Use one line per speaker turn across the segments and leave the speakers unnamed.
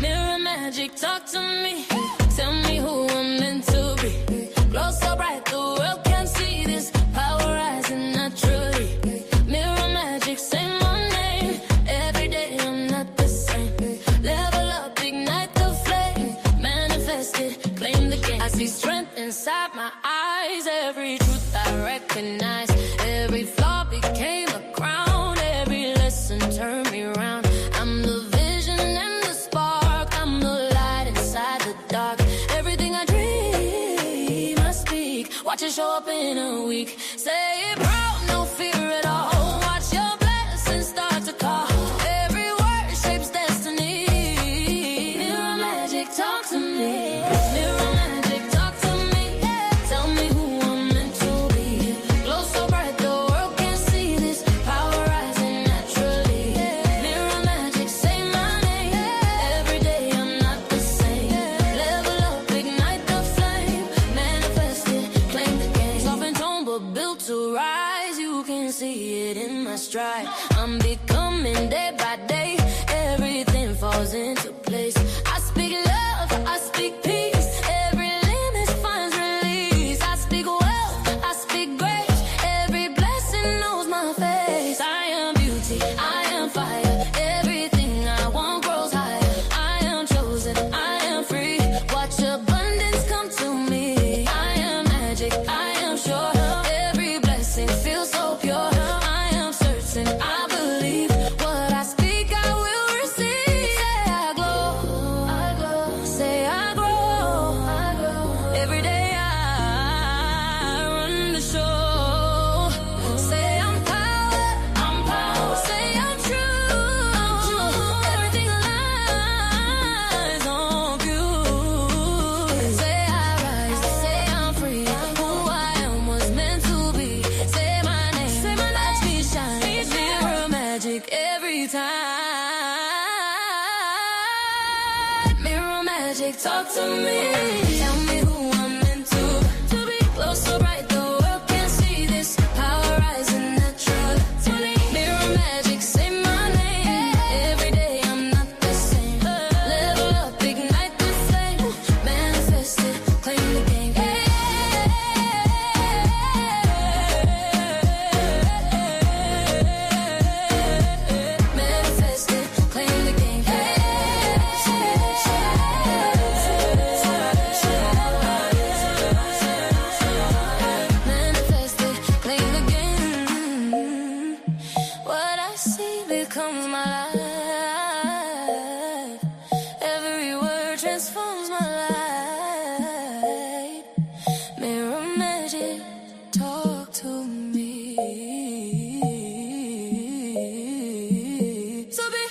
Mirror magic, talk to me. Tell me who I'm meant to be. Glow so bright, the world can see this. Power rising naturally. Mirror magic, say my name. Every day I'm not the same. Level up, ignite the flame. Manifest it, claim the game. I see strength inside my eyes. Every truth I recognize. Every flaw became a crown. Every lesson turned me around. I'm the vision and the spark. I'm the light inside the dark. Everything I dream, I speak. Watch it show up in a week. Say it proud, no fear at all. Watch your blessings start to call. Every word shapes destiny. Mirror magic, talk to me. Mirror magic, talk to me. Tell me who I'm meant to be. Glow so bright, the world can see this. Power rising naturally. Mirror magic, say my name. Every day I'm not the same. Level up, ignite the flame. Manifest it, claim the game. Soft and tone, but built to rise. You can see it in my stride. I'm becoming day by day. Everything falls into place. I speak love, I speak peace. Every limit finds release. I speak wealth, I speak grace. Every blessing knows my face. I am beauty, I am fire. Everything I want grows higher. I am chosen, I am free. Watch abundance come to me. I am magic, I am sure. Every blessing feels so pure. I am certain, I believe. What I speak, I will receive. Say I glow, say I grow. Every day I run the show. Say I'm power, say I'm true. Everything lies on you. Say I rise, say I'm free. Who I am was meant to be. Say my name, watch me shine. Mirror magic every time. Mirror magic, talk to me. Tell me who I'm meant to be. Glow so bright, the world can see this. Power rising naturally. Mirror magic, say my name. Every day I'm not the same. Level up, ignite the flame. Manifest it, claim the game. Manifest it, claim the game. Manifest it, claim the game. What I see becomes my life. Every word transforms my life. Mirror magic, talk to me. So be.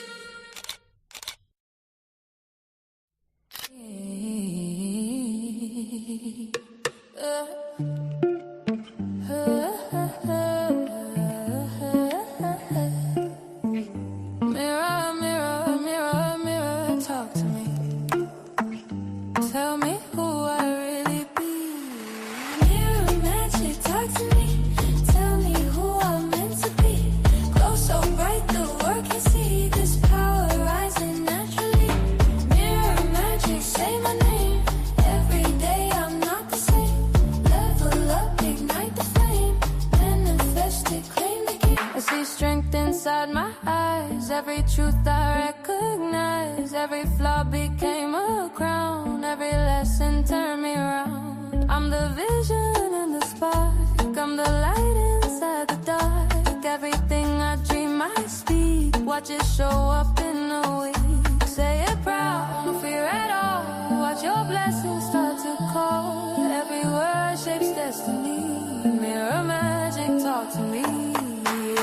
Mirror, mirror, mirror, mirror, talk to me. Tell me who I really be. Mirror magic, talk to me. Tell me who I'm meant to be. Glow so bright, the world can see this power rising naturally. Mirror magic, say my name. Every day I'm not the same. Level up, ignite the flame. Manifest it, claim the game. I see strength inside my eyes. Every truth I recognize. Every flaw became a crown. Every lesson turned me around. I'm the vision and the spark. I'm the light inside the dark. Everything I dream, I speak. Watch it show up in a week. Say it proud, no fear at all. Watch your blessings start to call. Every word shapes destiny. Mirror magic, talk to me.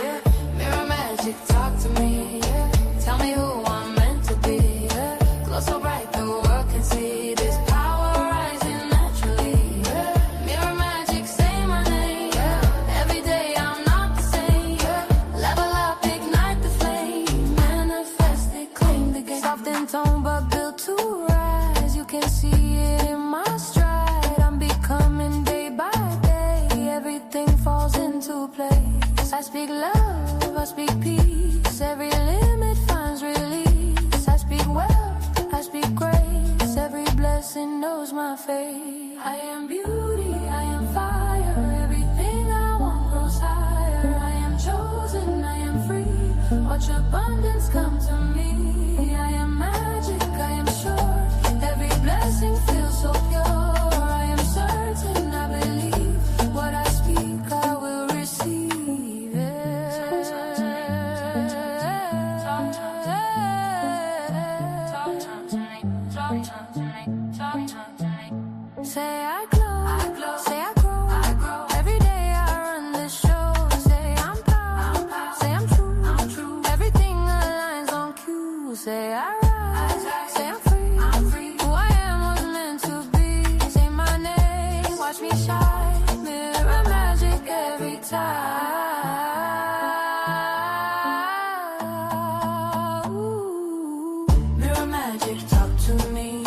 Yeah. Mirror magic, talk to me. Yeah. Tell me who I'm meant to be. Yeah. Glow so bright, the world can see this power rising naturally. Yeah. Mirror magic, say my name. Yeah. Every day I'm not the same. Yeah. Level up, ignite the flame. Manifest it, claim the game. Soft and tone, but built to rise. You can see it in my stride. I'm becoming day by day. Everything falls into place. I speak love, I speak peace. Every limit finds release. I speak wealth, I speak grace. Every blessing knows my fate. I am beauty, I am fire. Everything I want grows higher. I am chosen, I am free. Watch abundance come to me. I am magic, I am sure. Every blessing feels so pure. I am certain, I believe. What I speak, I will receive it. Say I glow, say I grow. Every day I run this show. Say I'm proud, say I'm true. Everything aligns on cue. Say I rise, say I'm free. Who I am was meant to be. Say my name, watch me shine. Mirror magic every time. Ooh. Mirror magic, talk to me.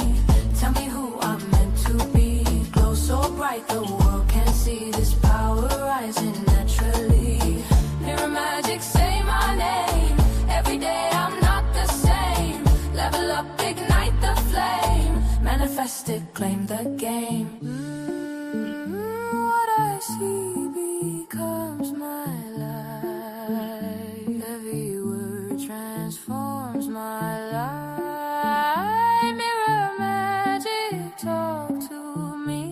Tell me who I'm meant to be. Glow so bright the world can see. This power rising naturally. Mirror magic, say my name. Every day I'm not the same. Level up, ignite the flame. Manifest it, claim the game. What I see becomes my life. Every word transforms my life. Mirror magic, talk to me.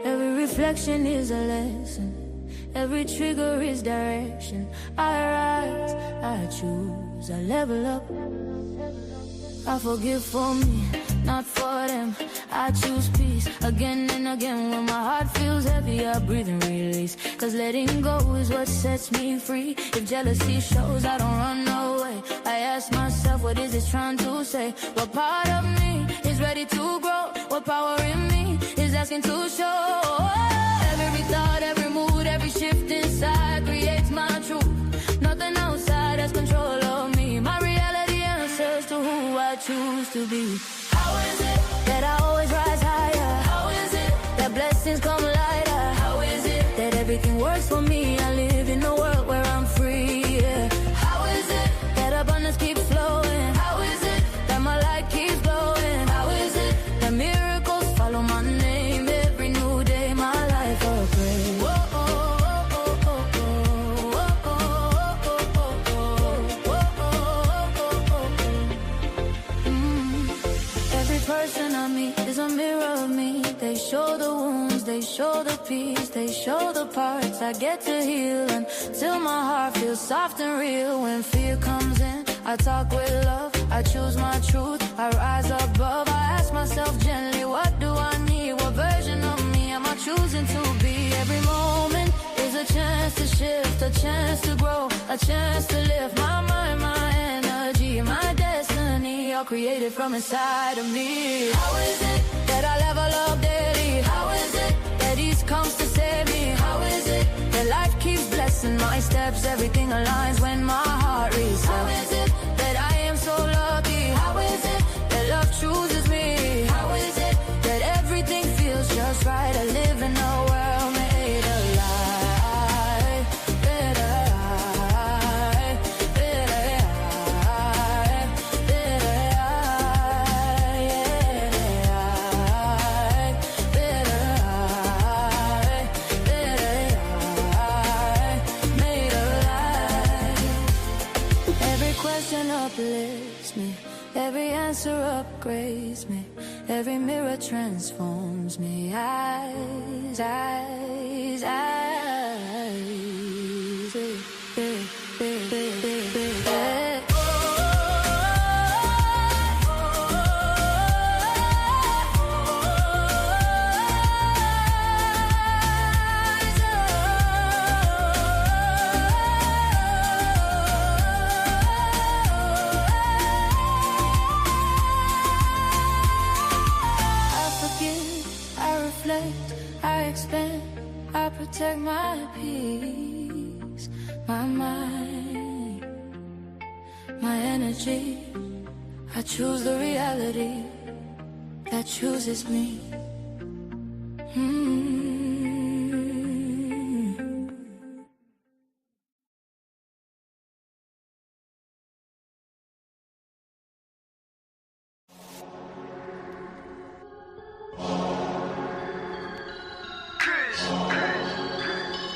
Every reflection is a lesson. Every trigger is direction. I rise, I choose, I level up. I forgive for me, not for them. I choose peace again and again. When my heart feels heavy, I breathe and release. Cause letting go is what sets me free. If jealousy shows, I don't run away. I ask myself, what is it trying to say? What part of me is ready to grow? What power in me is asking to show? Every thought, every mood, every shift inside creates my truth. Nothing outside has control of me. My reality answers to who I choose to be. How is it that I always rise higher? How is it that blessings come lighter? How is it that everything works for me? I live in a world where I'm free, yeah. How is it that abundance keeps flowing? How is it that my light keeps glowing? How is it that miracles follow my name? Every new day my life upgrades. Every person I meet is a mirror of me. They show the wounds, they show the peace, they show the parts I get to heal. Until my heart feels soft and real. When fear comes in, I talk with love. I choose my truth, I rise above. I ask myself gently, what do I need? What version of me am I choosing to be? Every moment is a chance to shift, a chance to grow, a chance to lift my mind, my energy, my destiny, all created from inside of me. How is it that I level up daily? How is it that ease comes to save me? How is it that life keeps blessing my steps? Everything aligns when my heart resets. How is it that I am so lucky? How is it that love chooses me? How is it that everything feels just right? I live in a world made alive. Better life, better life, better life, yeah. Better life, better life, made alive. Every question uplifts me. Every answer upgrades me. Every mirror transforms me. Eyes, eyes, eyes. I forgive protect my peace, my mind, my energy. I choose the reality that chooses me.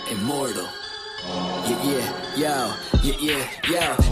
Immortal. Yeah.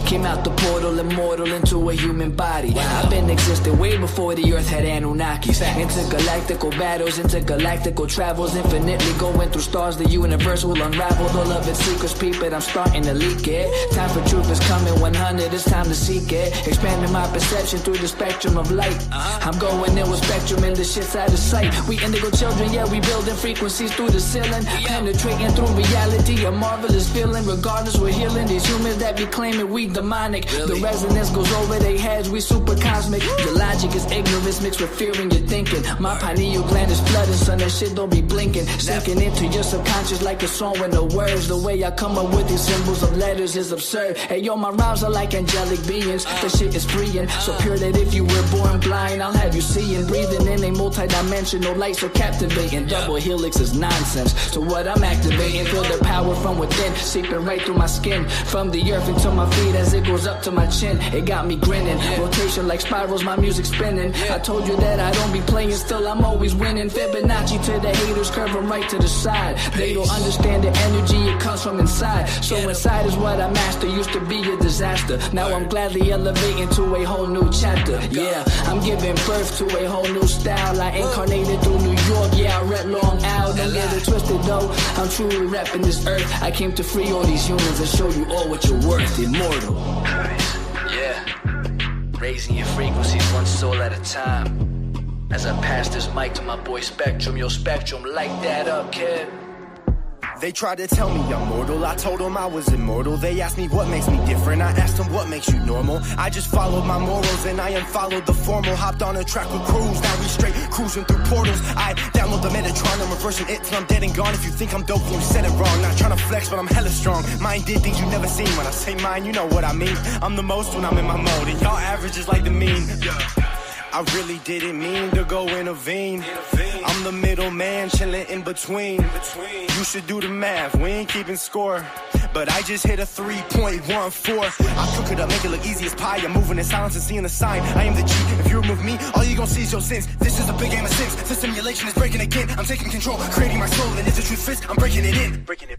Came out the portal, immortal into a human body. I've been existing way before the earth had Anunnakis. Intergalactical battles, intergalactical travels, infinitely going through stars. The universe will unravel all of its secrets, peep it. I'm starting to leak it. Time for truth is coming, 100, it's time to seek it. Expanding my perception through the spectrum of light. I'm going in with spectrum and the shit's out of sight. We indigo children, yeah, we building frequencies through the ceiling. Penetrating through reality, a marvelous feeling. Regardless, we're healing these humans that be claiming we demonic. The resonance goes over their heads, we super cosmic. Your logic is ignorance mixed with fear in your thinking. My pineal gland is flooded, son, that shit don't be blinking. Sinking into your subconscious like a song with no words. The way I come up with these symbols of letters is absurd. Hey yo, my rhymes are like angelic beings. The shit is freeing, so pure that if you were born blind, I'll have you seeing. Breathing in a multi-dimensional light so captivating. Double helix is nonsense, so what I'm activating. Feel the power from within, seeping right through my skin. From the earth into my feet as it goes up to my chin. It got me grinning, rotation like spirals, my music spinning. I told you that I don't be playing, still I'm always winning. Fibonacci to the haters, curve them right to the side. They don't understand the energy, it comes from inside. So inside is what I master, used to be a disaster. Now I'm gladly elevating to a whole new chapter. Yeah, I'm giving birth to a whole new style. I incarnated through New York, yeah, I read Long Isle. Don't get it twisted though, I'm truly repping this earth. I came to free all these humans and show you all what you're worth. Immortal. Yeah, raising your frequencies one soul at a time. As I pass this mic to my boy Spectrum, yo Spectrum, light that up, kid.
They tried to tell me I'm mortal, I told them I was immortal. They asked me what makes me different, I asked them what makes you normal. I just followed my morals and I unfollowed the formal. Hopped on a track with crews, now we straight cruising through portals. I download the Metatron, I'm reversing it till I'm dead and gone. If you think I'm dope, you said it wrong. Not trying to flex, but I'm hella strong. Mine did things you never seen. When I say mine, you know what I mean. I'm the most when I'm in my mode, and y'all average is like the mean. I really didn't mean to go intervene. I'm the middleman, chilling in between. You should do the math, we ain't keeping score. But I just hit a 3.14. I cook it up, make it look easy as pie. I'm moving in silence and seeing the sign. I am the G. If you remove me, all you gon' see is your sins. This is a big game of sins. The simulation is breaking again. I'm taking control, creating my soul. And if the truth fits, I'm breaking it in. Breaking it.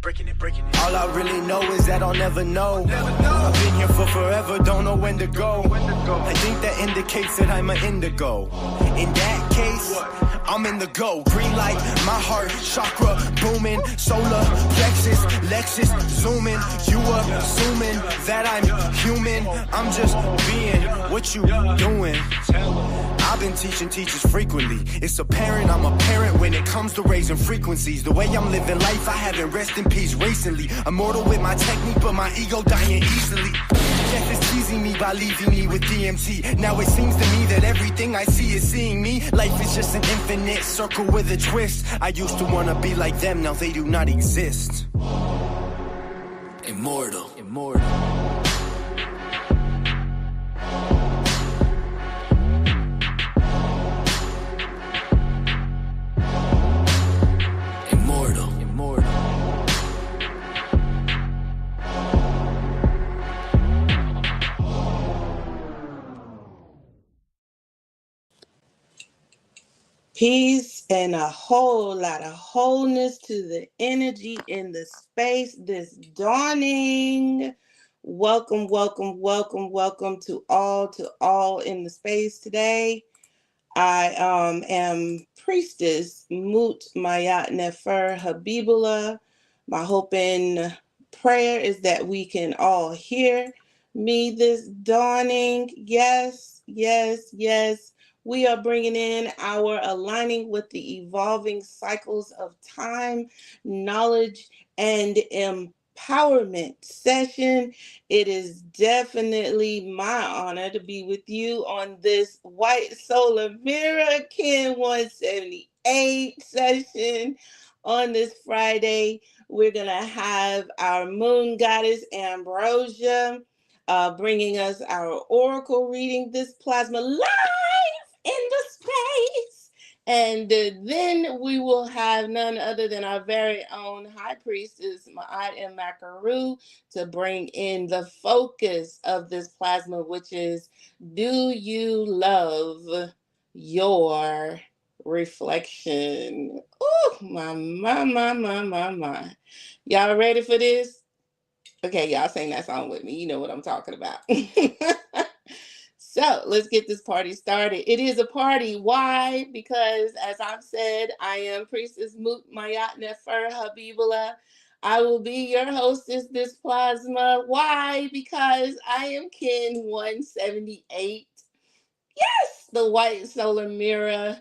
All I really know is that I'll never know. I've been here for forever, don't know when to go. I think that indicates that I'm an indigo. In that case, I'm in the go. Green light, my heart, chakra booming. Solar plexus, Lexus zooming. You assuming that I'm human. I'm just being what you doing. I've been teaching teachers frequently. It's apparent I'm a parent when it comes to raising frequencies. The way I'm living life, I haven't rest in peace recently. Immortal with my technique, but my ego dying easily. Death is teasing me by leaving me with DMT. Now it seems to me that everything I see is seeing me. Life is just an infinite circle with a twist. I used to wanna be like them, now they do not exist.
Immortal.
Peace and a whole lot of wholeness to the energy in the space this dawning. Welcome to all in the space today. I am Priestess Mut Mayat Nefer Habibullah. My hope and prayer is that we can all hear me this dawning. Yes. We are bringing in our aligning with the evolving cycles of time, knowledge, and empowerment session. It is definitely my honor to be with you on this White Solar Mirror Kin 178 session on this Friday. We're going to have our moon goddess Ambrosia bringing us our oracle reading, this plasma live in the space. And then we will have none other than our very own high priestess, Ma'at and Makaru, to bring in the focus of this plasma, which is, do you love your reflection? Oh, my. Y'all ready for this? Okay, y'all sing that song with me. You know what I'm talking about. So let's get this party started. It is a party. Why? Because as I've said, I am Priestess Moot Mayat Nefer Habibullah. I will be your hostess this plasma. Why? Because I am Kin 178. Yes, the white solar mirror.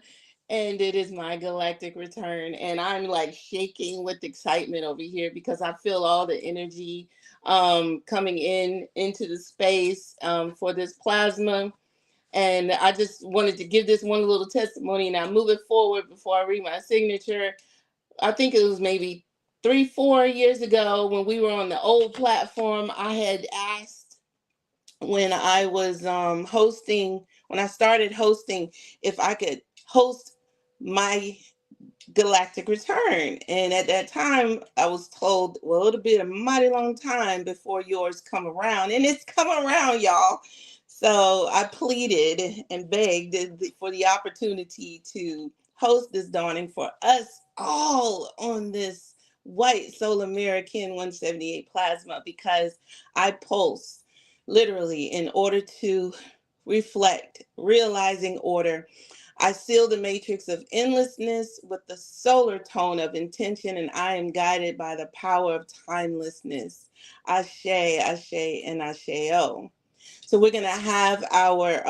And it is my galactic return. And I'm like shaking with excitement over here because I feel all the energy coming into the space for this plasma. And I just wanted to give this one little testimony. Now, moving forward, before I read my signature, I think it was maybe 3-4 years ago when we were on the old platform. I had asked when I was when I started hosting, if I could host my galactic return. And at that time, I was told, well, it'll be a mighty long time before yours come around. And it's come around, y'all. So I pleaded and begged for the opportunity to host this dawning for us all on this white solar mirror Kin 178 plasma, because I pulse literally in order to reflect, realizing order. I seal the matrix of endlessness with the solar tone of intention, and I am guided by the power of timelessness. Ashe, Ashe, and Asheo. So we're going to have our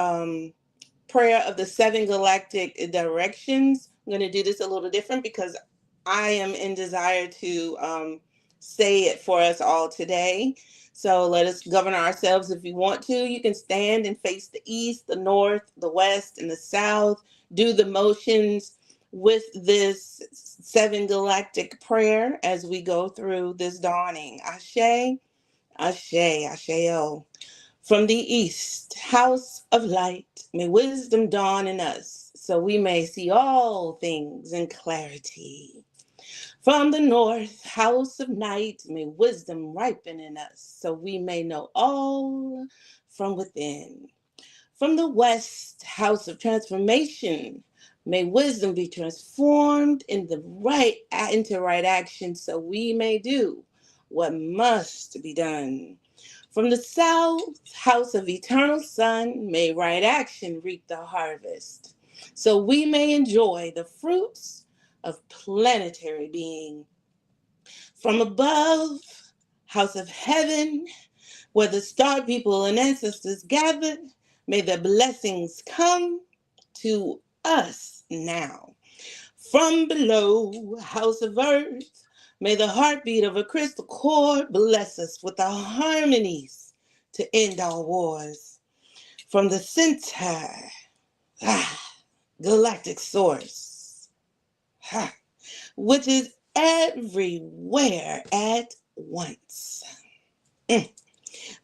prayer of the 7 galactic directions. I'm going to do this a little different because I am in desire to say it for us all today. So let us govern ourselves. If you want to, you can stand and face the east, the north, the west, and the south. Do the motions with this 7 galactic prayer as we go through this dawning. Ashe, Ashe, Asheo. From the east, house of light, may wisdom dawn in us, so we may see all things in clarity. From the north, house of night, may wisdom ripen in us, so we may know all from within. From the west, house of transformation, may wisdom be transformed into right action, so we may do what must be done. From the south, house of eternal sun, may right action reap the harvest, so we may enjoy the fruits of planetary being. From above, house of heaven, where the star people and ancestors gathered, may their blessings come to us now. From below, house of earth, may the heartbeat of a crystal cord bless us with the harmonies to end all wars. From the center, galactic source, which is everywhere at once.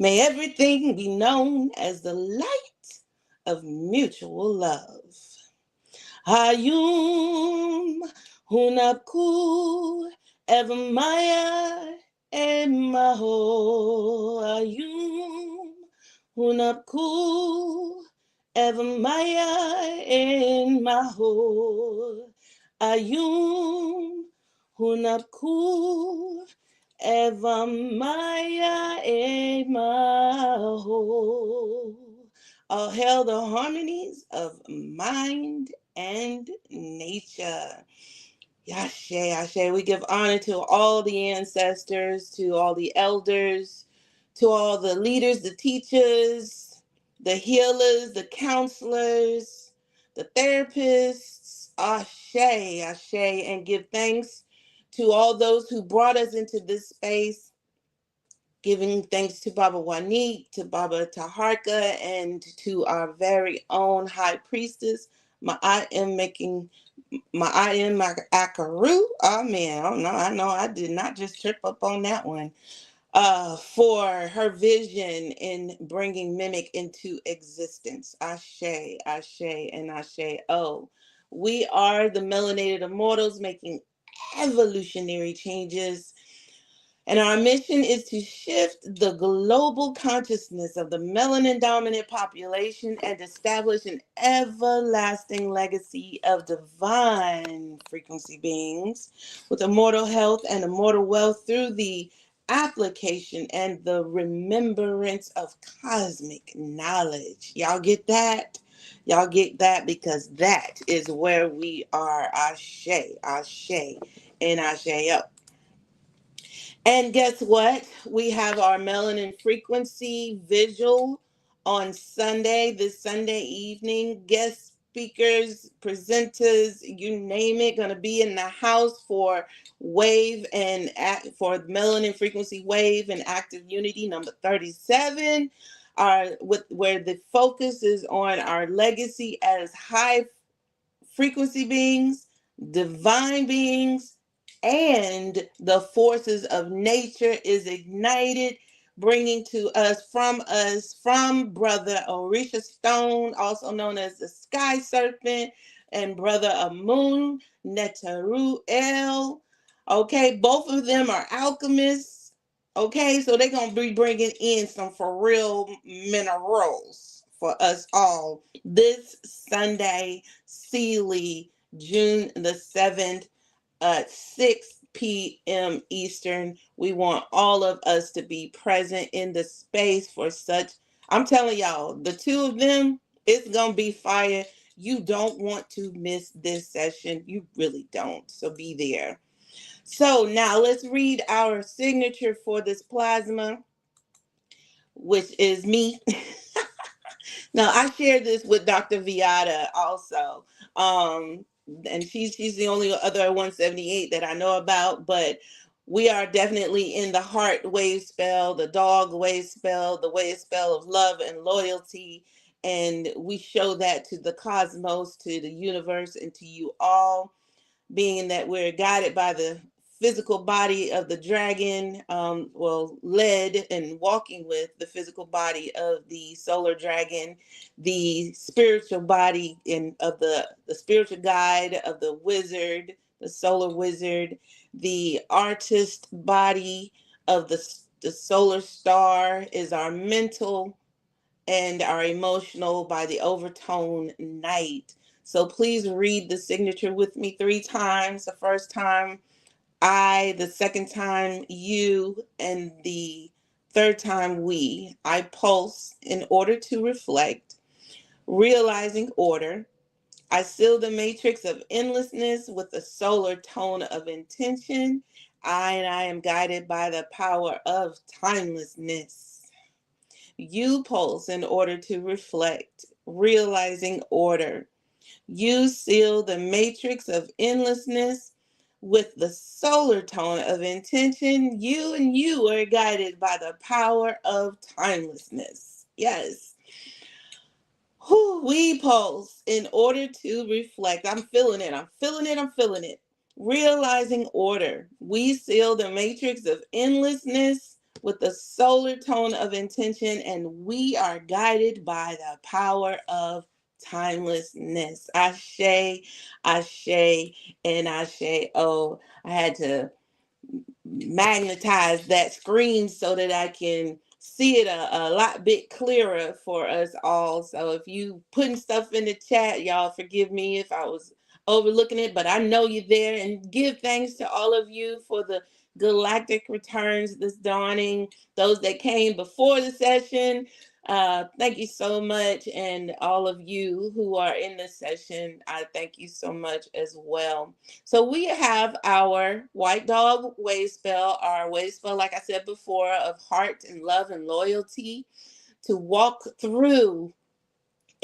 May everything be known as the light of mutual love. Ayum hunapku evamaya emaho. Ayum hunapku evamaya emaho. Ayum hunapku evamaya emaho. All hail the harmonies of mind and nature. Yashe, Yashe. We give honor to all the ancestors, to all the elders, to all the leaders, the teachers, the healers, the counselors, the therapists. Ashe, Ashe. And give thanks to all those who brought us into this space. Giving thanks to Baba Wanique, to Baba Taharka, and to our very own High Priestess, I am making my Akaru. Oh man, oh no, I know I did not just trip up on that one. For her vision in bringing MIMEC into existence. Ashe, Ashe, and Ashe. Oh, we are the Melanated Immortals making evolutionary changes, and our mission is to shift the global consciousness of the melanin dominant population and establish an everlasting legacy of divine frequency beings with immortal health and immortal wealth through the application and the remembrance of cosmic knowledge. Y'all get that? Y'all get that? Because that is where we are. Ashe, Ashe, and Ashe. And guess what? We have our melanin frequency vigil on Sunday, this Sunday evening. Guest speakers, presenters, you name it, going to be in the house for wave and for melanin frequency wave and active unity number 37. Where the focus is on our legacy as high frequency beings, divine beings, and the forces of nature is ignited, bringing to us from Brother Orisha Stone, also known as the Sky Serpent, and Brother Amun Netaru El. Okay, both of them are alchemists. Okay, so they're going to be bringing in some for real minerals for us all this Sunday, Sealy, June the 7th at 6 p.m. Eastern. We want all of us to be present in the space for such. I'm telling y'all, the two of them, it's going to be fire. You don't want to miss this session. You really don't. So be there. So now let's read our signature for this plasma, which is me. Now, I shared this with Dr. Viata also. And she's the only other 178 that I know about, but we are definitely in the heart wave spell, the dog wave spell, the wave spell of love and loyalty. And we show that to the cosmos, to the universe, and to you all, being that we're guided by the physical body of the dragon, led and walking with the physical body of the solar dragon, the spiritual body of the spiritual guide of the wizard, the solar wizard, the artist body of the solar star is our mental and our emotional by the overtone night. So please read the signature with me 3 times. The first time, I, the second time, you, and the third time, we. I pulse in order to reflect, realizing order. I seal the matrix of endlessness with a solar tone of intention. I am guided by the power of timelessness. You pulse in order to reflect, realizing order. You seal the matrix of endlessness with the solar tone of intention. You and you are guided by the power of timelessness. Yes. We pulse in order to reflect. I'm feeling it. I'm feeling it. I'm feeling it. Realizing order. We seal the matrix of endlessness with the solar tone of intention, and we are guided by the power of timelessness. Ashe, Ashe, and Ashe. Oh, I had to magnetize that screen so that I can see it a lot bit clearer for us all. So if you putting stuff in the chat, y'all forgive me if I was overlooking it, but I know you're there, and give thanks to all of you for the galactic returns this dawning, those that came before the session. Thank you so much, and all of you who are in this session, I thank you so much as well. So we have our white dog wave spell, our wave spell, like I said before, of heart and love and loyalty to walk through.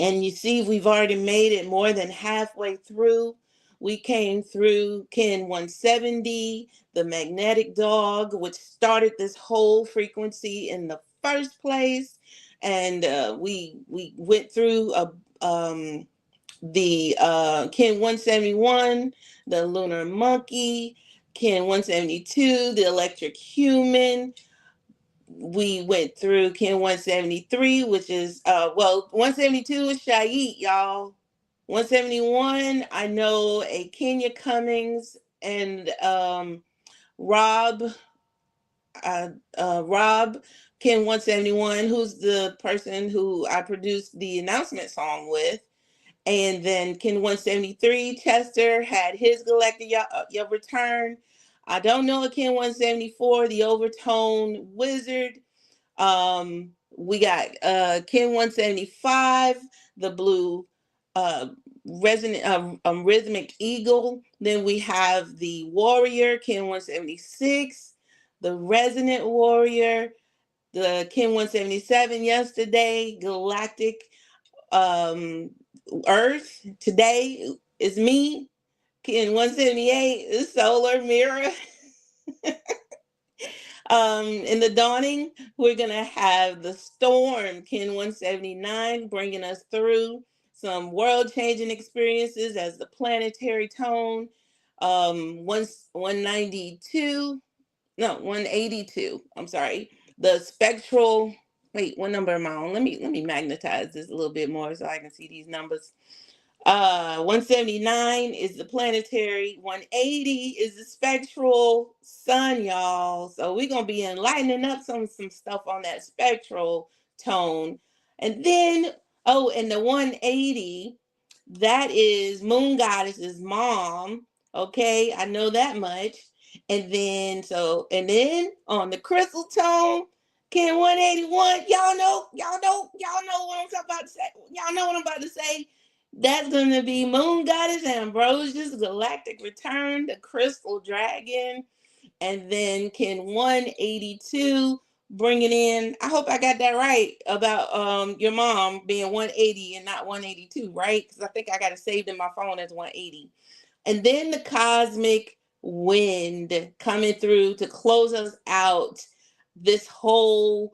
And you see, we've already made it more than halfway through. We came through Kin 170, the magnetic dog, which started this whole frequency in the first place. And we went through the Kin 171, the Lunar Monkey, Kin 172, the Electric Human. We went through Kin 173, which is 172 is Shaid, y'all. 171, I know a Kenya Cummings and Rob Rob Ken 171, who's the person who I produced the announcement song with. And then Ken 173, Chester had his Galactic your return. I don't know a Ken 174, the Overtone Wizard. We got Ken 175, the blue resonant rhythmic eagle. Then we have the warrior, Ken 176, the resonant warrior, the Ken 177 yesterday, galactic earth. Today is me, Ken 178, the solar mirror. In the dawning, we're going to have the storm, Ken 179, bringing us through some world-changing experiences as the planetary tone. 192, no, 182, I'm sorry. The spectral, wait, what number am I on? Let me magnetize this a little bit more so I can see these numbers. 179 is the planetary, 180 is the spectral sun, y'all. So we're gonna be enlightening up some stuff on that spectral tone. And then and the 180, that is Moon Goddess's mom. Okay, I know that much. And then on the crystal tone, Ken 181, y'all know what I'm about to say. Y'all know what I'm about to say. That's going to be Moon Goddess Ambrosia's Galactic Return, the Crystal Dragon. And then Ken 182, bringing in, I hope I got that right about your mom being 180 and not 182, right? Because I think I got it saved in my phone as 180. And then the cosmic wind coming through to close us out this whole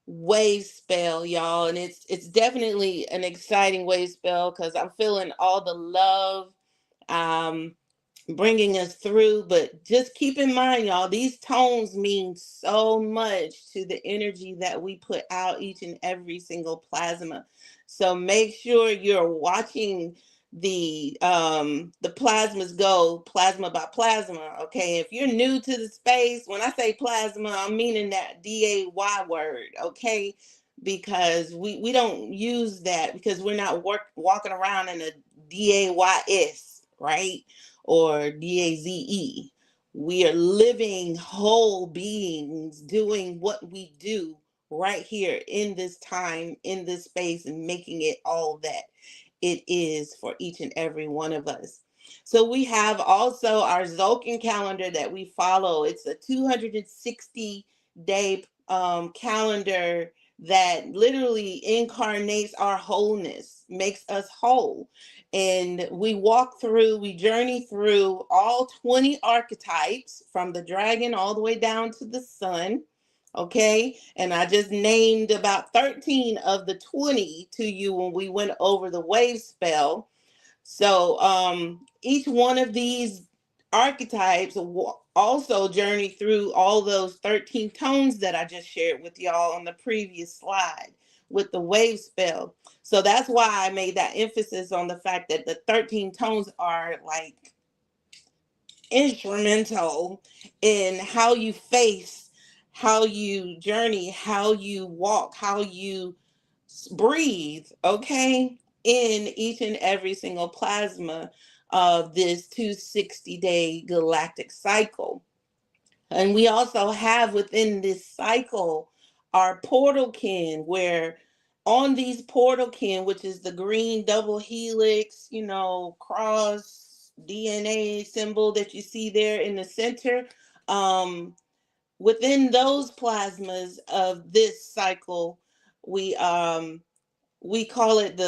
wave spell, y'all. And it's definitely an exciting wave spell because I'm feeling all the love bringing us through. But just keep in mind, y'all, these tones mean so much to the energy that we put out each and every single plasma. So make sure you're watching the plasmas go plasma by plasma. Okay, if you're new to the space, when I say plasma, I'm meaning that DAY word. Okay, because we don't use that because we're not walking around in a DAYS, right, or DAZE. We are living whole beings doing what we do right here in this time, in this space, and making it all that it is for each and every one of us. So we have also our Zolkin calendar that we follow. It's a 260-day calendar that literally incarnates our wholeness, makes us whole. And we journey through all 20 archetypes from the dragon all the way down to the sun. Okay, and I just named about 13 of the 20 to you when we went over the wave spell. So each one of these archetypes also journey through all those 13 tones that I just shared with y'all on the previous slide with the wave spell. So that's why I made that emphasis on the fact that the 13 tones are like instrumental in how you face, how you journey, how you walk, how you breathe, okay, in each and every single plasma of this 260-day galactic cycle. And we also have within this cycle our portal kin, where on these portal kin, which is the green double helix, cross DNA symbol that you see there in the center, within those plasmas of this cycle, we call it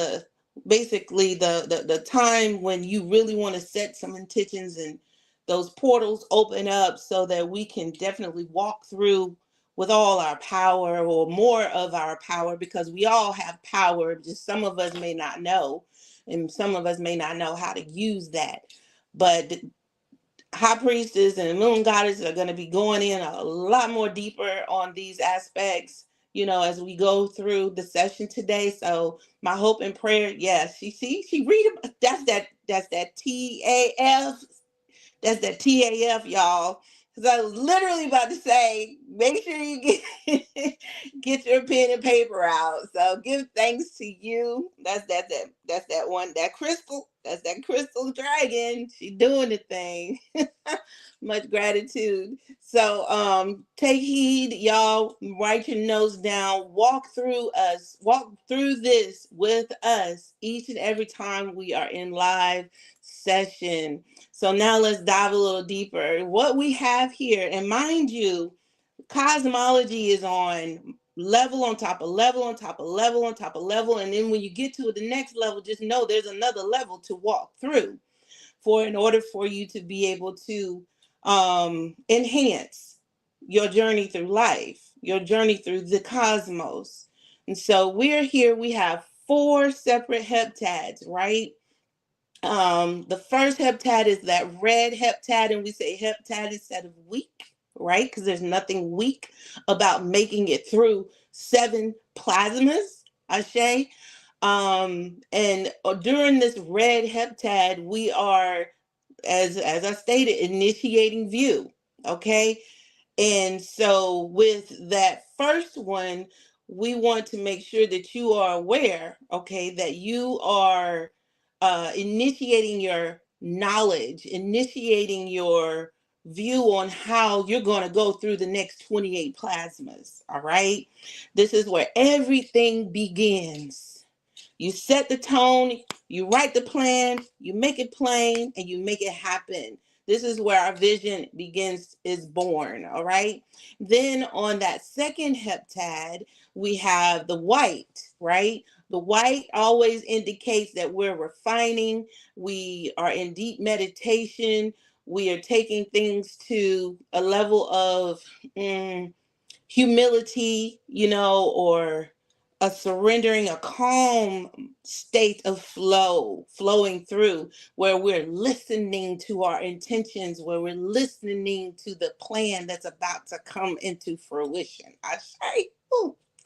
basically the time when you really want to set some intentions and those portals open up so that we can definitely walk through with all our power or more of our power, because we all have power, just some of us may not know. and some of us may not know how to use that. But High Priestess and Moon Goddess are going to be going in a lot more deeper on these aspects, as we go through the session today. So my hope and prayer, yes, she read it. That's that TAF. That's that TAF, y'all. Because I was literally about to say, make sure you get your pen and paper out. So give thanks to you. That's that one, that crystal. That's that crystal dragon. She doing the thing. Much gratitude. So take heed, y'all. Write your notes down. Walk through this with us each and every time we are in live session. So now let's dive a little deeper. What we have here, and mind you, cosmology is on level on top of level on top of level on top of level. And then when you get to the next level, just know there's another level to walk through in order for you to be able to enhance your journey through life, your journey through the cosmos. And so we're here, we have 4 separate heptads, right? The first heptad is that red heptad, and we say heptad instead of weak, right? Because there's nothing weak about making it through 7 plasmas, Ashe. And during this red heptad, we are, as I stated, initiating view, okay? And so with that first one, we want to make sure that you are aware, okay, that you are initiating your knowledge, initiating your view on how you're going to go through the next 28 plasmas, all right? This is where everything begins. You set the tone, you write the plan, you make it plain, and you make it happen. This is where our vision is born, all right? Then on that second heptad, we have the white, right? The white always indicates that we're refining, we are in deep meditation, we are taking things to a level of humility, or a surrendering, a calm state of flowing through, where we're listening to our intentions, where we're listening to the plan that's about to come into fruition. I say,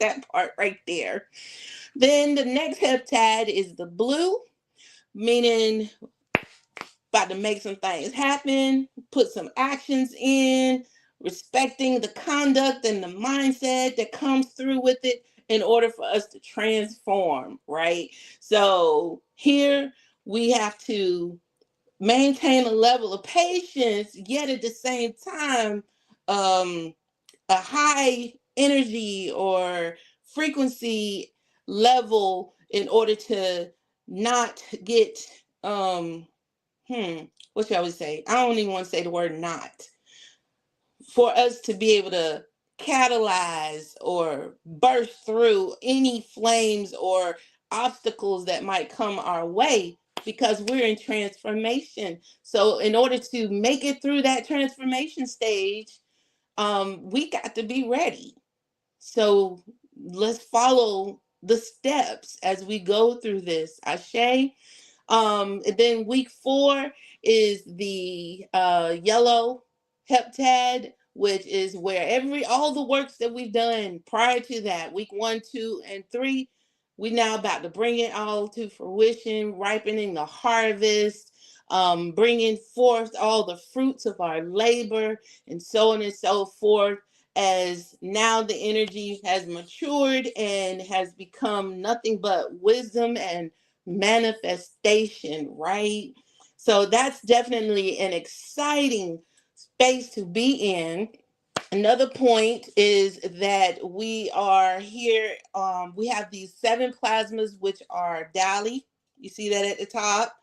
that part right there. Then the next heptad is the blue, meaning about to make some things happen, put some actions in, respecting the conduct and the mindset that comes through with it in order for us to transform, right? So here we have to maintain a level of patience, yet at the same time, a high energy or frequency level in order to not get, what shall we say? I don't even want to say the word not. For us to be able to catalyze or burst through any flames or obstacles that might come our way, because we're in transformation. So in order to make it through that transformation stage, we got to be ready. So let's follow the steps as we go through this. Ashe. And then week 4 is the yellow heptad, which is where all the works that we've done prior to that, week 1, 2, and 3, we now about to bring it all to fruition, ripening the harvest, bringing forth all the fruits of our labor, and so on and so forth, as now the energy has matured and has become nothing but wisdom and manifestation, right? So that's definitely an exciting space to be in. Another point is that we are here, we have these 7 plasmas, which are Dali, you see that at the top,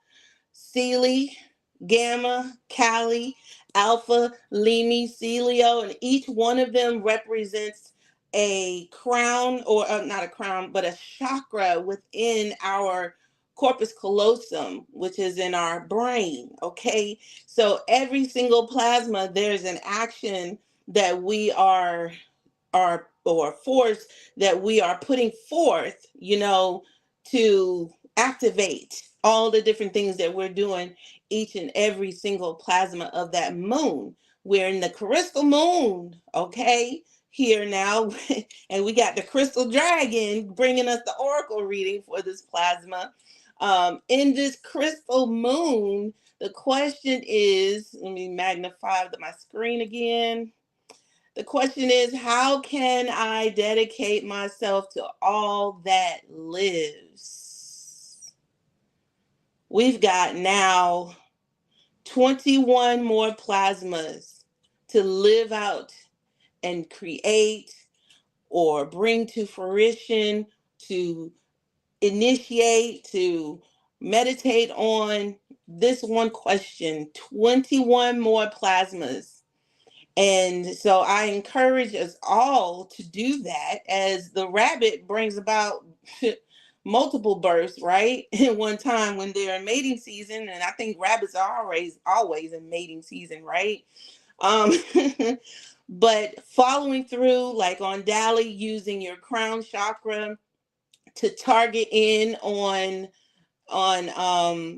Sealy, Gamma, Kali, Alpha, Limi, Celio, and each one of them represents a crown, or not a crown, but a chakra within our corpus callosum, which is in our brain, okay? So every single plasma, there's an action that we are or force that we are putting forth, to activate all the different things that we're doing each and every single plasma of that moon. We're in the crystal moon, okay, here now. And we got the crystal dragon bringing us the oracle reading for this plasma. In this crystal moon, the question is, let me magnify my screen again. The question is, how can I dedicate myself to all that lives? We've got now 21 more plasmas to live out and create or bring to fruition, to initiate, to meditate on this one question. 21 more plasmas. And so I encourage us all to do that, as the rabbit brings about multiple births, right? At one time when they're in mating season. And I think rabbits are always in mating season, right? Um, but following through, like on Dali, using your crown chakra to target in on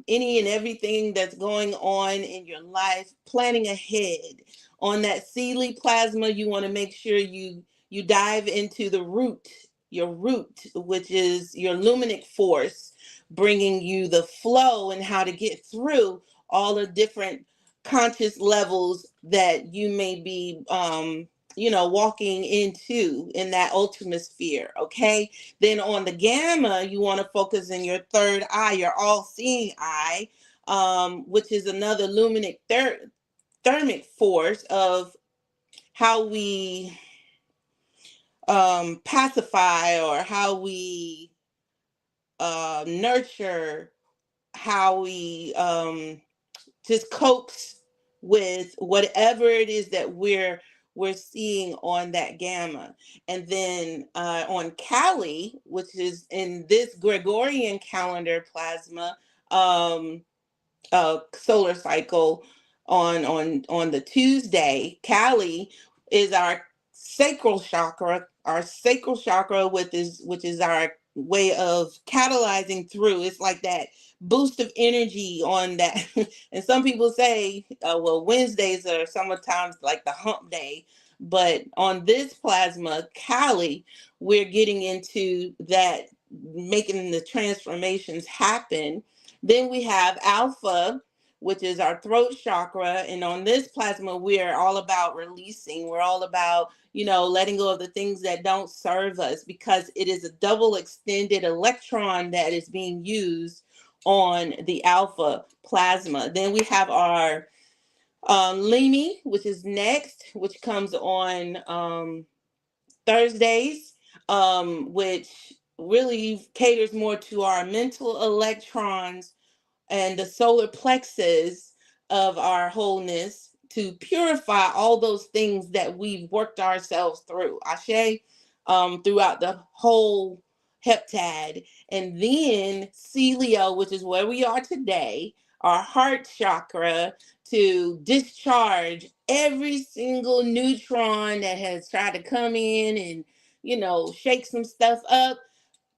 any and everything that's going on in your life, planning ahead. On that Seelie plasma, you want to make sure you dive into the root, your root, which is your luminic force, bringing you the flow and how to get through all the different conscious levels that you may be walking into in that ultimate sphere. Okay, then on the gamma, you want to focus in your third eye, your all-seeing eye, which is another luminic thermic force of how we pacify, or how we nurture, how we just coax with whatever it is that we're seeing on that gamma. And then on Kali, which is in this Gregorian calendar plasma solar cycle, on the Tuesday, Kali is our sacral chakra, which is our way of catalyzing through. It's like that boost of energy on that. And some people say, well, Wednesdays are sometimes like the hump day. But on this plasma, Kali, we're getting into that, making the transformations happen. Then we have Alpha, which is our throat chakra. And on this plasma, we're all about releasing. We're all about, letting go of the things that don't serve us, because it is a double extended electron that is being used on the alpha plasma. Then we have our Limi, which is next, which comes on Thursdays, which really caters more to our mental electrons and the solar plexus of our wholeness, to purify all those things that we've worked ourselves through, Ashe, throughout the whole heptad. And then Celio, which is where we are today, our heart chakra, to discharge every single neutron that has tried to come in and, shake some stuff up.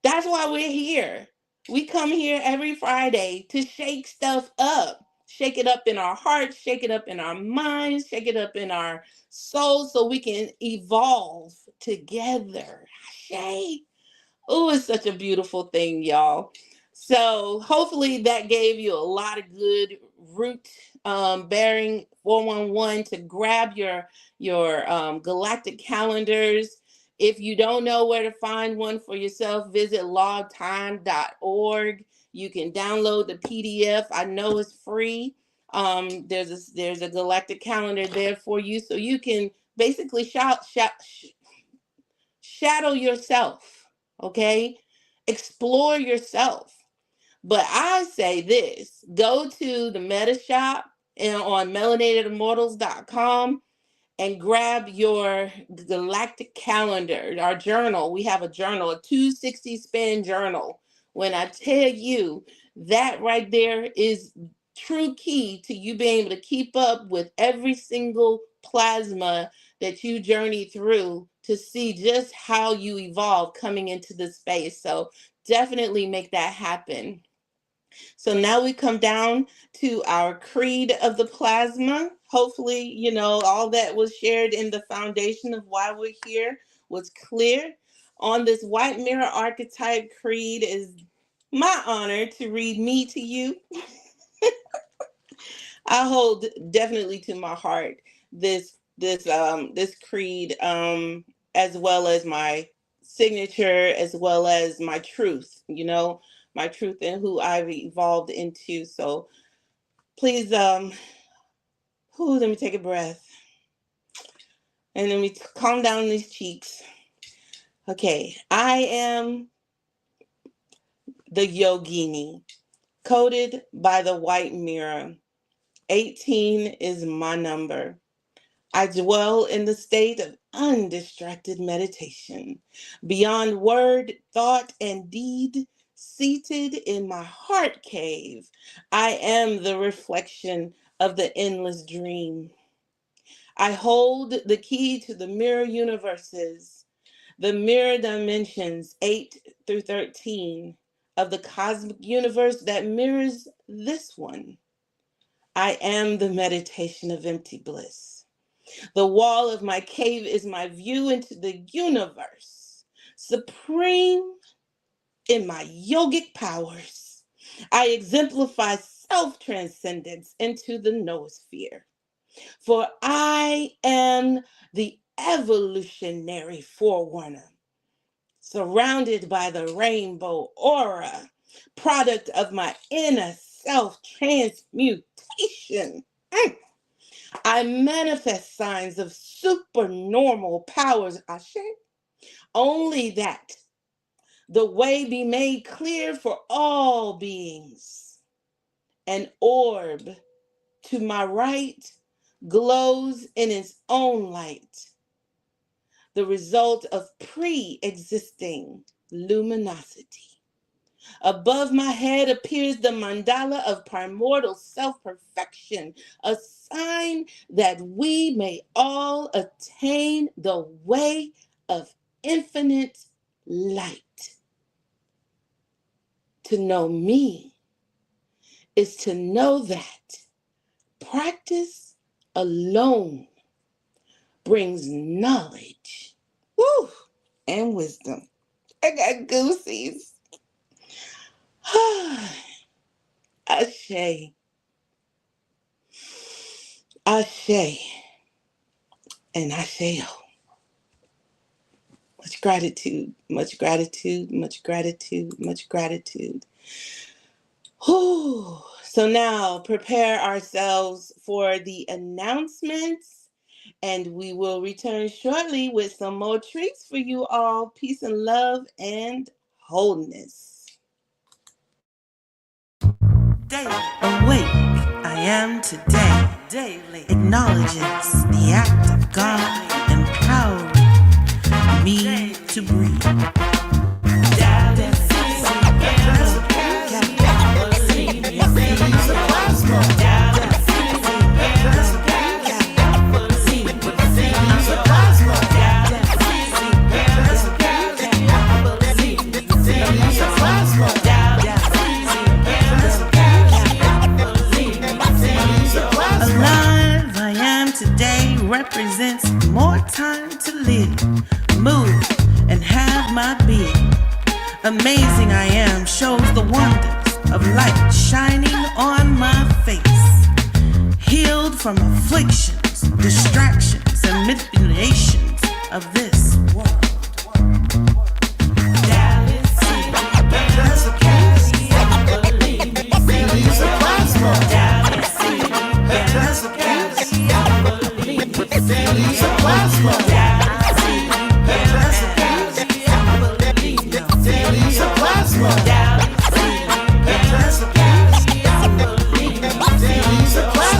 That's why we're here. We come here every Friday to shake stuff up. Shake it up in our hearts, shake it up in our minds, shake it up in our souls, so we can evolve together. Ashe. Oh, it's such a beautiful thing, y'all. So hopefully that gave you a lot of good root bearing 411 to grab your galactic calendars. If you don't know where to find one for yourself, visit logtime.org. You can download the PDF. I know it's free. There's a galactic calendar there for you, so you can basically shadow yourself. Okay, explore yourself. But I say this: go to the Meta Shop and on melanatedimmortals.com and grab your galactic calendar, our journal. We have a journal, a 260 span journal. When I tell you, that right there is true key to you being able to keep up with every single plasma that you journey through, to see just how you evolve coming into the space. So definitely make that happen. So now we come down to our creed of the plasma. Hopefully, all that was shared in the foundation of why we're here was clear. On this white mirror archetype creed, is my honor to read me to you. I hold definitely to my heart this creed, as well as my signature, as well as my truth, my truth and who I've evolved into. So please, let me take a breath and let me calm down these cheeks. Okay, I am the yogini, coded by the white mirror. 18 is my number. I dwell in the state of undistracted meditation, beyond word, thought, and deed, seated in my heart cave. I am the reflection of the endless dream. I hold the key to the mirror universes, the mirror dimensions 8 through 13 of the cosmic universe that mirrors this one. I am the meditation of empty bliss. The wall of my cave is my view into the universe, supreme in my yogic powers. I exemplify self-transcendence into the noosphere. For I am the evolutionary forerunner, surrounded by the rainbow aura, product of my inner self transmutation. I manifest signs of supernormal powers, Ashe. Only that the way be made clear for all beings. An orb to my right glows in its own light, the result of pre-existing luminosity. Above my head appears the mandala of primordial self-perfection, a sign that we may all attain the way of infinite light. To know me is to know that practice alone brings knowledge, and wisdom. I got goosies. Ashe. Ashe. And Asheo. Much gratitude, much gratitude, much gratitude, much gratitude. Whew. So now prepare ourselves for the announcements, and we will return shortly with some more treats for you all. Peace and love and wholeness.
Daily awake, I am today. Daily acknowledges the act of God empowering me to breathe. Represents more time to live, move, and have my being. Amazing I am shows the wonders of light shining on my face. Healed from afflictions, distractions, and manipulations of this world.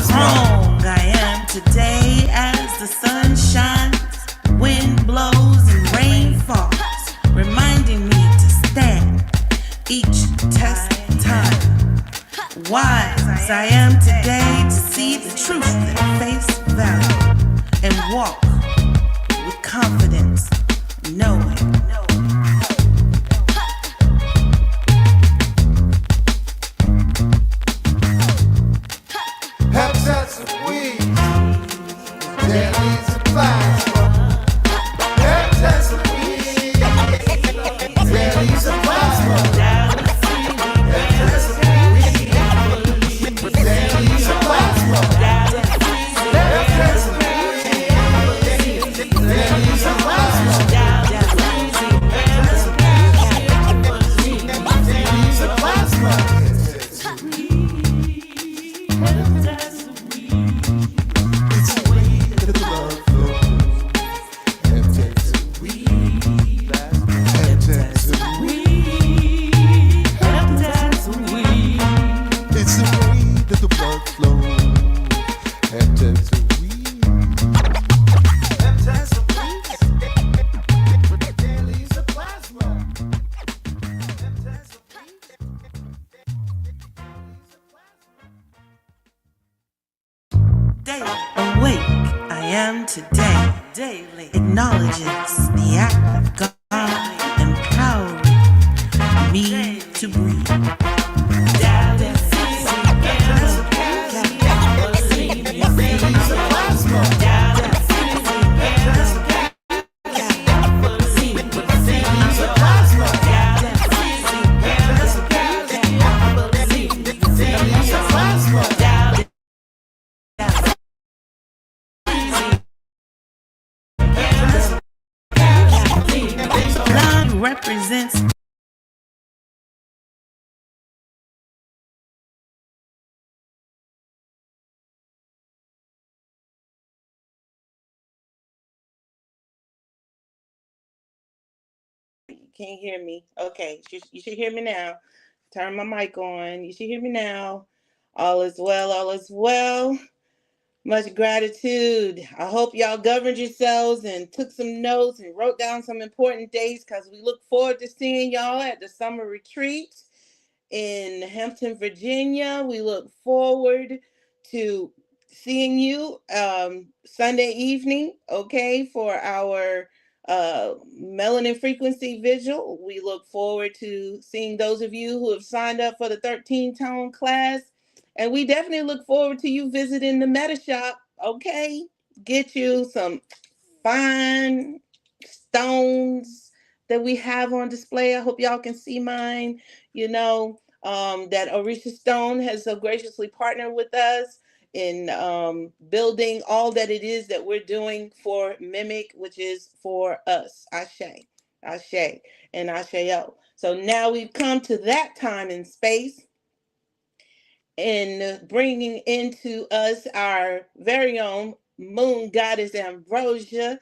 Strong I am today as the sun shines, wind blows and rain falls, reminding me to stand each test time. Wise I am today to see the truth at face value and walk with confidence, knowing. Acknowledges the act of God empowering me to breathe. Represents
Can't hear me. Okay, you should hear me now. Turn my mic on. You should hear me now. All is well, all is well. Much gratitude. I hope y'all governed yourselves and took some notes and wrote down some important dates because we look forward to seeing y'all at the summer retreat in Hampton, Virginia. We look forward to seeing you Sunday evening, okay, for our melanin frequency vigil. We look forward to seeing those of you who have signed up for the 13 tone class. And we definitely look forward to you visiting the Meta Shop, okay? Get you some fine stones that we have on display. I hope y'all can see mine. You know, that Orisha Stone has so graciously partnered with us in building all that it is that we're doing for MIMEC, which is for us. Ashe, Ashe, and Asheo. So now we've come to that time and space in bringing into us our very own moon goddess Ambrosia,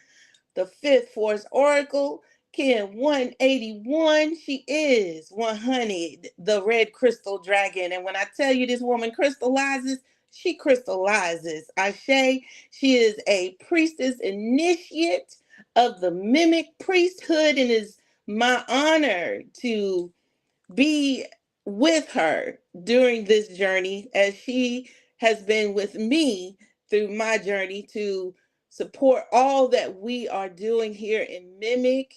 the fifth force oracle, Kin 181. She is 100, the red crystal dragon. And when I tell you this woman crystallizes, she crystallizes. Ashe, she is a priestess initiate of the mimic priesthood, and is my honor to be with her during this journey as she has been with me through my journey to support all that we are doing here in MIMIC.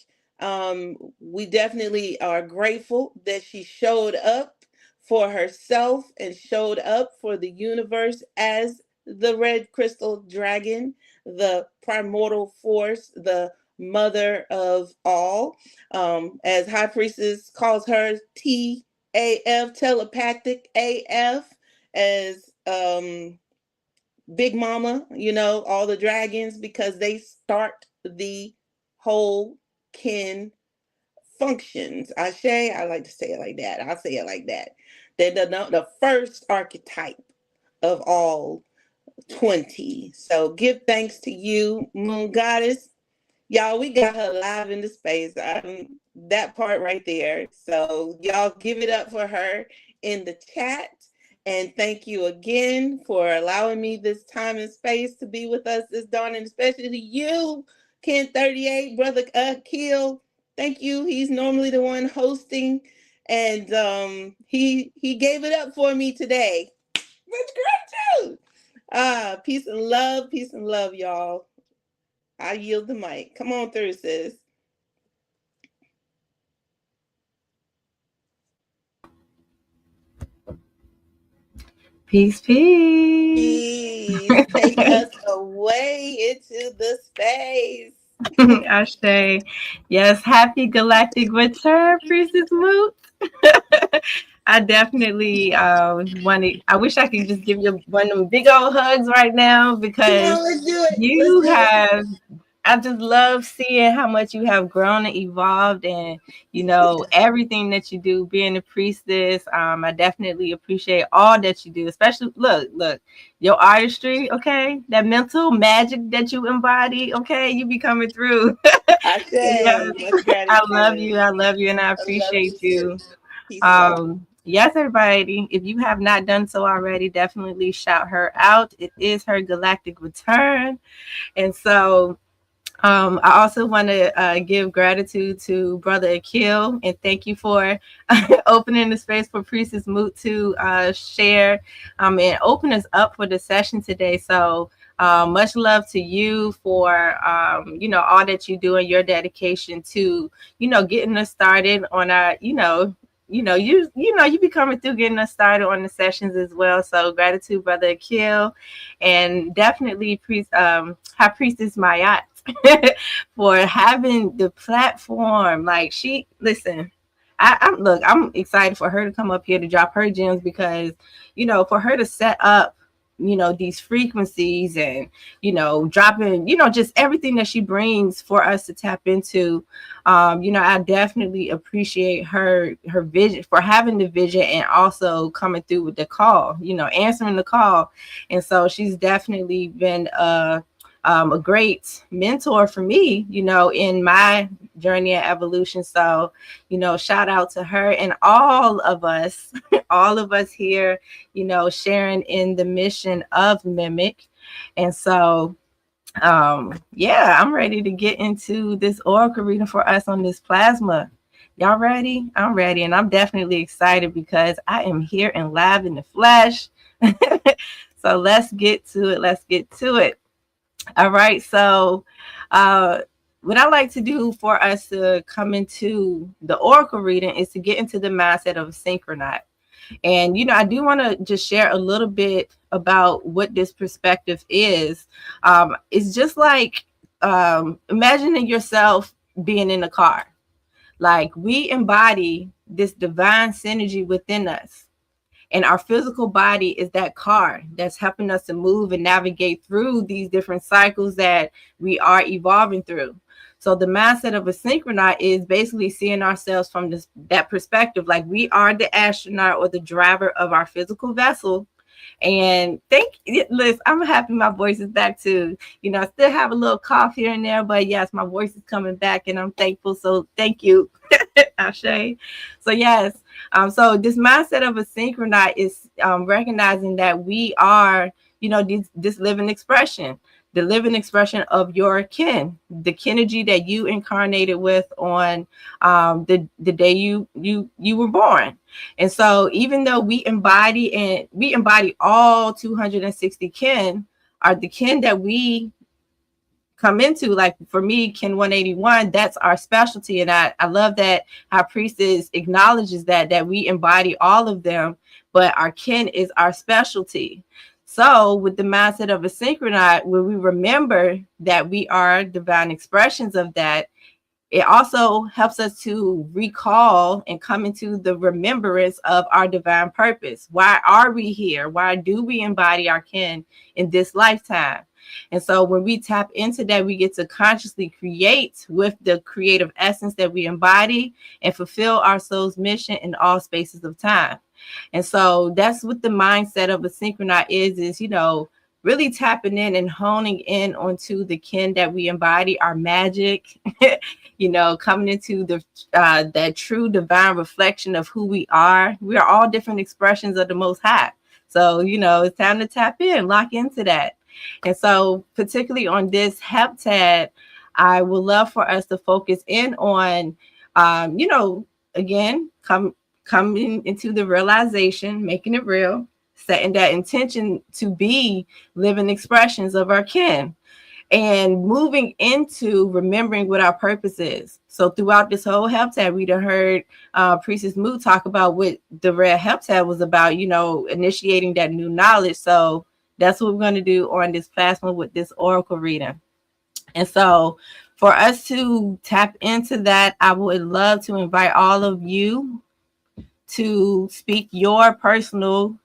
We definitely are grateful that she showed up for herself and showed up for the universe as the red crystal dragon, the primordial force, the mother of all. As High Priestess calls her, TAF, telepathic AF, as Big Mama, you know, all the dragons, because they start the whole kin functions. I like to say it like that. I'll say it like that. They're the first archetype of all 20. So give thanks to you, Moon Goddess. Y'all, we got her live in the space. That part right there. So y'all give it up for her in the chat. And thank you again for allowing me this time and space to be with us this dawn, and especially you, Ken 38, Brother Akil. Thank you. He's normally the one hosting. And he gave it up for me today. That's great too. Peace and love, y'all. I yield the mic. Come on through, sis.
Peace, peace.
Peace. Take us away. way into the space.
Ashe. Yes, happy galactic return, Priestess Moot. I definitely want to. I wish I could just give you one of them big old hugs right now
Come
because
on, let's do it. Let's
you
do it.
have. I just love seeing how much you have grown and evolved, and everything that you do. Being a priestess, I definitely appreciate all that you do. Especially, look, your artistry. Okay, that mental magic that you embody. Okay, you be coming through.
I
Yeah,
say, much
I love
gratitude.
you. I love you, and I
I love you
appreciate
too.
you.
Peace and love.
Yes, everybody, if you have not done so already, definitely shout her out. It is her galactic return. And so I also want to give gratitude to Brother Akil and thank you for opening the space for Priestess Moot to share and open us up for the session today. So much love to you for all that you do and your dedication to getting us started on our you be coming through getting us started on the sessions as well. So gratitude, Brother Akil, and definitely High Priestess Mayat for having the platform. Like listen, I'm excited for her to come up here to drop her gems because, for her to set up, these frequencies and, dropping, just everything that she brings for us to tap into. I definitely appreciate her vision for having the vision and also coming through with the call, answering the call. And so she's definitely been a great mentor for me, in my journey of evolution. So, shout out to her and all of us, all of us here, sharing in the mission of MIMEC. And so, I'm ready to get into this oracle reading for us on this plasma. Y'all ready? I'm ready. And I'm definitely excited because I am here and live in the flesh. So let's get to it. Let's get to it. All right. So what I like to do for us to come into the oracle reading is to get into the mindset of a synchronaut. And, I do want to just share a little bit about what this perspective is. It's just like imagining yourself being in a car. Like we embody this divine synergy within us. And our physical body is that car that's helping us to move and navigate through these different cycles that we are evolving through. So the mindset of a synchronaut is basically seeing ourselves from that perspective, like we are the astronaut or the driver of our physical vessel. And listen, I'm happy my voice is back too. I still have a little cough here and there, but yes, my voice is coming back and I'm thankful. So thank you, Ashe. So yes, so this mindset of a synchronaut is recognizing that we are, this living expression, the living expression of your kin, the kinergy that you incarnated with on the day you were born. And so even though we embody all 260 kin, are the kin that we come into, like for me, kin 181, that's our specialty. And I love that our priestess acknowledges that we embody all of them, but our kin is our specialty. So with the mindset of a synchronaut, when we remember that we are divine expressions of that, it also helps us to recall and come into the remembrance of our divine purpose. Why are we here? Why do we embody our kin in this lifetime? And so when we tap into that, we get to consciously create with the creative essence that we embody and fulfill our soul's mission in all spaces of time. And so that's what the mindset of a synchronaut is, really tapping in and honing in onto the kin that we embody, our magic, coming into the that true divine reflection of who we are. We are all different expressions of the Most High. So, it's time to tap in, lock into that. And so particularly on this heptad, I would love for us to focus in on, again, coming into the realization, making it real, setting that intention to be living expressions of our kin, and moving into remembering what our purpose is. So throughout this whole heptad, we'd have heard Priestess Moot talk about what the red heptad was about, initiating that new knowledge. So
That's what we're going to do on this platform with this oracle reading. And so for us to tap into that, I would love to invite all of you to speak your personal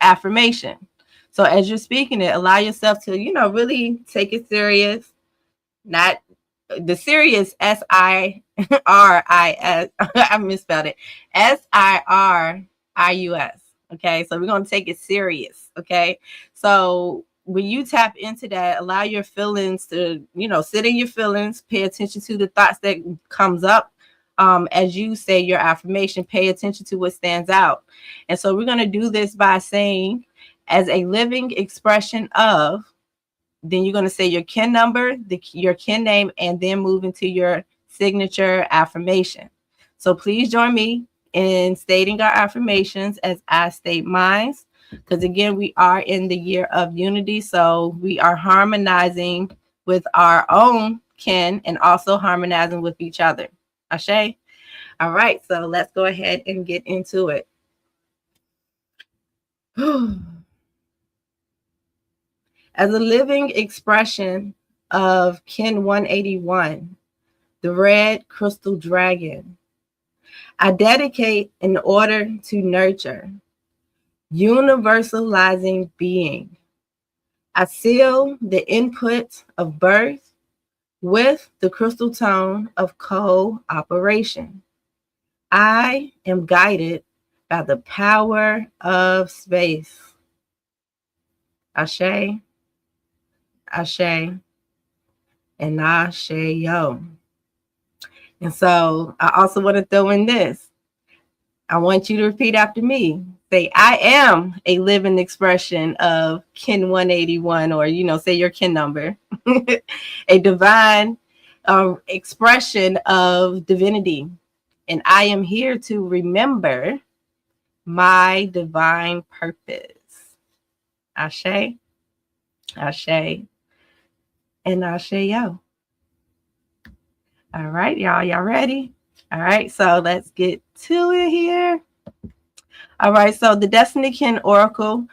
affirmation. So as you're speaking it, allow yourself to, really take it serious, not the serious SIRIS. I misspelled it. SIRIUS. Okay. So we're going to take it serious. Okay. So when you tap into that, allow your feelings to, sit in your feelings, pay attention to the thoughts that comes up. As you say your affirmation, pay attention to what stands out. And so we're going to do this by saying, as a living expression of, then you're going to say your kin number, your kin name, and then move into your signature affirmation. So please join me in stating our affirmations as I state mine. Because again, we are in the year of unity. So we are harmonizing with our own kin and also harmonizing with each other. Ashe? All right. So let's go ahead and get into it. As a living expression of Kin 181, the red crystal dragon, I dedicate in order to nurture, universalizing being. I seal the input of birth with the crystal tone of cooperation. I am guided by the power of space. Ashe, Ashe, and Ashe-yo. And so I also want to throw in this. I want you to repeat after me. Say, I am a living expression of Kin 181, or, say your kin number, a divine expression of divinity. And I am here to remember my divine purpose. Ashe, Ashe, and Ashe-yo. All right, y'all. Y'all ready? All right, so let's get to it here. All right, so the Destiny Kin Oracle,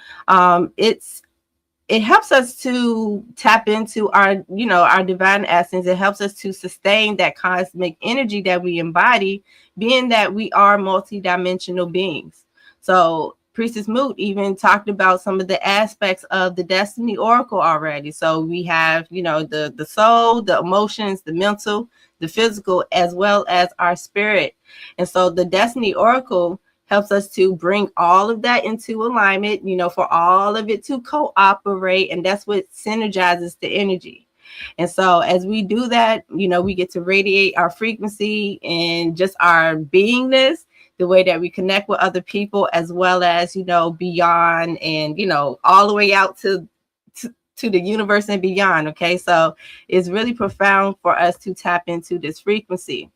it helps us to tap into our, our divine essence. It helps us to sustain that cosmic energy that we embody, being that we are multidimensional beings. So Priestess Moot even talked about some of the aspects of the Destiny Oracle already. So we have, the soul, the emotions, the mental, the physical, as well as our spirit. And so the Destiny Oracle helps us to bring all of that into alignment, for all of it to cooperate. And that's what synergizes the energy. And so as we do that, we get to radiate our frequency and just our beingness, the way that we connect with other people, as well as, beyond and, all the way out to the universe and beyond. Okay. So it's really profound for us to tap into this frequency.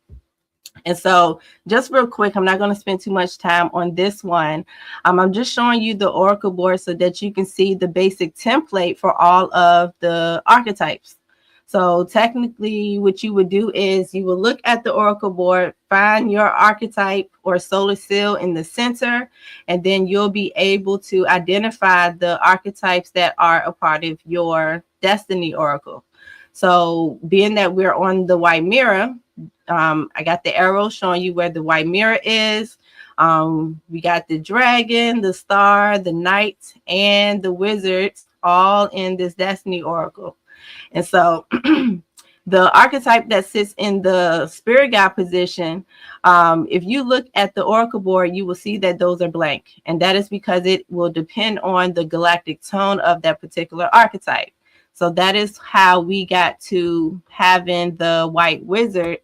And so just real quick, I'm not going to spend too much time on this one. I'm just showing you the Oracle board so that you can see the basic template for all of the archetypes. So technically what you would do is you will look at the Oracle board, find your archetype or solar seal in the center, and then you'll be able to identify the archetypes that are a part of your Destiny Oracle. So being that we're on the white mirror, I got the arrow showing you where the white mirror is. We got the dragon, the star, the knight, and the wizards all in this Destiny Oracle. And so the archetype that sits in the spirit guide position, if you look at the Oracle board, you will see that those are blank. And that is because it will depend on the galactic tone of that particular archetype. So that is how we got to having the white wizard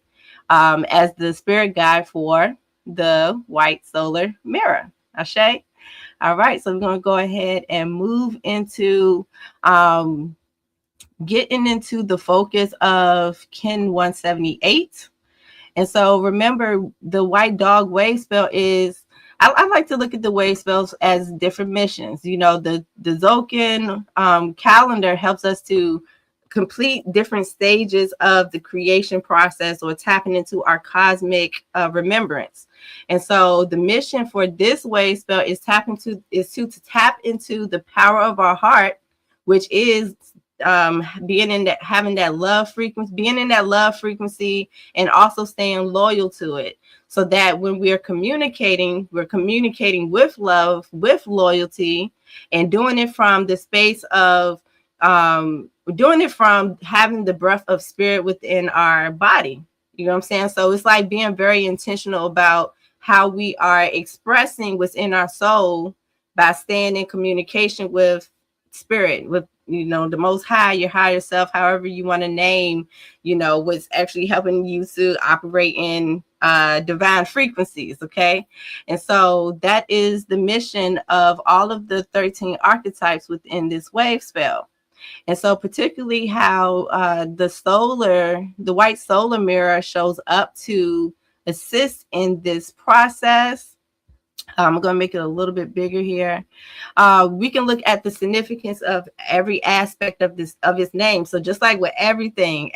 as the spirit guide for the white solar mirror. Ashe? All right, so we're going to go ahead and move into getting into the focus of Kin 178. And so remember, the white dog wave spell is, I like to look at the wave spells as different missions. The Zokin calendar helps us to complete different stages of the creation process or tapping into our cosmic remembrance. And so the mission for this wave spell is to tap into the power of our heart which is being in that, having that love frequency, being in that love frequency, and also staying loyal to it, so that when we're communicating with love, with loyalty, and doing it from the space of doing it from having the breath of spirit within our body. You know what I'm saying? So it's like being very intentional about how we are expressing what's in our soul by staying in communication with spirit, with, you know, the most high, your higher self, however you want to name, you know, what's actually helping you to operate in divine frequencies. Okay. And so that is the mission of all of the 13 archetypes within this wave spell. And so particularly how the white solar mirror shows up to assist in this process. I'm going to make it a little bit bigger here. We can look at the significance of every aspect of its name. So just like with everything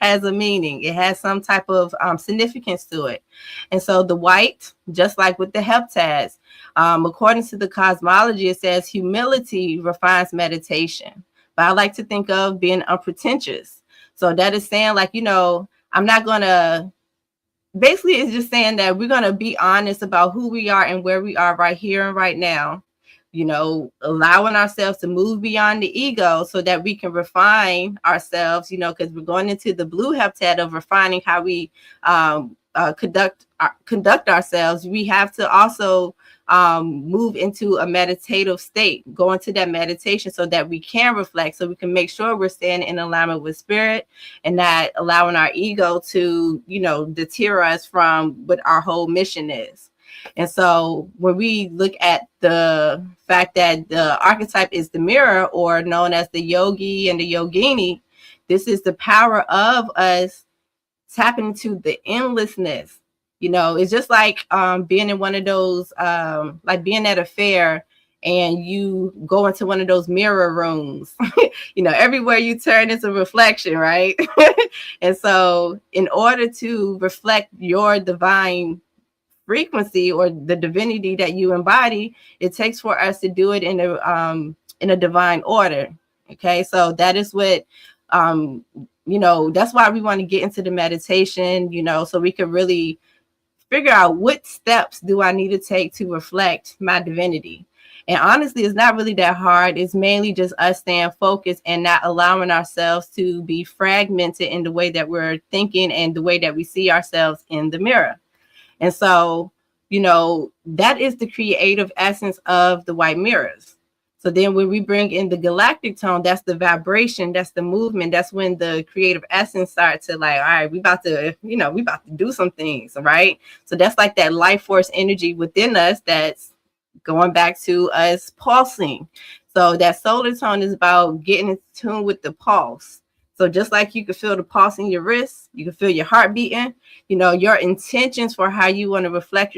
has a meaning. It has some type of significance to it. And so the white, just like with the heptads, according to the cosmology, it says humility refines meditation. But I like to think of being unpretentious. So that is saying, like, you know, I'm not going to, basically it's just saying that we're going to be honest about who we are and where we are right here and right now, you know, allowing ourselves to move beyond the ego so that we can refine ourselves, you know, because we're going into the blue heptad of refining how we conduct ourselves. We have to also move into a meditative state, go into that meditation so that we can reflect, so we can make sure we're staying in alignment with spirit and not allowing our ego to, you know, deter us from what our whole mission is. And so when we look at the fact that the archetype is the mirror, or known as the yogi and the yogini, this is the power of us tapping into the endlessness. You know, it's just like being in one of those, like being at a fair and you go into one of those mirror rooms. You know, everywhere you turn is a reflection, right? And so in order to reflect your divine frequency or the divinity that you embody, it takes for us to do it in a divine order. Okay, so that is what you know, that's why we want to get into the meditation, you know, so we can really figure out what steps do I need to take to reflect my divinity. And honestly, it's not really that hard. It's mainly just us staying focused and not allowing ourselves to be fragmented in the way that we're thinking and the way that we see ourselves in the mirror. And so, you know, that is the creative essence of the white mirrors. So then when we bring in the galactic tone, that's the vibration, that's the movement. That's when the creative essence starts to, like, all right, we about to do some things, right? So that's like that life force energy within us that's going back to us pulsing. So that solar tone is about getting in tune with the pulse. So just like you can feel the pulse in your wrist, you can feel your heart beating, you know, your intentions for how you want to reflect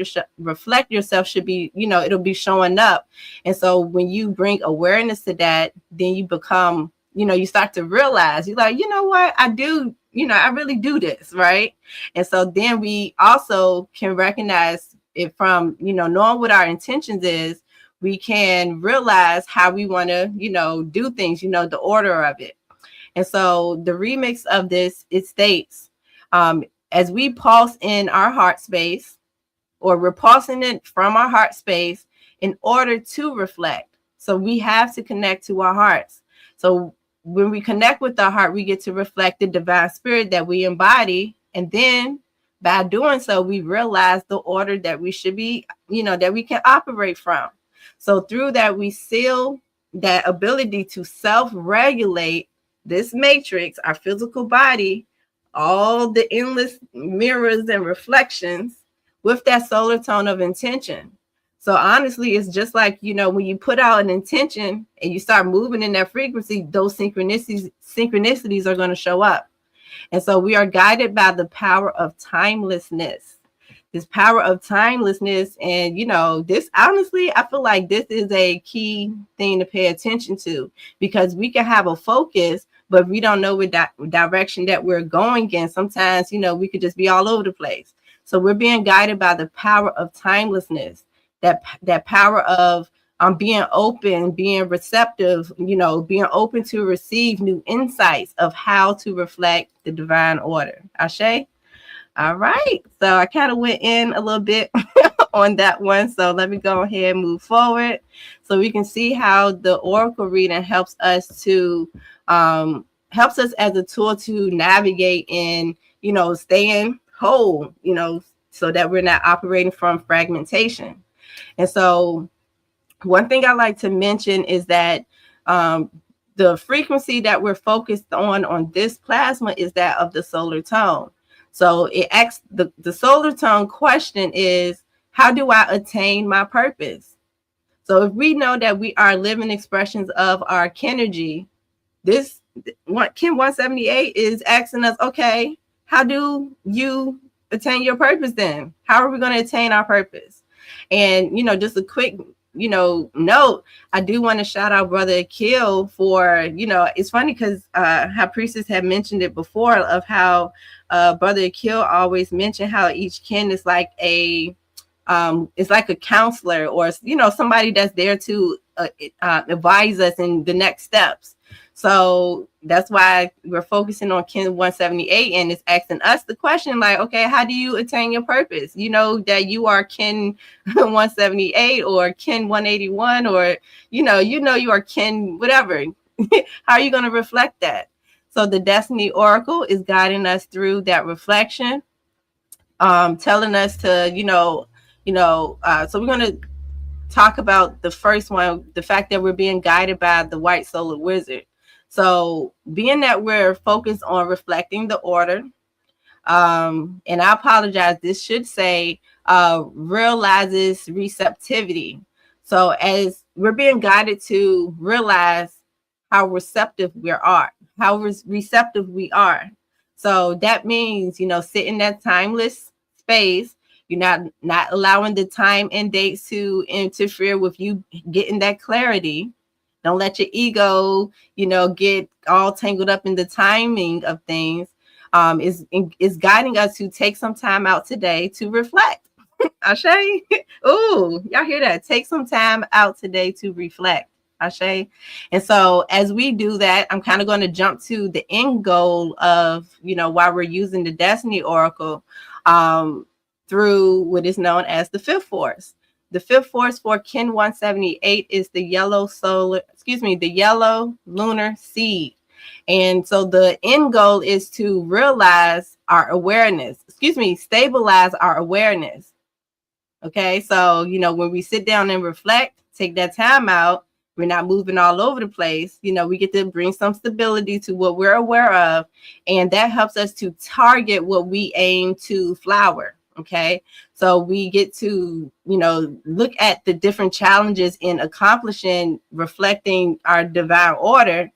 yourself should be, you know, it'll be showing up. And so when you bring awareness to that, then you become, you know, you start to realize, you're like, you know what, I do, you know, I really do this, right? And so then we also can recognize it from, you know, knowing what our intentions is, we can realize how we want to, you know, do things, you know, the order of it. And so the remix of this, it states, as we pulse in our heart space, or we're pulsing it from our heart space in order to reflect. So we have to connect to our hearts. So when we connect with our heart, we get to reflect the divine spirit that we embody. And then by doing so, we realize the order that we should be, you know, that we can operate from. So through that, we seal that ability to self-regulate this matrix, our physical body, all the endless mirrors and reflections, with that solar tone of intention. So honestly, it's just like, you know, when you put out an intention and you start moving in that frequency, those synchronicities are going to show up. And so we are guided by the power of timelessness. This power of timelessness. And, you know, this, honestly, I feel like this is a key thing to pay attention to, because we can have a focus, but we don't know what direction that we're going in. Sometimes, you know, we could just be all over the place. So we're being guided by the power of timelessness, that power of being open, being receptive, being open to receive new insights of how to reflect the divine order. Ashe? All right. So I kind of went in a little bit on that one. So let me go ahead and move forward so we can see how the oracle reading helps us as a tool to navigate in, staying whole, so that we're not operating from fragmentation. And so one thing I like to mention is that the frequency that we're focused on this plasma is that of the solar tone. So it asks the solar tone question is, how do I attain my purpose? So if we know that we are living expressions of our Kenergy, this Kim 178 is asking us, okay, how do you attain your purpose then? How are we going to attain our purpose? And, just a quick, note, I do want to shout out Brother Akil for, it's funny because how Priestess had mentioned it before of how Brother Akil always mentioned how each kin is like it's like a counselor or, somebody that's there to advise us in the next steps. So that's why we're focusing on Kin 178, and it's asking us the question like, okay, how do you attain your purpose? You know that you are Kin 178 or Kin 181, or you are Kin whatever. How are you going to reflect that? So the Destiny Oracle is guiding us through that reflection, telling us to, so we're going to talk about the first one, the fact that we're being guided by the White Solar Wizard. So being that we're focused on reflecting the order, and I apologize, this should say realizes receptivity. So as we're being guided to realize how receptive we are, receptive we are. So that means, sit in that timeless space. You're not allowing the time and dates to interfere with you getting that clarity. Don't let your ego, get all tangled up in the timing of things. Is guiding us to take some time out today to reflect. Ashe. Ooh, y'all hear that? Take some time out today to reflect. Ashe. And so as we do that, I'm kind of going to jump to the end goal of, why we're using the Destiny Oracle through what is known as the fifth force. The fifth force for Kin 178 is the yellow lunar seed. And so the end goal is to realize our awareness, stabilize our awareness. Okay, so, when we sit down and reflect, take that time out, we're not moving all over the place. We get to bring some stability to what we're aware of. And that helps us to target what we aim to flower. Okay, so we get to, look at the different challenges in accomplishing, reflecting our divine order.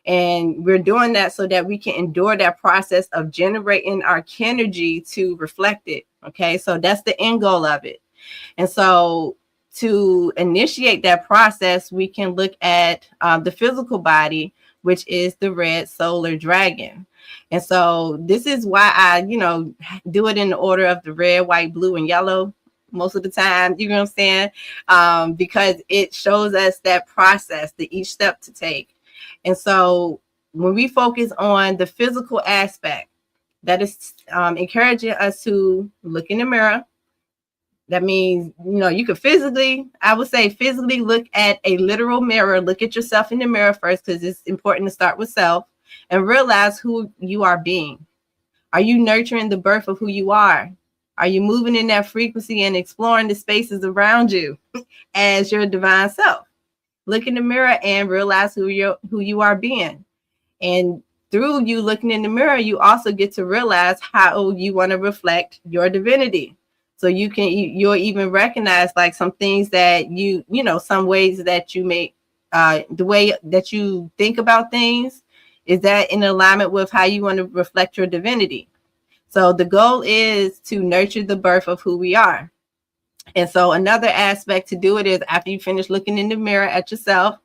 And we're doing that so that we can endure that process of generating our Kenergy to reflect it. Okay, so that's the end goal of it. And so to initiate that process, we can look at the physical body, which is the red solar dragon. And so this is why I, do it in the order of the red, white, blue, and yellow most of the time, you know what I'm saying? Because it shows us that process, each step to take. And so when we focus on the physical aspect, that is encouraging us to look in the mirror. That means, you could physically look at a literal mirror, look at yourself in the mirror first, because it's important to start with self and realize who you are being. Are you nurturing the birth of who you are? Are you moving in that frequency and exploring the spaces around you as your divine self? Look in the mirror and realize who you are being. And through you looking in the mirror, you also get to realize how you want to reflect your divinity. So you'll even recognize like some things that some ways that you make, the way that you think about things, is that in alignment with how you want to reflect your divinity. So the goal is to nurture the birth of who we are. And so another aspect to do it is after you finish looking in the mirror at yourself,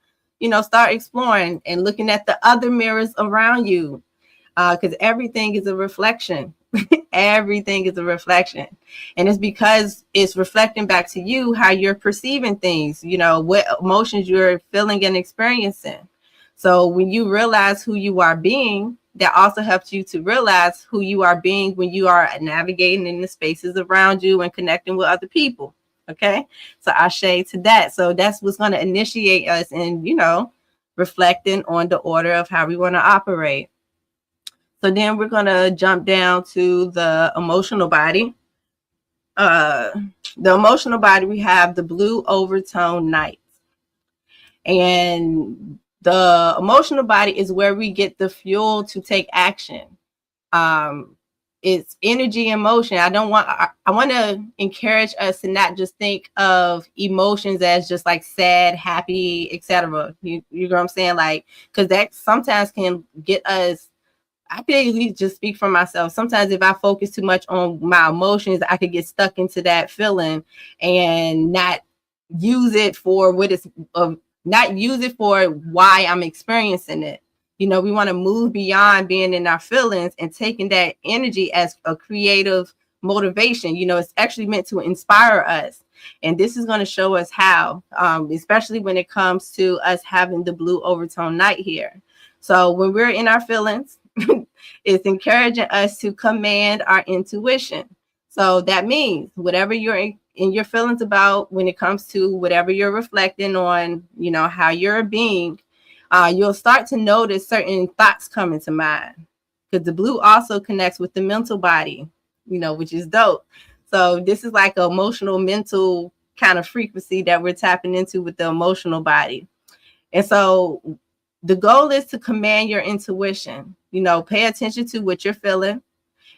start exploring and looking at the other mirrors around you, because everything is a reflection. Everything is a reflection. And it's because it's reflecting back to you how you're perceiving things, what emotions you're feeling and experiencing. So when you realize who you are being, that also helps you to realize who you are being when you are navigating in the spaces around you and connecting with other people. Okay. So I shade to that. So that's what's going to initiate us in, reflecting on the order of how we want to operate. So then we're going to jump down to the emotional body. The emotional body, we have the blue overtone night. And the emotional body is where we get the fuel to take action. It's energy and motion. I want to encourage us to not just think of emotions as just like sad, happy, etc. You know what I'm saying? Like, because that sometimes can get us. I can at least just speak for myself. Sometimes if I focus too much on my emotions, I could get stuck into that feeling and not use it for not use it for why I'm experiencing it. We want to move beyond being in our feelings and taking that energy as a creative motivation. It's actually meant to inspire us. And this is going to show us how, especially when it comes to us having the blue overtone night here. So when we're in our feelings, it's encouraging us to command our intuition. So that means whatever you're in your feelings about when it comes to whatever you're reflecting on, how you're being, you'll start to notice certain thoughts coming to mind, because the blue also connects with the mental body, which is dope. So this is like an emotional, mental kind of frequency that we're tapping into with the emotional body. And so the goal is to command your intuition, pay attention to what you're feeling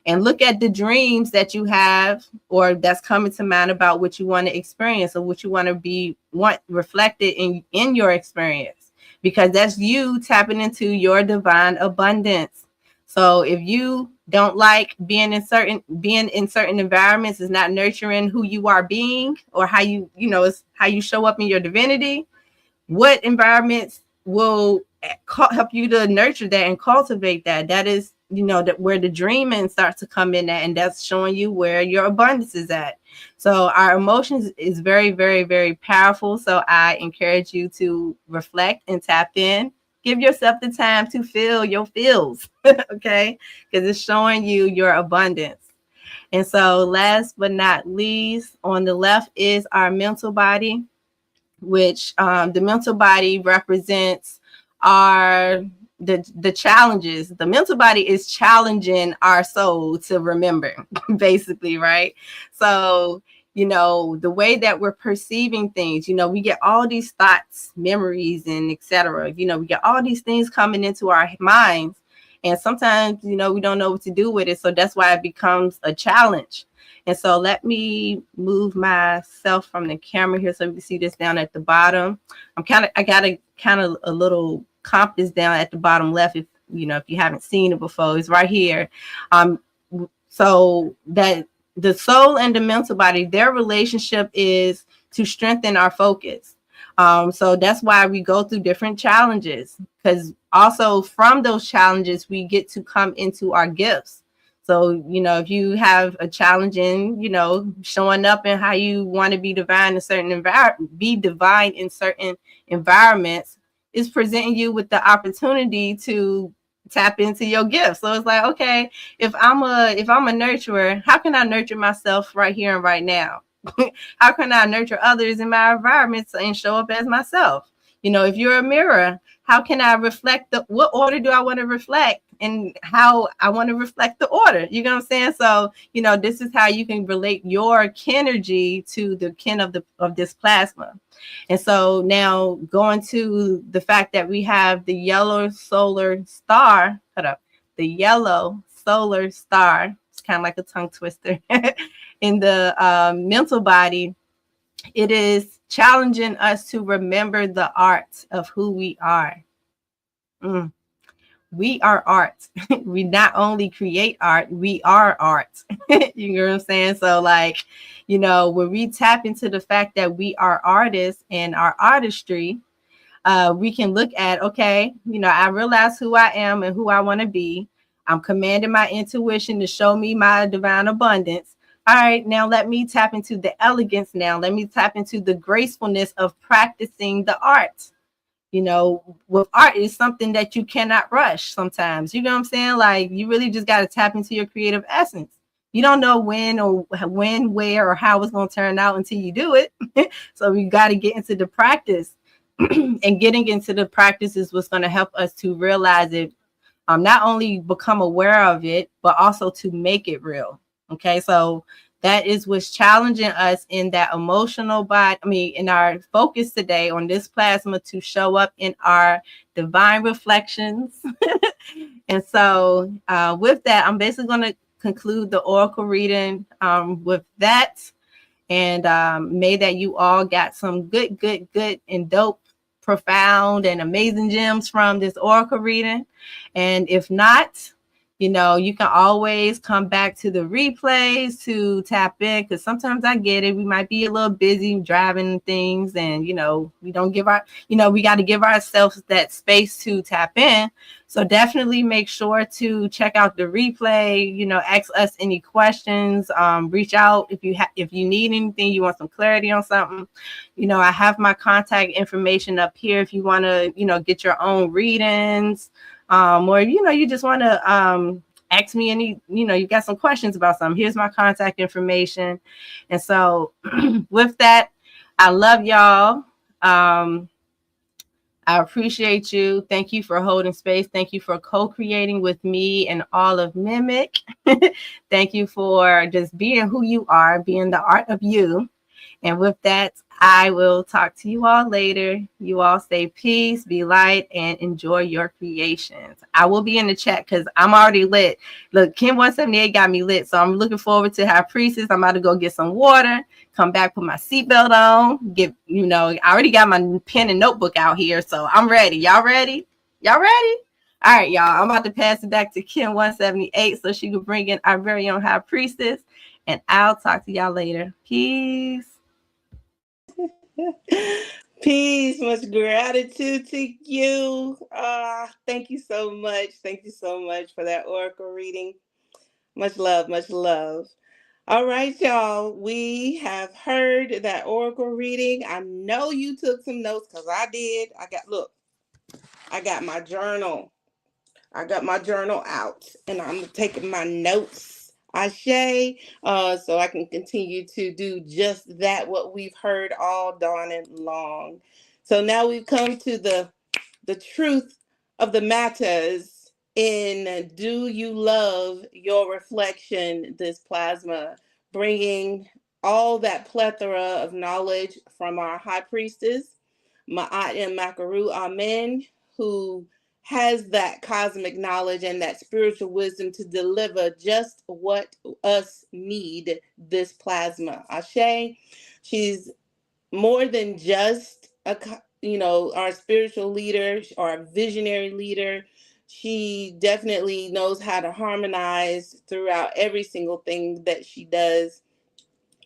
and look at the dreams that you have or that's coming to mind about what you want to experience or what you want to want reflected in your experience, because that's you tapping into your divine abundance. So if you don't like being in certain environments, is not nurturing who you are being or how it's how you show up in your divinity, what environments will help you to nurture that and cultivate that? That is, that where the dreaming starts to come in at, and that's showing you where your abundance is at. So our emotions is very, very, very powerful. So I encourage you to reflect and tap in. Give yourself the time to feel your feels, okay? Because it's showing you your abundance. And so last but not least, on the left is our mental body, which the mental body represents the challenges. The mental body is challenging our soul to remember, basically, right? So, the way that we're perceiving things, we get all these thoughts, memories, and etc. We get all these things coming into our minds. And sometimes, we don't know what to do with it. So that's why it becomes a challenge. And so let me move myself from the camera here so you can see this down at the bottom. I got a little compass down at the bottom left. If you haven't seen it before, it's right here. So that the soul and the mental body, their relationship is to strengthen our focus. So that's why we go through different challenges, because also from those challenges, we get to come into our gifts. So, if you have a challenge in, showing up in how you want to be divine in certain environments, is presenting you with the opportunity to tap into your gifts. So it's like, okay, if I'm a nurturer, how can I nurture myself right here and right now? How can I nurture others in my environments and show up as myself? If you're a mirror, how can I reflect what order do I want to reflect and how I want to reflect the order? You know what I'm saying? So, this is how you can relate your kinergy to the kin of this plasma. And so now going to the fact that we have the yellow solar star, the yellow solar star, it's kind of like a tongue twister in the mental body. It is challenging us to remember the art of who we are. We are art. We not only create art, we are art. You know what I'm saying? So when we tap into the fact that we are artists and our artistry, we can look at, okay, I realize who I am and who I want to be. I'm commanding my intuition to show me my divine abundance. All right, now let me tap into the elegance now. Let me tap into the gracefulness of practicing the art. You know, with art is something that you cannot rush sometimes. You know what I'm saying? Like, you really just got to tap into your creative essence. You don't know when, where, or how it's going to turn out until you do it. So you got to get into the practice. And getting into the practice is what's going to help us to realize it, not only become aware of it, but also to make it real. Okay, so that is what's challenging us in that emotional body. I mean, in our focus today on this plasma to show up in our divine reflections. And so with that, I'm basically going to conclude the oracle reading with that. And may that you all got some good and dope, profound and amazing gems from this oracle reading. And if not, you know, you can always come back to the replays to tap in, because sometimes I get it. We might be a little busy driving things, and, you know, we don't give our, you know, we got to give ourselves that space to tap in. So definitely make sure to check out the replay, you know, ask us any questions, reach out if you need anything, you want some clarity on something. You know, I have my contact information up here if you want to, you know, get your own readings. Or, you know, you just want to ask me any, you know, you got some questions about something. Here's my contact information. And so with that, I love y'all. I appreciate you. Thank you for holding space. Thank you for co-creating with me and all of MIMEC. Thank you for just being who you are, being the art of you. And with that, I will talk to you all later. You all stay peace, be light, and enjoy your creations. I will be in the chat because I'm already lit. Look, Kim178 got me lit, so I'm looking forward to High Priestess. I'm about to go get some water, come back, put my seatbelt on, get, you know, I already got my pen and notebook out here, so I'm ready. Y'all ready? Y'all ready? All right, y'all. I'm about to pass it back to Kim178 so she can bring in our very own High Priestess, and I'll talk to y'all later. Peace.
Peace, much gratitude to you. Thank you so much. Thank you so much for that oracle reading. Much love, much love. All right, y'all. We have heard that oracle reading. I know you took some notes because I did. I got my journal. I got my journal out and I'm taking my notes. Ashe, so I can continue to do just that, what we've heard all dawning long. So now we've come to the truth of the matters in do you love your reflection, this plasma, bringing all that plethora of knowledge from our high priestess, Ma'at and Makaru Amen, who has that cosmic knowledge and that spiritual wisdom to deliver just what us need, this plasma. Ashe, she's more than just our spiritual leader or a visionary leader. She definitely knows how to harmonize throughout every single thing that she does.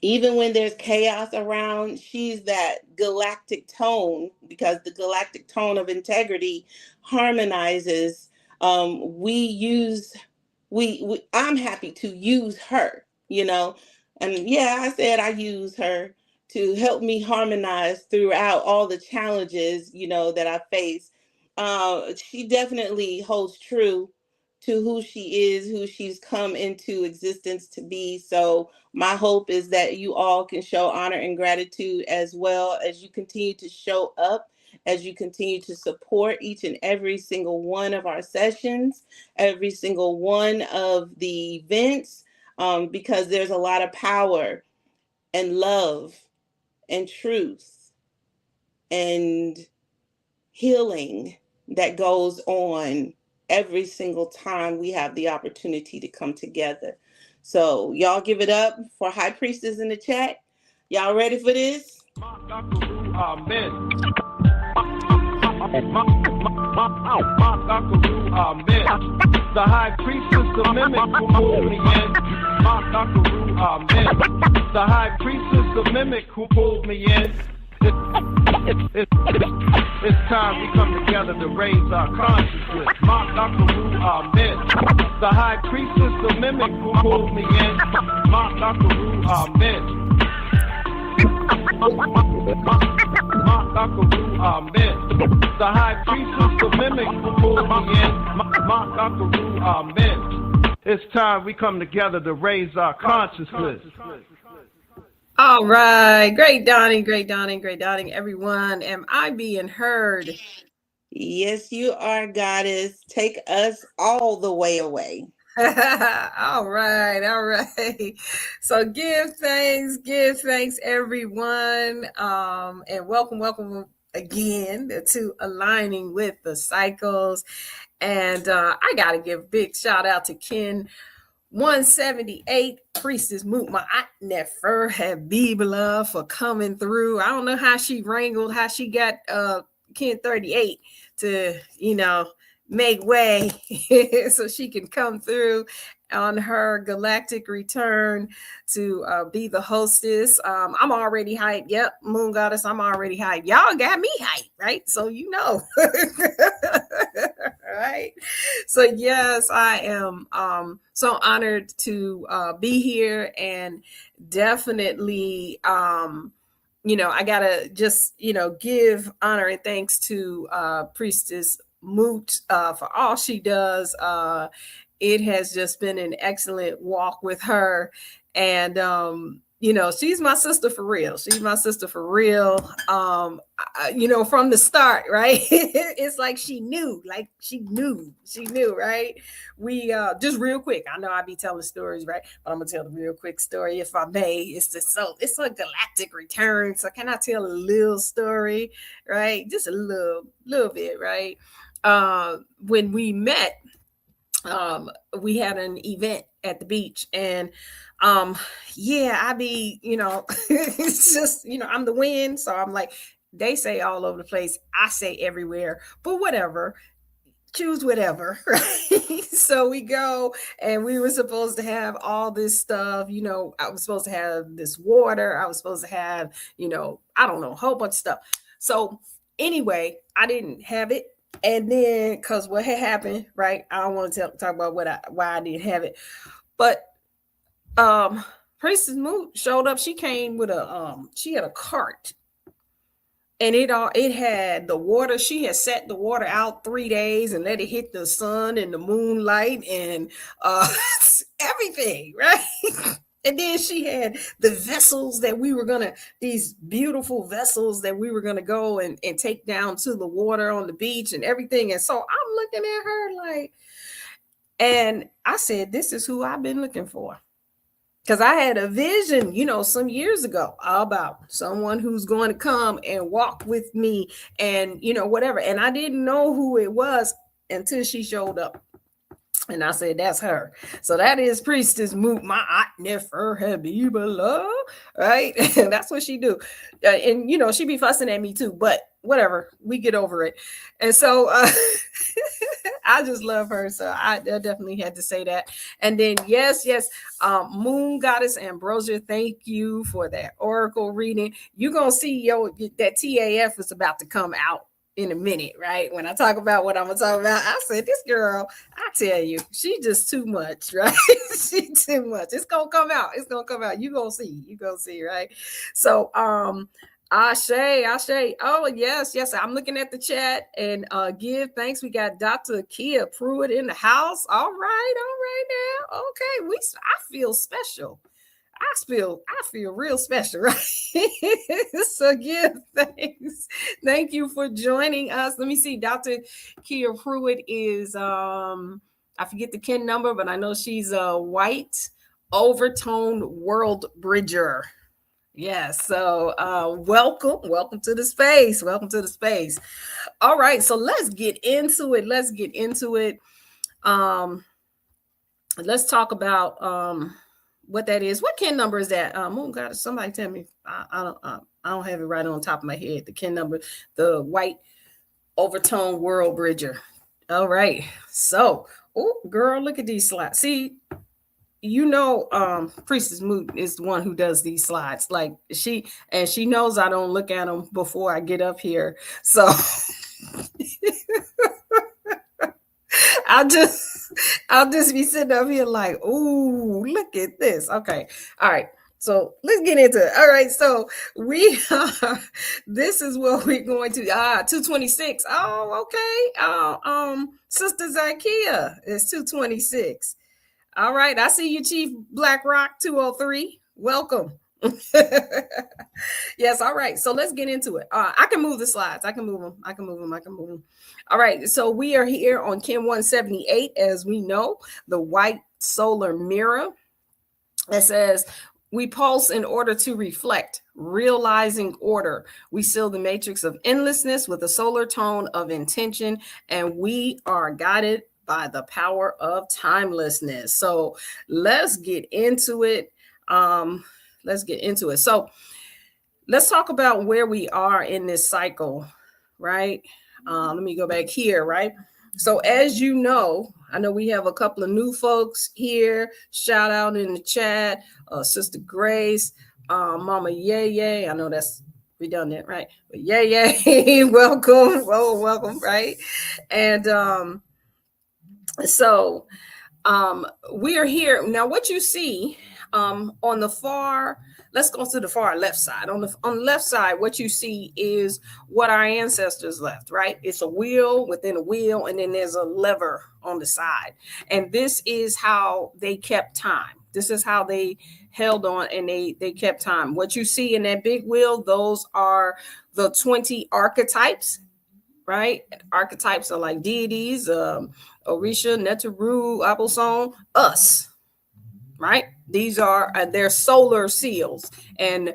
Even when there's chaos around, she's that galactic tone, because the galactic tone of integrity harmonizes. I'm happy to use her, you know. And yeah, I said I use her to help me harmonize throughout all the challenges, you know, that I face. She definitely holds true to who she is, who she's come into existence to be. So my hope is that you all can show honor and gratitude as well as you continue to show up, as you continue to support each and every single one of our sessions, every single one of the events, because there's a lot of power and love and truth and healing that goes on every single time we have the opportunity to come together. So y'all give it up for High Priestess in the chat. Y'all ready for this?
Amen. The High Priestess, the mimic who pulled me in. Amen. The High Priestess, the mimic who pulled me in. It's time we come together to raise our consciousness. Mark Dr. Wu Ahmed, the high priestess, the mimic who pulled me in. Mark Dr. Wu Ahmed. Mark Dr. Wu Ahmed, the high priestess, the mimic who pulled me in. Mark Dr. Wu Ahmed. It's time we come together to raise our consciousness.
All right. Great dawning, everyone. Am I being heard?
Yes, you are, goddess. Take us all the way away.
All right. So give thanks, everyone. And welcome again to Aligning with the Cycles. And I got to give a big shout out to Ken 178, Priestess Mutma'at Nefer Habibullah for coming through. I don't know how she wrangled, how she got Ken 38 to, make way so she can come through on her galactic return to be the hostess. I'm already hyped. Yep, Moon Goddess, I'm already hyped. Y'all got me hyped, right? So right? So yes, I am so honored to be here, and definitely I gotta just give honor and thanks to Priestess Moot for all she does. It has just been an excellent walk with her, and she's my sister for real. From the start, right? It's like she knew, right? We just real quick, I know I be telling stories, right? But I'm gonna tell the real quick story, if I may. It's a galactic return. So can I tell a little story, right? Just a little bit, right? When we met, we had an event at the beach, and I be, it's just, I'm the wind. So I'm like, they say all over the place, I say everywhere, but whatever, choose whatever, right? So we go, and we were supposed to have all this stuff, I was supposed to have this water, I was supposed to have, I don't know, a whole bunch of stuff. So anyway, I didn't have it. And then, because what had happened, right? I don't want to talk about why I didn't have it, but Priestess Moot showed up. She came with she had a cart, and it had the water. She had set the water out 3 days and let it hit the sun and the moonlight and everything, right? And then she had the vessels that these beautiful vessels that we were going to go and take down to the water on the beach and everything. And so I'm looking at her like, and I said, this is who I've been looking for. Because I had a vision, some years ago about someone who's going to come and walk with me and, whatever. And I didn't know who it was until she showed up. And I said, that's her. So that is Priestess Mutma'at Nefer Habibullah, right? That's what she do. And, she be fussing at me too, but whatever, we get over it. And so I just love her. So I definitely had to say that. And then, yes, Moon Goddess Ambrosia, thank you for that oracle reading. You're going to see that TAF is about to come out in a minute, right? When I talk about what I'm gonna talk about, I said, this girl, I tell you, she just too much, right? She too much. It's gonna come out. You gonna see, right? So Ashe. Oh, yes. I'm looking at the chat and give thanks. We got Dr. Kia Pruitt in the house. All right now. Okay, I feel special. I feel real special, right? So give thanks. Thank you for joining us. Let me see. Dr. Kia Pruitt is I forget the kin number, but I know she's a white overtone world bridger. Yes. So welcome to the space. All right. So let's get into it. Let's talk about what that is. What kin number is that? Moon Goddess, somebody tell me. I don't have it right on top of my head. The kin number, the white overtone world bridger. All right. So, oh girl, look at these slides. See, Priestess Moot is the one who does these slides. Like she knows I don't look at them before I get up here. So I'll just be sitting up here like, ooh, look at this. Okay. All right. So let's get into it. All right. So this is what we're going to 226. Oh, okay. Sister Zakia is 226. All right. I see you, Chief BlackRock 203. Welcome. Yes. All right. So let's get into it. I can move the slides. I can move them. All right. So we are here on Kim 178, as we know, the white solar mirror that says, we pulse in order to reflect, realizing order. We seal the matrix of endlessness with a solar tone of intention, and we are guided by the power of timelessness. So let's get into it. So let's talk about where we are in this cycle, right? Let me go back here, right? So as you know, I know we have a couple of new folks here. Shout out in the chat, Sister Grace, Mama Yay. I know that's redundant, right? But Yay, welcome, welcome, right? And so we are here now. What you see on the far, let's go to the far left side. On the left side, what you see is what our ancestors left, right? It's a wheel within a wheel, and then there's a lever on the side. And this is how they kept time. This is how they held on, and they kept time. What you see in that big wheel, those are the 20 archetypes, right? Archetypes are like deities, Orisha, Netaru, Aboson, us, right? These are their solar seals, and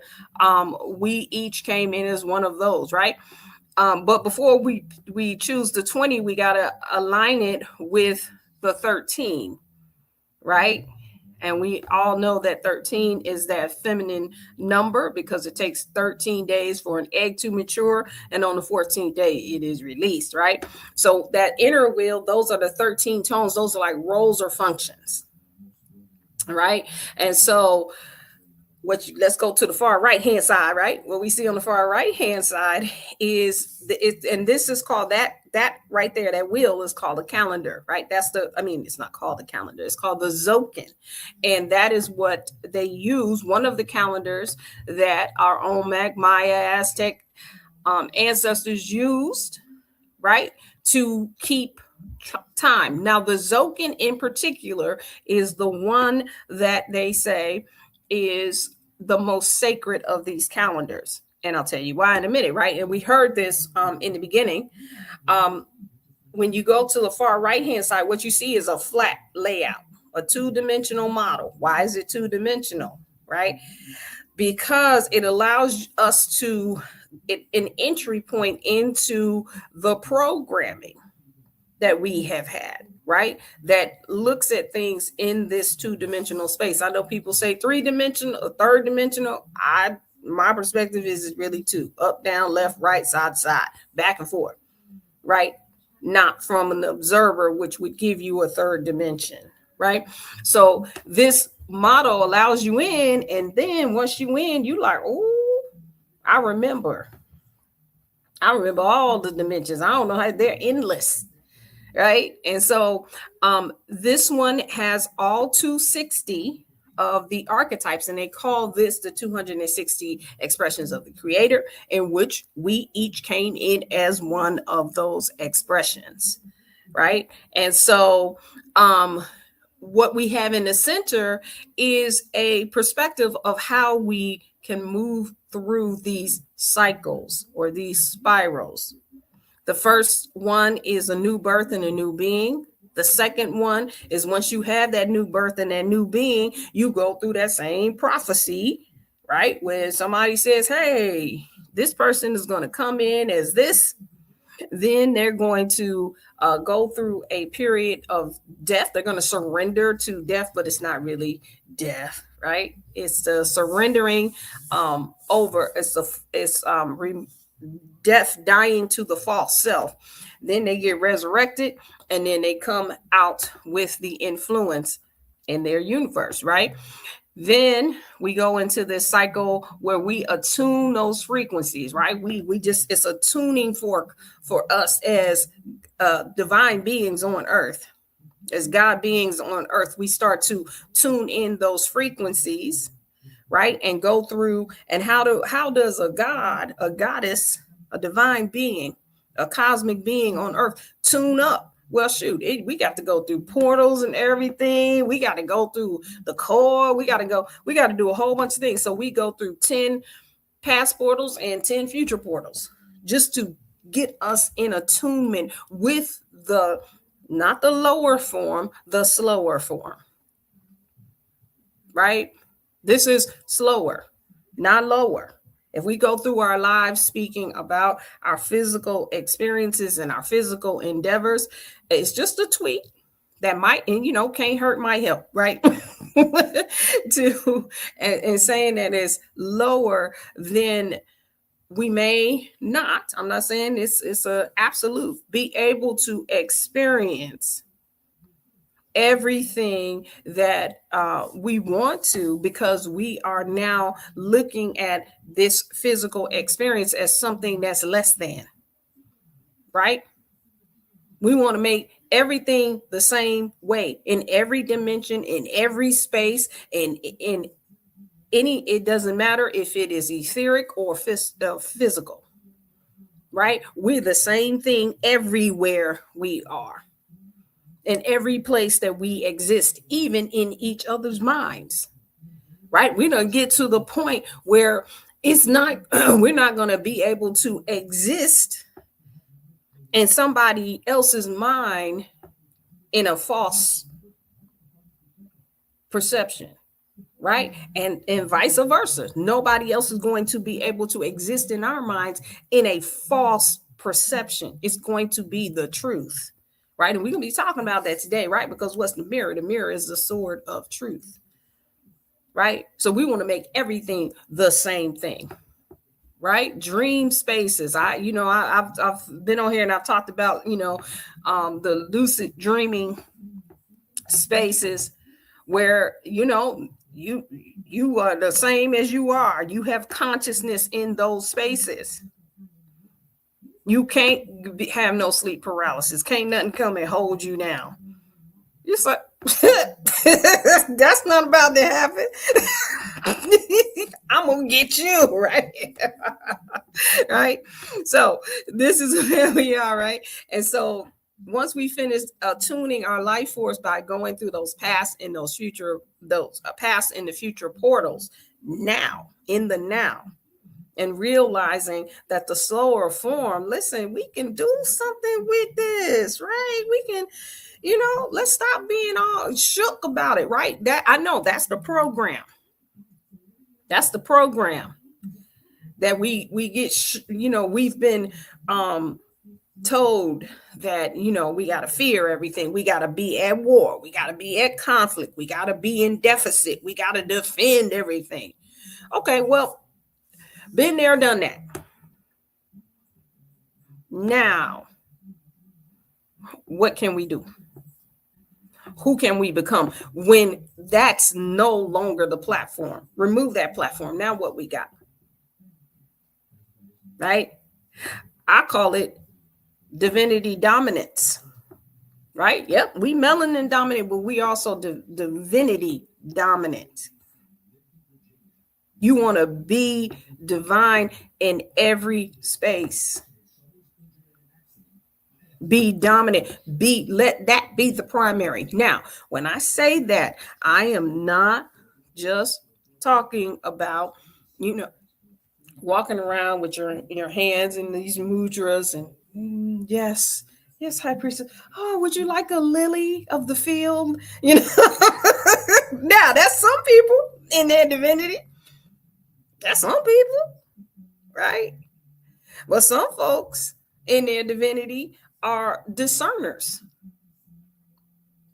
we each came in as one of those, right? But before we choose the 20, we got to align it with the 13, right? And we all know that 13 is that feminine number because it takes 13 days for an egg to mature. And on the 14th day, it is released, right? So that inner wheel, those are the 13 tones. Those are like roles or functions, right? And so let's go to the far right-hand side, right? What we see on the far right-hand side is, and this is called that right there, that wheel is called a calendar, right? It's not called a calendar. It's called the Zokin. And that is what they use, one of the calendars that our Olmec, Maya, Aztec ancestors used, right? To keep time. Now, the Zokin in particular is the one that they say is the most sacred of these calendars. And I'll tell you why in a minute, right? And we heard this in the beginning. When you go to the far right-hand side, what you see is a flat layout, a two-dimensional model. Why is it two-dimensional, right? Because it allows us an entry point into the programming that we have had, right? That looks at things in this two-dimensional space. I know people say three-dimensional or third-dimensional. My perspective is really two: up, down, left, right, side, side, back and forth, right? Not from an observer, which would give you a third dimension, right? So this model allows you in, and then once you in, you like, oh, I remember all the dimensions. I don't know how they're endless, right? And so this one has all 260 of the archetypes, and they call this the 260 expressions of the creator, in which we each came in as one of those expressions, right? And so what we have in the center is a perspective of how we can move through these cycles or these spirals. The first one is a new birth and a new being. The second one is once you have that new birth and that new being, you go through that same prophecy, right? When somebody says, hey, this person is going to come in as this, then they're going to go through a period of death. They're going to surrender to death, but it's not really death, right? It's the surrendering over. It's death, dying to the false self. Then they get resurrected, and then they come out with the influence in their universe, right? Then we go into this cycle where we attune those frequencies, right? We just, it's a tuning for us as divine beings on earth, as God beings on earth. We start to tune in those frequencies, right? And go through, and how does a god, a goddess, a divine being, a cosmic being on earth tune up? Well, shoot, we got to go through portals and everything. We got to go through the core. We got to do a whole bunch of things. So we go through 10 past portals and 10 future portals just to get us in attunement with the, not the lower form, the slower form, right? This is slower, not lower. If we go through our lives speaking about our physical experiences and our physical endeavors, it's just a tweak that might, and can't hurt, might help, right? And saying that it's lower, then we may not, I'm not saying it's an absolute, be able to experience everything that we want to, because we are now looking at this physical experience as something that's less than, right? We want to make everything the same way in every dimension, in every space, in any, it doesn't matter if it is etheric or physical, right? We're the same thing everywhere we are. In every place that we exist, even in each other's minds, right? We don't get to the point where it's not, we're not going to be able to exist in somebody else's mind in a false perception, right? And vice versa. Nobody else is going to be able to exist in our minds in a false perception. It's going to be the truth. Right. And we're going to be talking about that today, right? Because what's the mirror? The mirror is the sword of truth. Right. So we want to make everything the same thing. Right. Dream spaces. I've been on here and I've talked about, the lucid dreaming spaces where, you are the same as you are. You have consciousness in those spaces. You can't have no sleep paralysis. Can't nothing come and hold you down. It's like, that's not about to happen. I'm going to get you, right? Right? So this is where we are, right? And so once we finish tuning our life force by going through those past and those future, past and the future portals, now, in the now, and realizing that the slower form, listen, we can do something with this, right? We can, let's stop being all shook about it, right? That I know that's the program. That's the program that we get, we've been told that, we got to fear everything. We got to be at war. We got to be at conflict. We got to be in deficit. We got to defend everything. Okay, well, been there, done that. Now, what can we do? Who can we become when that's no longer the platform? Remove that platform. Now what we got? Right? I call it divinity dominance. Right? Yep. We melanin dominant, but we also divinity dominant. You want to be divine in every space. Be dominant. Let that be the primary. Now, when I say that, I am not just talking about, walking around with your hands in these mudras and yes, high priestess. Oh, would you like a lily of the field? Now, that's some people in their divinity. That's some people, right? But some folks in their divinity are discerners,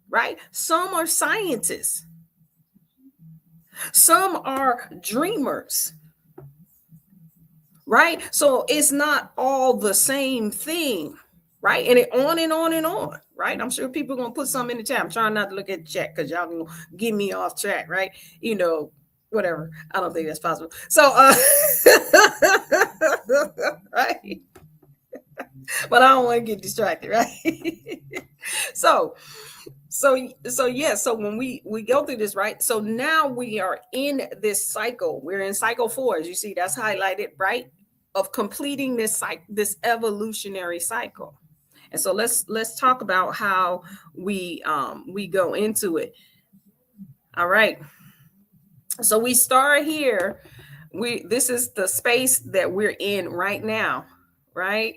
right? Some are scientists. Some are dreamers, right? So it's not all the same thing, right? And it on and on and on, right? I'm sure people are going to put something in the chat. I'm trying not to look at the chat because y'all going to get me off track, right? You know, whatever. I don't think that's possible. So, right? But I don't want to get distracted, right? So yeah, so when we go through this, right? So now we are in this cycle. We're in cycle 4, as you see, that's highlighted, right? Of completing this evolutionary cycle. And so let's talk about how we go into it. All right. So we start here. This is the space that we're in right now, right?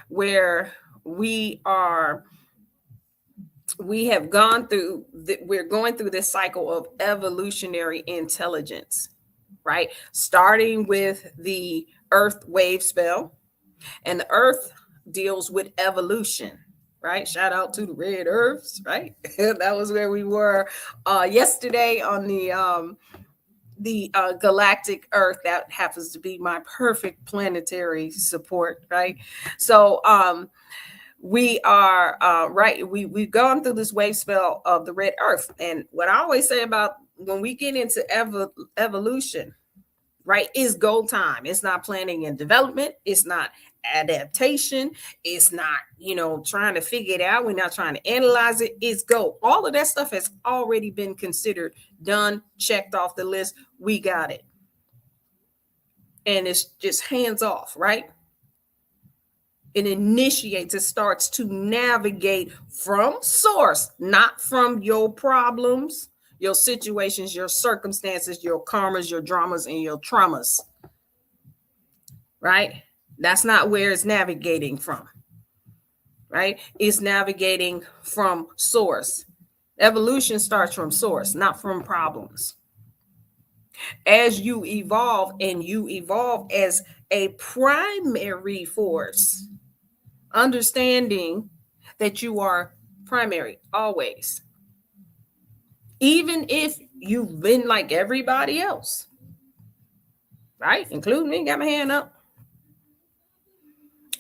Where we're going through this cycle of evolutionary intelligence, right? Starting with the Earth wave spell, and the Earth deals with evolution, right? Shout out to the red Earths, right? That was where we were yesterday on the galactic Earth. That happens to be my perfect planetary support, right? So we are right. We've gone through this wave spell of the red Earth, and what I always say about when we get into evolution, right, is go time. It's not planning and development. It's not adaptation. It's not, trying to figure it out. We're not trying to analyze it. It's go. All of that stuff has already been considered, done, checked off the list. We got it. And it's just hands off, right? It initiates, it starts to navigate from source, not from your problems, your situations, your circumstances, your karmas, your dramas, and your traumas, right? That's not where it's navigating from, right? It's navigating from source. Evolution starts from source, not from problems. As you evolve, and you evolve as a primary force, understanding that you are primary always, even if you've been like everybody else, right? Including me, got my hand up.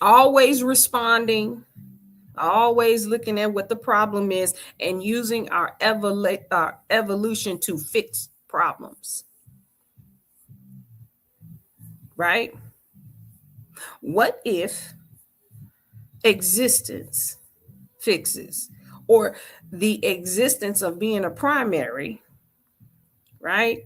Always responding, always looking at what the problem is and using our evolution to fix problems, right? What if existence fixes, or the existence of being a primary, right,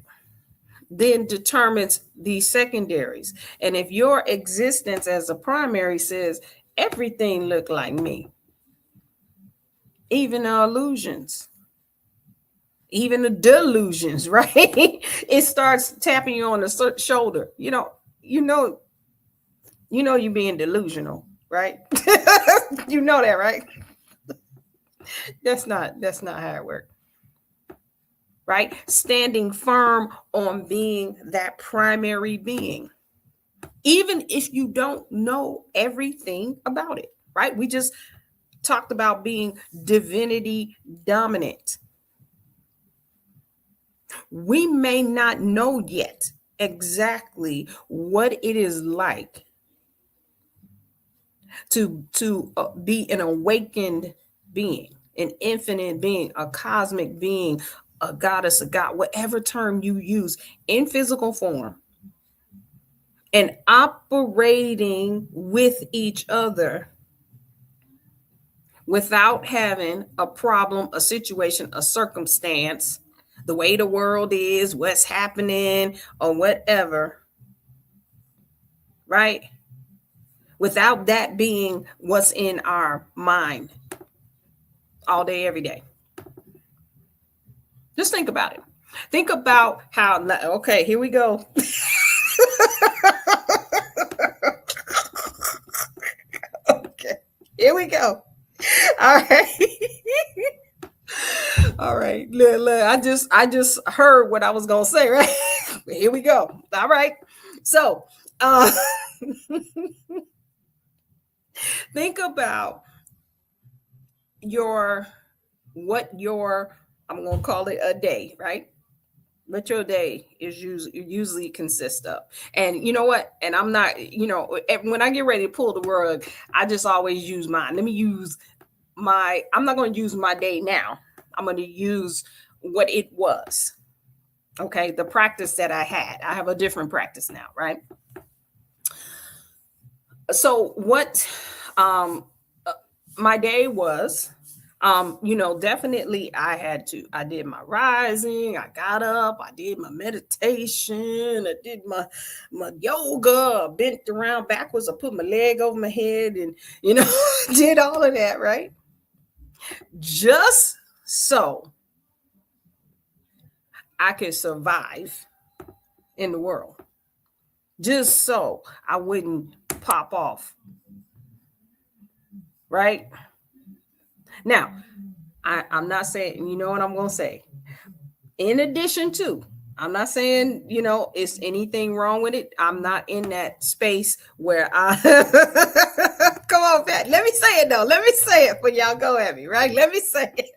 then determines the secondaries? And if your existence as a primary says everything look like me, even the illusions, even the delusions, right? It starts tapping you on the shoulder. You're being delusional, right? You know that, right? That's not how it works. Right? Standing firm on being that primary being, even if you don't know everything about it, right? We just talked about being divinity dominant. We may not know yet exactly what it is like to be an awakened being, an infinite being, a cosmic being, a goddess, a god, whatever term you use, in physical form, and operating with each other without having a problem, a situation, a circumstance, the way the world is, what's happening, or whatever, right? Without that being what's in our mind all day, every day. Just think about it. Think about how, okay, here we go. Okay, here we go. All right. All right. Look, I just heard what I was going to say, right? Here we go. All right. So, think about I'm going to call it a day, right? What your day is usually consists of. And you know what? And I'm not, when I get ready to pull the rug, I just always use mine. Let me use I'm not going to use my day now. I'm going to use what it was. Okay, the practice that I had. I have a different practice now, right? So what my day was, definitely I did my rising, I got up, I did my meditation, I did my yoga, I bent around backwards, I put my leg over my head and, did all of that, right? Just so I could survive in the world. Just so I wouldn't pop off. Right? Now, I'm not saying, you know what I'm going to say? In addition to, I'm not saying, is anything wrong with it. I'm not in that space where I, come on, Pat. Let me say it though. Let me say it for y'all go at me, right? Let me say it.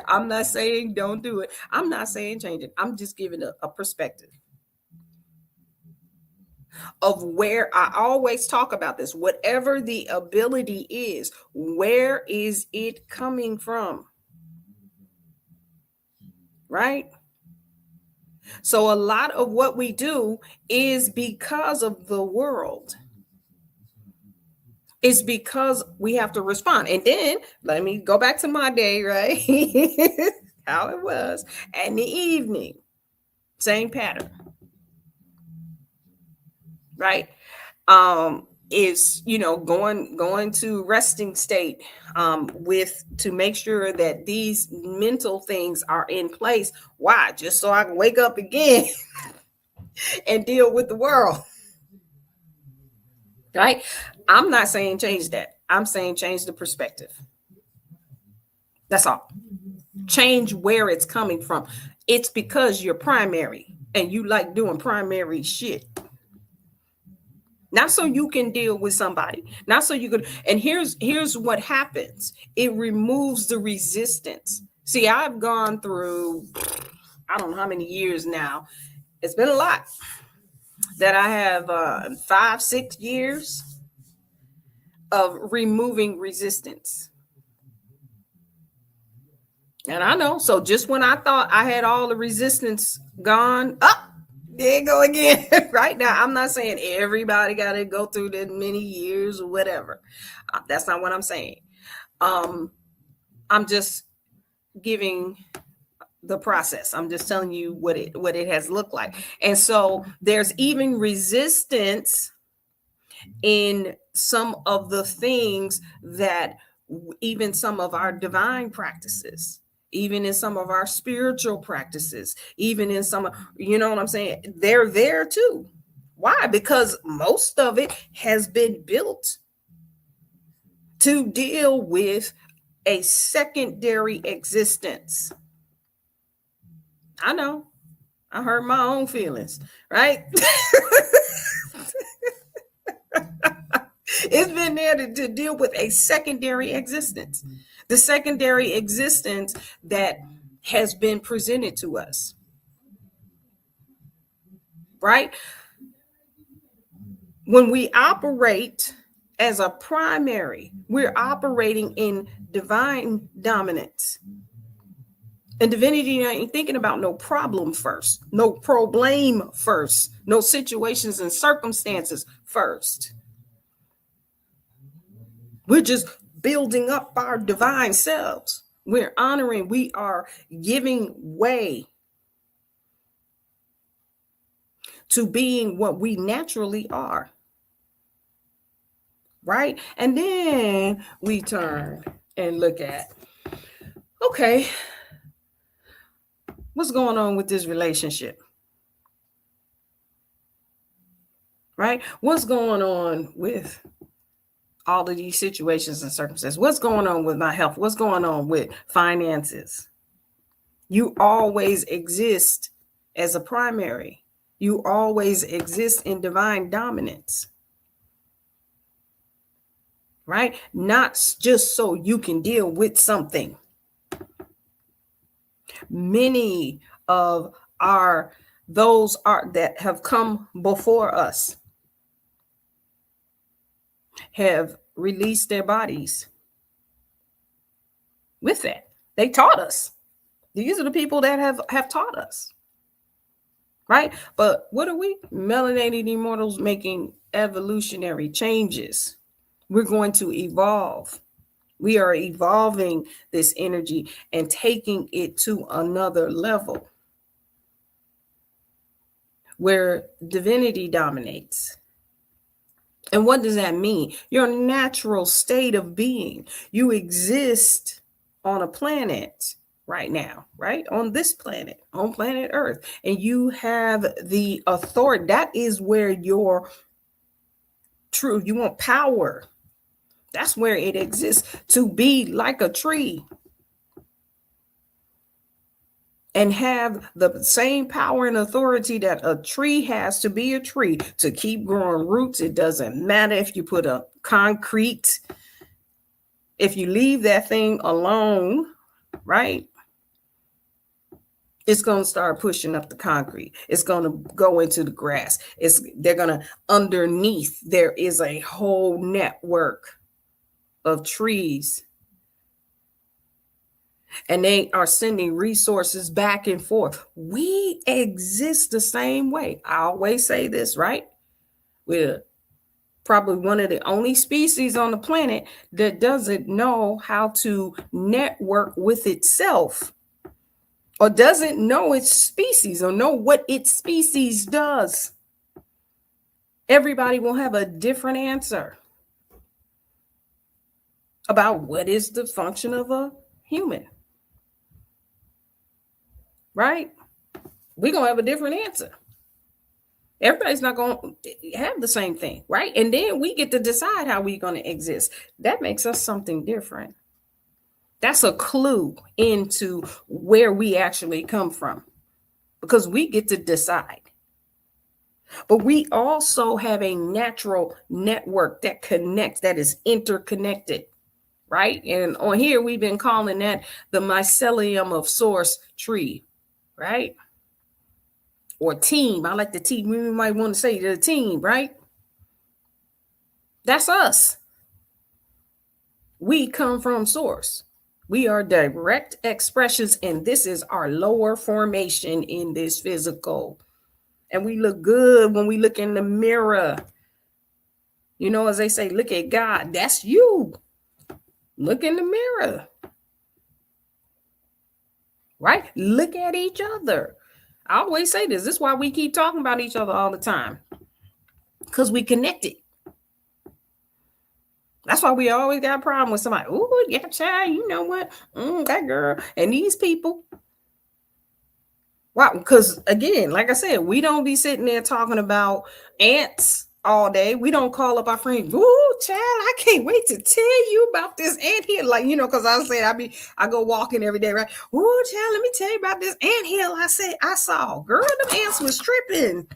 I'm not saying don't do it. I'm not saying change it. I'm just giving a perspective of where I always talk about this. Whatever the ability is, where is it coming from? Right? So a lot of what we do is because of the world. It's because we have to respond. And then let me go back to my day, right? How it was. And the evening, same pattern. Right? Is going to resting state to make sure that these mental things are in place. Why? Just so I can wake up again and deal with the world. Right? I'm not saying change that. I'm saying change the perspective. That's all. Change where it's coming from. It's because you're primary and you like doing primary shit. Not so you can deal with somebody. Not so you could. And here's what happens. It removes the resistance. See, I've gone through, I don't know how many years now. It's been a lot that I have 5-6 years of removing resistance. And I know. So just when I thought I had all the resistance gone, there you go again. Right now, I'm not saying everybody got to go through that many years or whatever. That's not what I'm saying. I'm just giving the process. I'm just telling you what it has looked like. And so there's even resistance in some of the things that even some of our divine practices, even in some of our spiritual practices, even in some, you know what I'm saying? They're there too. Why? Because most of it has been built to deal with a secondary existence. I know. I hurt my own feelings, right? It's been there to deal with a secondary existence. The secondary existence that has been presented to us. Right? When we operate as a primary, we're operating in divine dominance. And divinity ain't thinking about no problem first, no probleme first, no situations and circumstances first. We're just building up our divine selves. We're honoring, we are giving way to being what we naturally are. Right? And then we turn and look at, okay, what's going on with this relationship? Right? What's going on with all of these situations and circumstances? What's going on with my health? What's going on with finances? You always exist as a primary. You always exist in divine dominance. Right? Not just so you can deal with something. Many of those that have come before us have release their bodies with that. They taught us. These are the people that have taught us. Right? But what are we? Melanated Immortals making evolutionary changes. We're going to evolve. We are evolving this energy and taking it to another level where divinity dominates. And what does that mean? Your natural state of being. You exist on a planet right now, right? On this planet, on planet Earth. And you have the authority. That is where your truth, you want power. That's where it exists, to be like a tree and have the same power and authority that a tree has to be a tree, to keep growing roots. It doesn't matter if you put a concrete, if you leave that thing alone, right? It's going to start pushing up the concrete. It's going to go into the grass. They're going to, underneath, there is a whole network of trees. And they are sending resources back and forth. We exist the same way. I always say this, right? We're probably one of the only species on the planet that doesn't know how to network with itself, or doesn't know its species, or know what its species does. Everybody will have a different answer about what is the function of a human. Right? We're going to have a different answer. Everybody's not going to have the same thing, right? And then we get to decide how we're going to exist. That makes us something different. That's a clue into where we actually come from, because we get to decide. But we also have a natural network that connects, that is interconnected, right? And on here, we've been calling that the mycelium of source tree, right? Or team. I like the team. We might want to say the team, right? That's us. We come from source. We are direct expressions, and this is our lower formation in this physical. And we look good when we look in the mirror. You know, as they say, look at God. That's you. Look in the mirror. Right? Look at each other. I always say this. This is why we keep talking about each other all the time. Because we connected. That's why we always got a problem with somebody. Oh, yeah, child, you know what? That girl and these people. Wow, because again, like I said, we don't be sitting there talking about ants all day. We don't call up our friends. Ooh, child, I can't wait to tell you about this ant hill. Like, you know, because I said I go walking every day, right? Ooh, child, let me tell you about this ant hill I saw. Girl, them ants was tripping.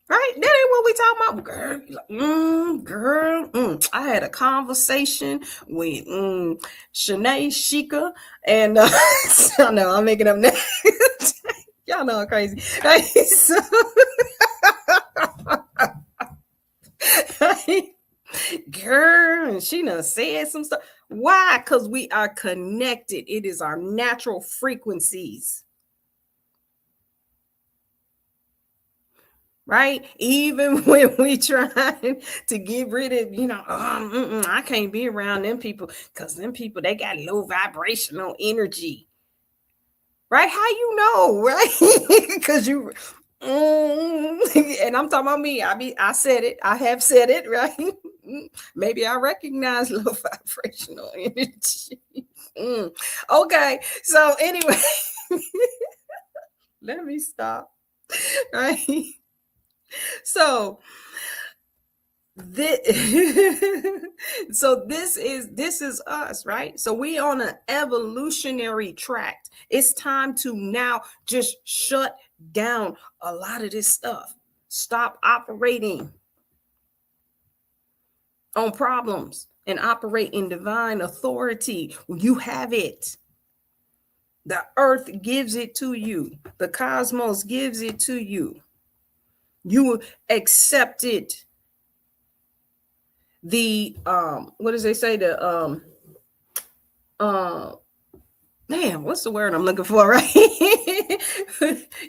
Right? That ain't what we talking about. Girl, I had a conversation with Shanae Sheikah, and I know I'm making up names. Y'all know I'm crazy. Right? So, girl, and she done said some stuff. Why? Because we are connected. It is our natural frequencies. Right? Even when we trying to get rid of, you know, I can't be around them people because them people, they got low vibrational energy. Right? How you know, right? Because you, and I'm talking about me. I said it. I have said it, right? Maybe I recognize low vibrational energy. Okay. So anyway, let me stop. Right? So this is us, right? So we on an evolutionary track. It's time to now just shut down a lot of this stuff. Stop operating on problems and operate in divine authority. You have it. The earth gives it to you. The cosmos gives it to you. You accept it. the what does they say, the man, what's the word I'm looking for, right?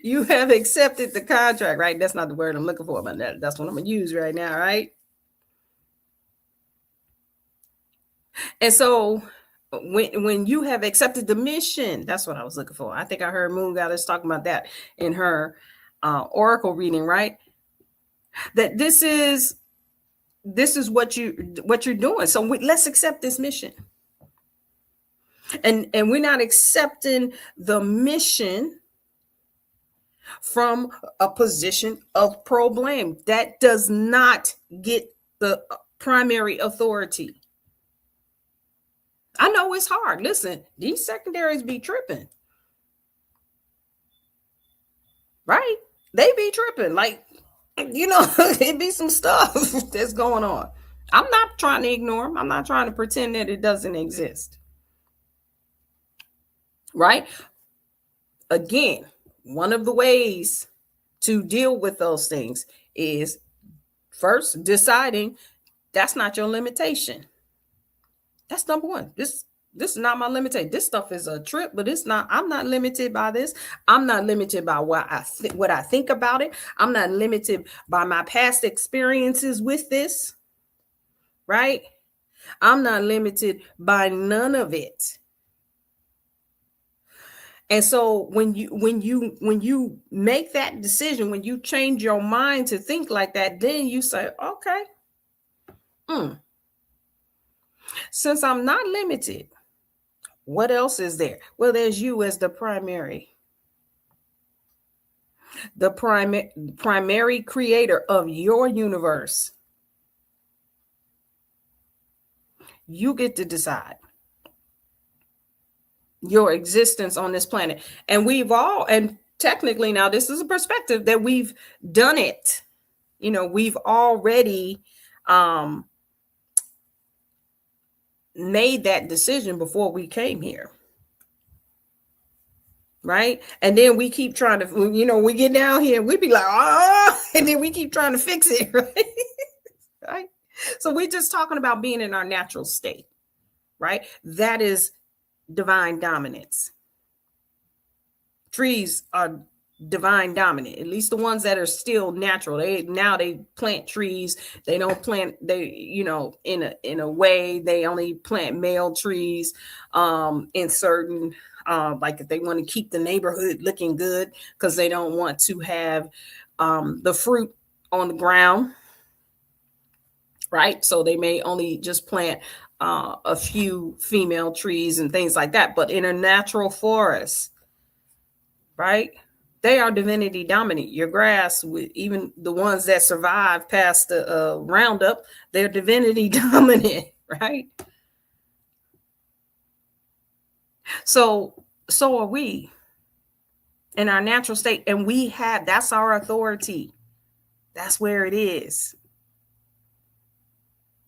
You have accepted the contract, right? That's not the word I'm looking for, but that's what I'm gonna use right now, right? And so when you have accepted the mission, that's what I was looking for. I think I heard Moon Goddess talking about that in her oracle reading, right? That this is what you're doing. So let's accept this mission. And we're not accepting the mission from a position of problem. That does not get the primary authority. I know it's hard. Listen, these secondaries be tripping. Right? They be tripping. Like, you know, it be some stuff that's going on. I'm not trying to ignore them. I'm not trying to pretend that it doesn't exist. Right? Again, one of the ways to deal with those things is first deciding that's not your limitation. That's number one. This is not my limitation. This stuff is a trip, but it's not. I'm not limited by this. I'm not limited by what I think about it. I'm not limited by my past experiences with this. Right? I'm not limited by none of it. And so when you make that decision, when you change your mind to think like that, then you say, okay, since I'm not limited, what else is there? Well, there's you as the primary creator of your universe. You get to decide your existence on this planet. And and technically now this is a perspective that we've done it. You know, we've already made that decision before we came here. Right? And then we keep trying to, you know, we get down here and we be like, and then we keep trying to fix it, right? Right? So we're just talking about being in our natural state, right? That is divine dominance. Trees are divine dominant, at least the ones that are still natural. They plant trees. They don't plant, in a way, they only plant male trees in certain like if they want to keep the neighborhood looking good, because they don't want to have the fruit on the ground, right? So they may only just plant a few female trees and things like that. But in a natural forest, right, they are divinity dominant. Your grass, even the ones that survive past the Roundup, they're divinity dominant, right? So are we in our natural state, and that's our authority. That's where it is,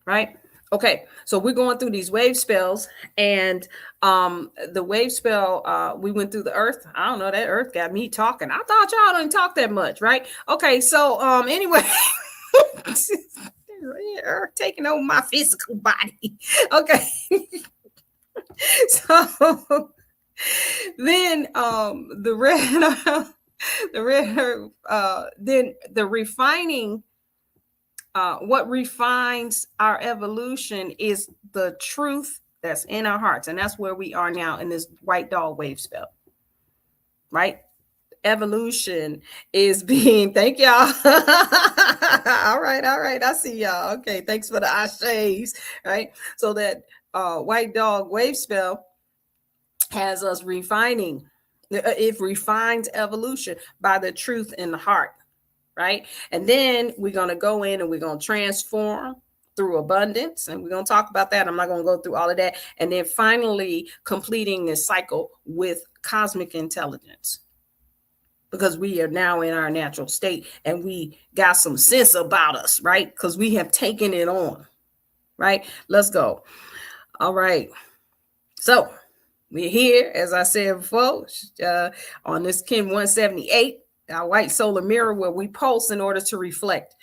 right? Okay, so we're going through these wave spells, and the wave spell, we went through the earth. I don't know, that earth got me talking. I thought y'all didn't talk that much, right? Okay, so anyway, earth taking over my physical body. Okay, so then the red herb, then the refining. What refines our evolution is the truth that's in our hearts. And that's where we are now in this white dog wave spell, right? Evolution is being, thank y'all. All right. I see y'all. Okay. Thanks for the ashes, right? So that white dog wave spell has us refining. It refines evolution by the truth in the heart. Right. And then we're going to go in and we're going to transform through abundance. And we're going to talk about that. I'm not going to go through all of that. And then finally completing this cycle with cosmic intelligence, because we are now in our natural state and we got some sense about us, right? Because we have taken it on. Right. Let's go. All right. So we're here, as I said before, on this Kim 178. Our white solar mirror, where we pulse in order to reflect.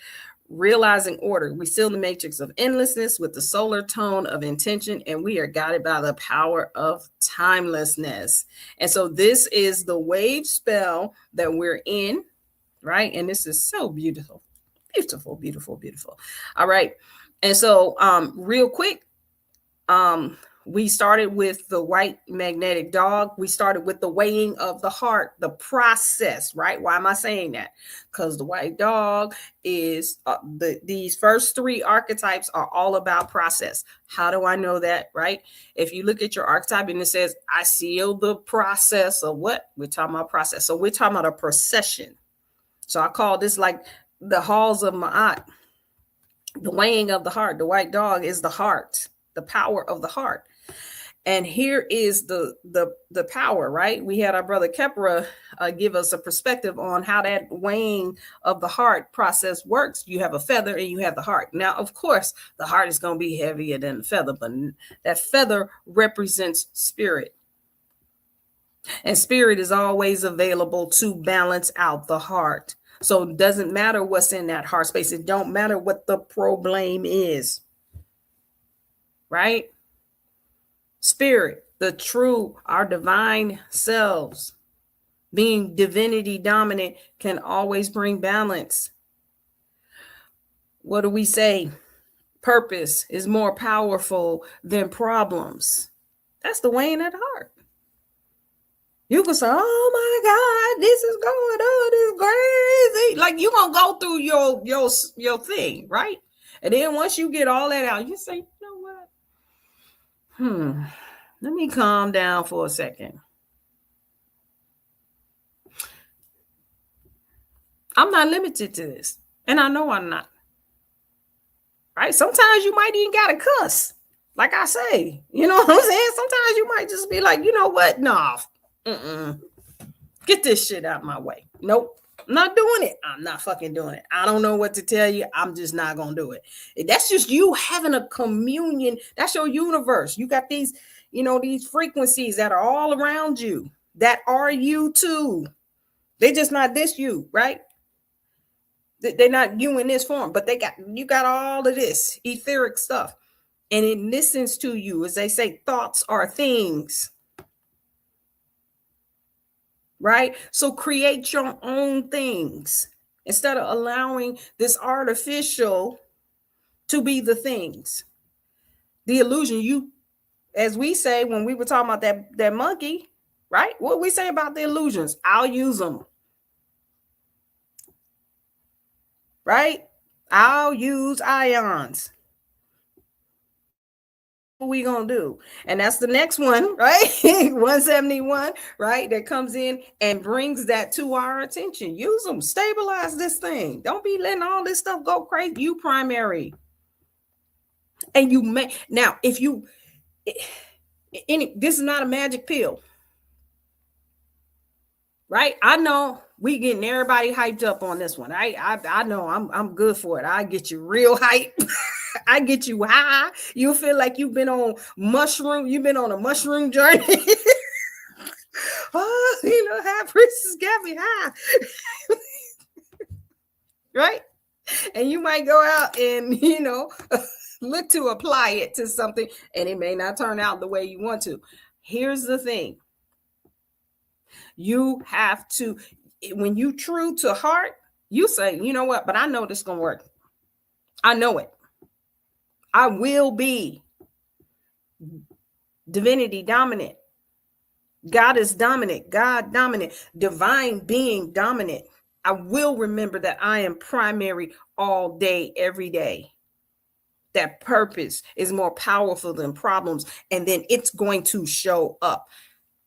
realizing order. We seal the matrix of endlessness with the solar tone of intention, and we are guided by the power of timelessness. And so this is the wave spell that we're in, right? And this is so beautiful, beautiful, beautiful, beautiful. All right. And so real quick, we started with the white magnetic dog. We started with the weighing of the heart, the process, right? Why am I saying that? Because the white dog is these first three archetypes are all about process. How do I know that, right? If you look at your archetype and it says, I seal the process of what? We're talking about process. So we're talking about a procession. So I call this like the halls of Ma'at. The weighing of the heart. The white dog is the heart, the power of the heart. And here is the power, right? We had our brother Kepra give us a perspective on how that weighing of the heart process works. You have a feather and you have the heart. Now, of course, the heart is going to be heavier than the feather, but that feather represents spirit. And spirit is always available to balance out the heart. So it doesn't matter what's in that heart space. It don't matter what the problem is, right? Spirit, the true, our divine selves, being divinity dominant, can always bring balance. What do we say? Purpose is more powerful than problems. That's the weighing of the heart. You can say, oh my God, this is going on, this is crazy. Like you're going to go through your thing, right? And then once you get all that out, you say, you know what? Let me calm down for a second. I'm not limited to this. And I know I'm not. Right? Sometimes you might even gotta cuss. Like I say, you know what I'm saying? Sometimes you might just be like, you know what? No. Get this shit out of my way. Nope. I'm not doing it. I'm not fucking doing it. I don't know what to tell you. I'm just not gonna do it. That's just you having a communion. That's your universe. You got these, these frequencies that are all around you that are you too. They're just not this you, right? They're not you in this form, but you got all of this etheric stuff, and it listens to you. As they say, thoughts are things. Right? So create your own things instead of allowing this artificial to be the things. The illusion, as we say when we were talking about that monkey, right? What we say about the illusions, I'll use them. Right? I'll use ions. What we gonna do? And that's the next one, right? 171, right? That comes in and brings that to our attention. Use them, stabilize this thing. Don't be letting all this stuff go crazy. You primary. And you may now, if you this is not a magic pill. Right? I know we getting everybody hyped up on this one. I know I'm good for it. I get you real hype. I get you high. You feel like you've been on a mushroom journey. Oh, High Priestess got me high. Right? And you might go out and, look to apply it to something, and it may not turn out the way you want to. Here's the thing. You have to, when you true to heart, you say, you know what, but I know this is going to work. I know it. I will be divinity dominant, goddess dominant, God dominant, divine being dominant. I will remember that I am primary all day, every day. That purpose is more powerful than problems, and then it's going to show up.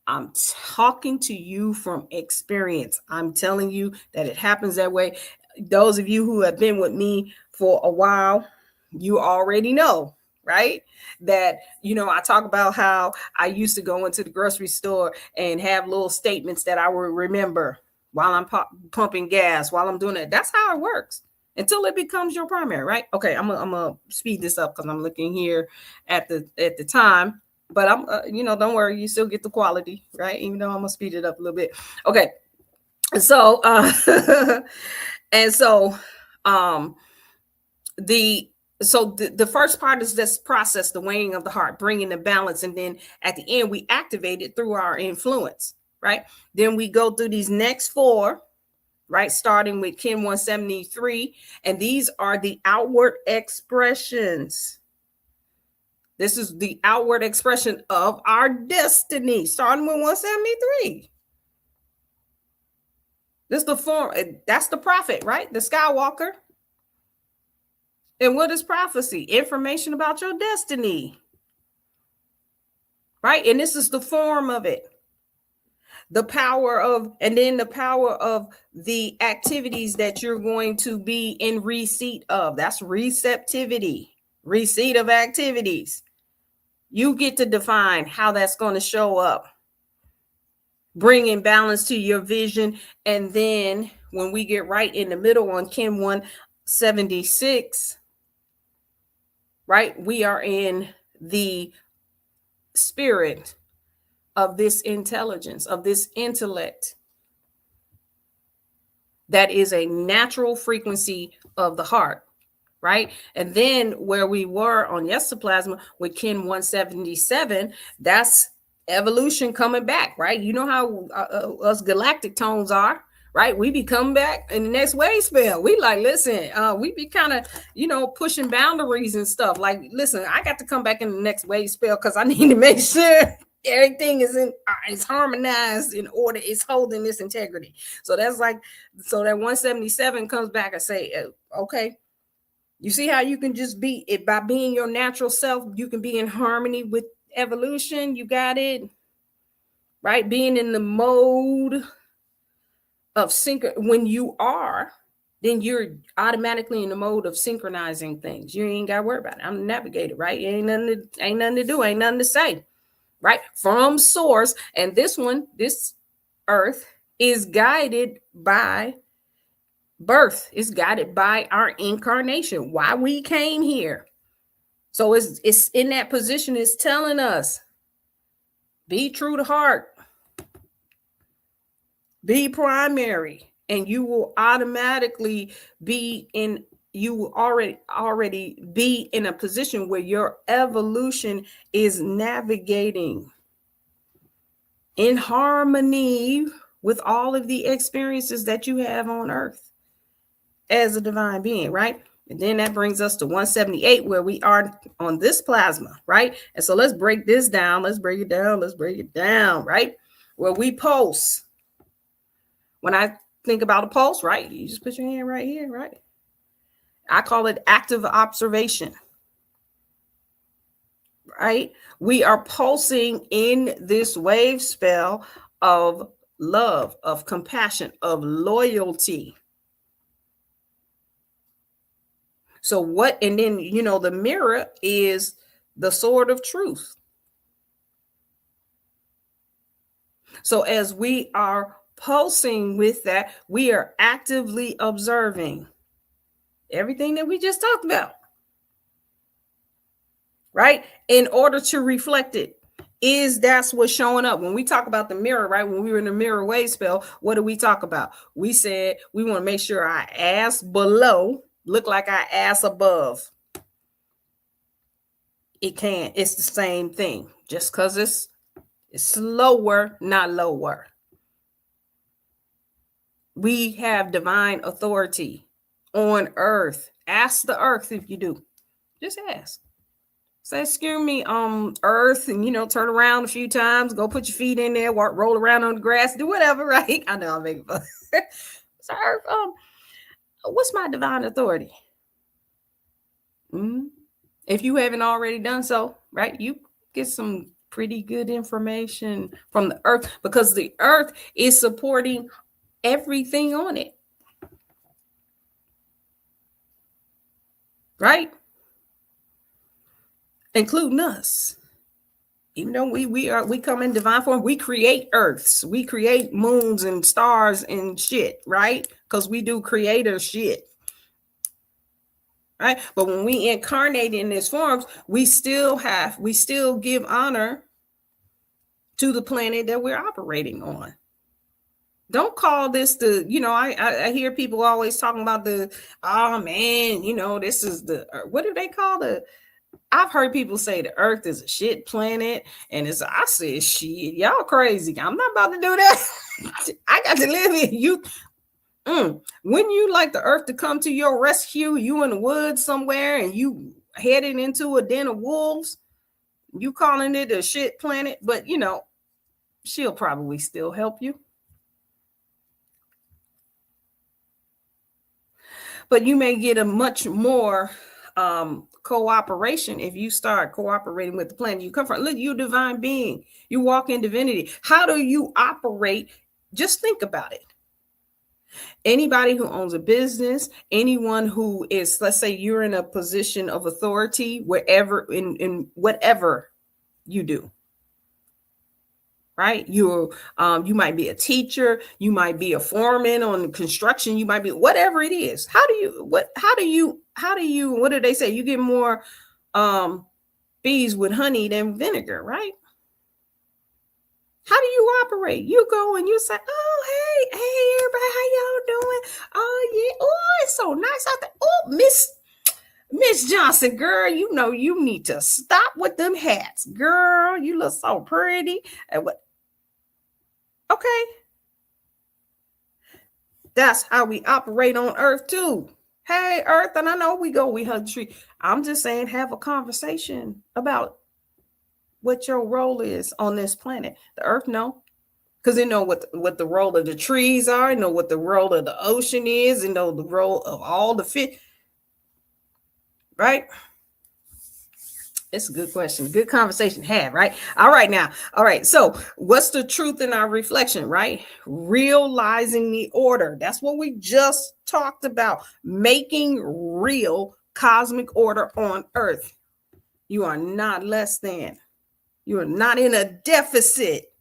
I'm talking to you from experience. I'm telling you that it happens that way. Those of you who have been with me for a while, you already know, right? That, I talk about how I used to go into the grocery store and have little statements that I would remember while I'm pumping gas, while I'm doing it. That's how it works until it becomes your primary, right? Okay, I'm gonna speed this up because I'm looking here at the time. But I'm, don't worry, you still get the quality, right? Even though I'm gonna speed it up a little bit. Okay, so the first part is this process, the weighing of the heart, bringing the balance, and then at the end we activate it through our influence, right? Then we go through these next 4, right, starting with Kin 173, and these are the outward expressions. This is the outward expression of our destiny, starting with 173. This is the form, that's the prophet, right? The Skywalker. And what is prophecy? Information about your destiny, right? And this is the form of it. The power of, and then the power of the activities that you're going to be in receipt of. That's receptivity, receipt of activities. You get to define how that's going to show up, bringing balance to your vision. And then when we get right in the middle on Kin 176, right, we are in the spirit of this intelligence, of this intellect that is a natural frequency of the heart, right? And then where we were on Plasma with Kin 177, that's evolution coming back, right? You know how us galactic tones are, right? We be coming back in the next wave spell. We like, listen, we be kind of, pushing boundaries and stuff. Like, listen, I got to come back in the next wave spell because I need to make sure everything is harmonized in order. It's holding this integrity. So that's like, so that 177 comes back and say, okay, you see how you can just be it by being your natural self. You can be in harmony with evolution. You got it, right? Being in the mode of when you are, then you're automatically in the mode of synchronizing things. You ain't got to worry about it. I'm the navigator, right? Ain't nothing to do, ain't nothing to say, right? From source. And this earth is guided by birth, is guided by our incarnation, why we came here. So it's in that position, it's telling us, be true to heart, be primary, and you will automatically be in, you will already be in a position where your evolution is navigating in harmony with all of the experiences that you have on earth as a divine being, right? And then that brings us to 178, where we are on this plasma, right? And so let's break this down. Let's break it down, right? Where we pulse. When I think about a pulse, right? You just put your hand right here, right? I call it active observation, right? We are pulsing in this wave spell of love, of compassion, of loyalty. So what, and then, the mirror is the sword of truth. So as we are pulsing with that, we are actively observing everything that we just talked about, right? In order to reflect it. That's what's showing up. When we talk about the mirror, right? When we were in the mirror wave spell, what do we talk about? We said we want to make sure our ass below look like our ass above. It can't. It's the same thing. Just because it's slower, not lower. We have divine authority on earth. Ask the earth if you do. Just ask. Say, excuse me, earth, and turn around a few times, go put your feet in there, roll around on the grass, do whatever, right? I know I'm making fun. So earth, what's my divine authority? If you haven't already done so, right, you get some pretty good information from the earth, because the earth is supporting everything on it, right? Including us. Even though we come in divine form, we create earths, we create moons and stars and shit, right? Because we do creator shit, right? But when we incarnate in these forms, we still give honor to the planet that we're operating on. Don't call this the, I hear people always talking about the, oh man, this is the, what do they call the, I've heard people say the earth is a shit planet. And I said, shit, y'all crazy. I'm not about to do that. I got to live in you. When you like the earth to come to your rescue, you in the woods somewhere and you headed into a den of wolves, you calling it a shit planet, but she'll probably still help you. But you may get a much more cooperation if you start cooperating with the planet you come from. Look, you're a divine being. You walk in divinity. How do you operate? Just think about it. Anybody who owns a business, anyone who is, let's say you're in a position of authority, wherever in whatever you do. Right? You might be a teacher, you might be a foreman on construction, you might be whatever it is. How do what do they say? You get more bees with honey than vinegar, right? How do you operate? You go and you say, oh, hey, everybody, how y'all doing? Oh, yeah. Oh, it's so nice out there. Oh, Miss Johnson, girl, you need to stop with them hats. Girl, you look so pretty. And what? Okay. That's how we operate on Earth too. Hey, Earth, and I know we hug the tree. I'm just saying, have a conversation about what your role is on this planet. The Earth know, because they know what the role of the trees are, know what the role of the ocean is, and know the role of all the fish. Right? It's a good question. Good conversation to have, right? All right, now. All right. So what's the truth in our reflection, right? Realizing the order. That's what we just talked about. Making real cosmic order on Earth. You are not less than. You are not in a deficit.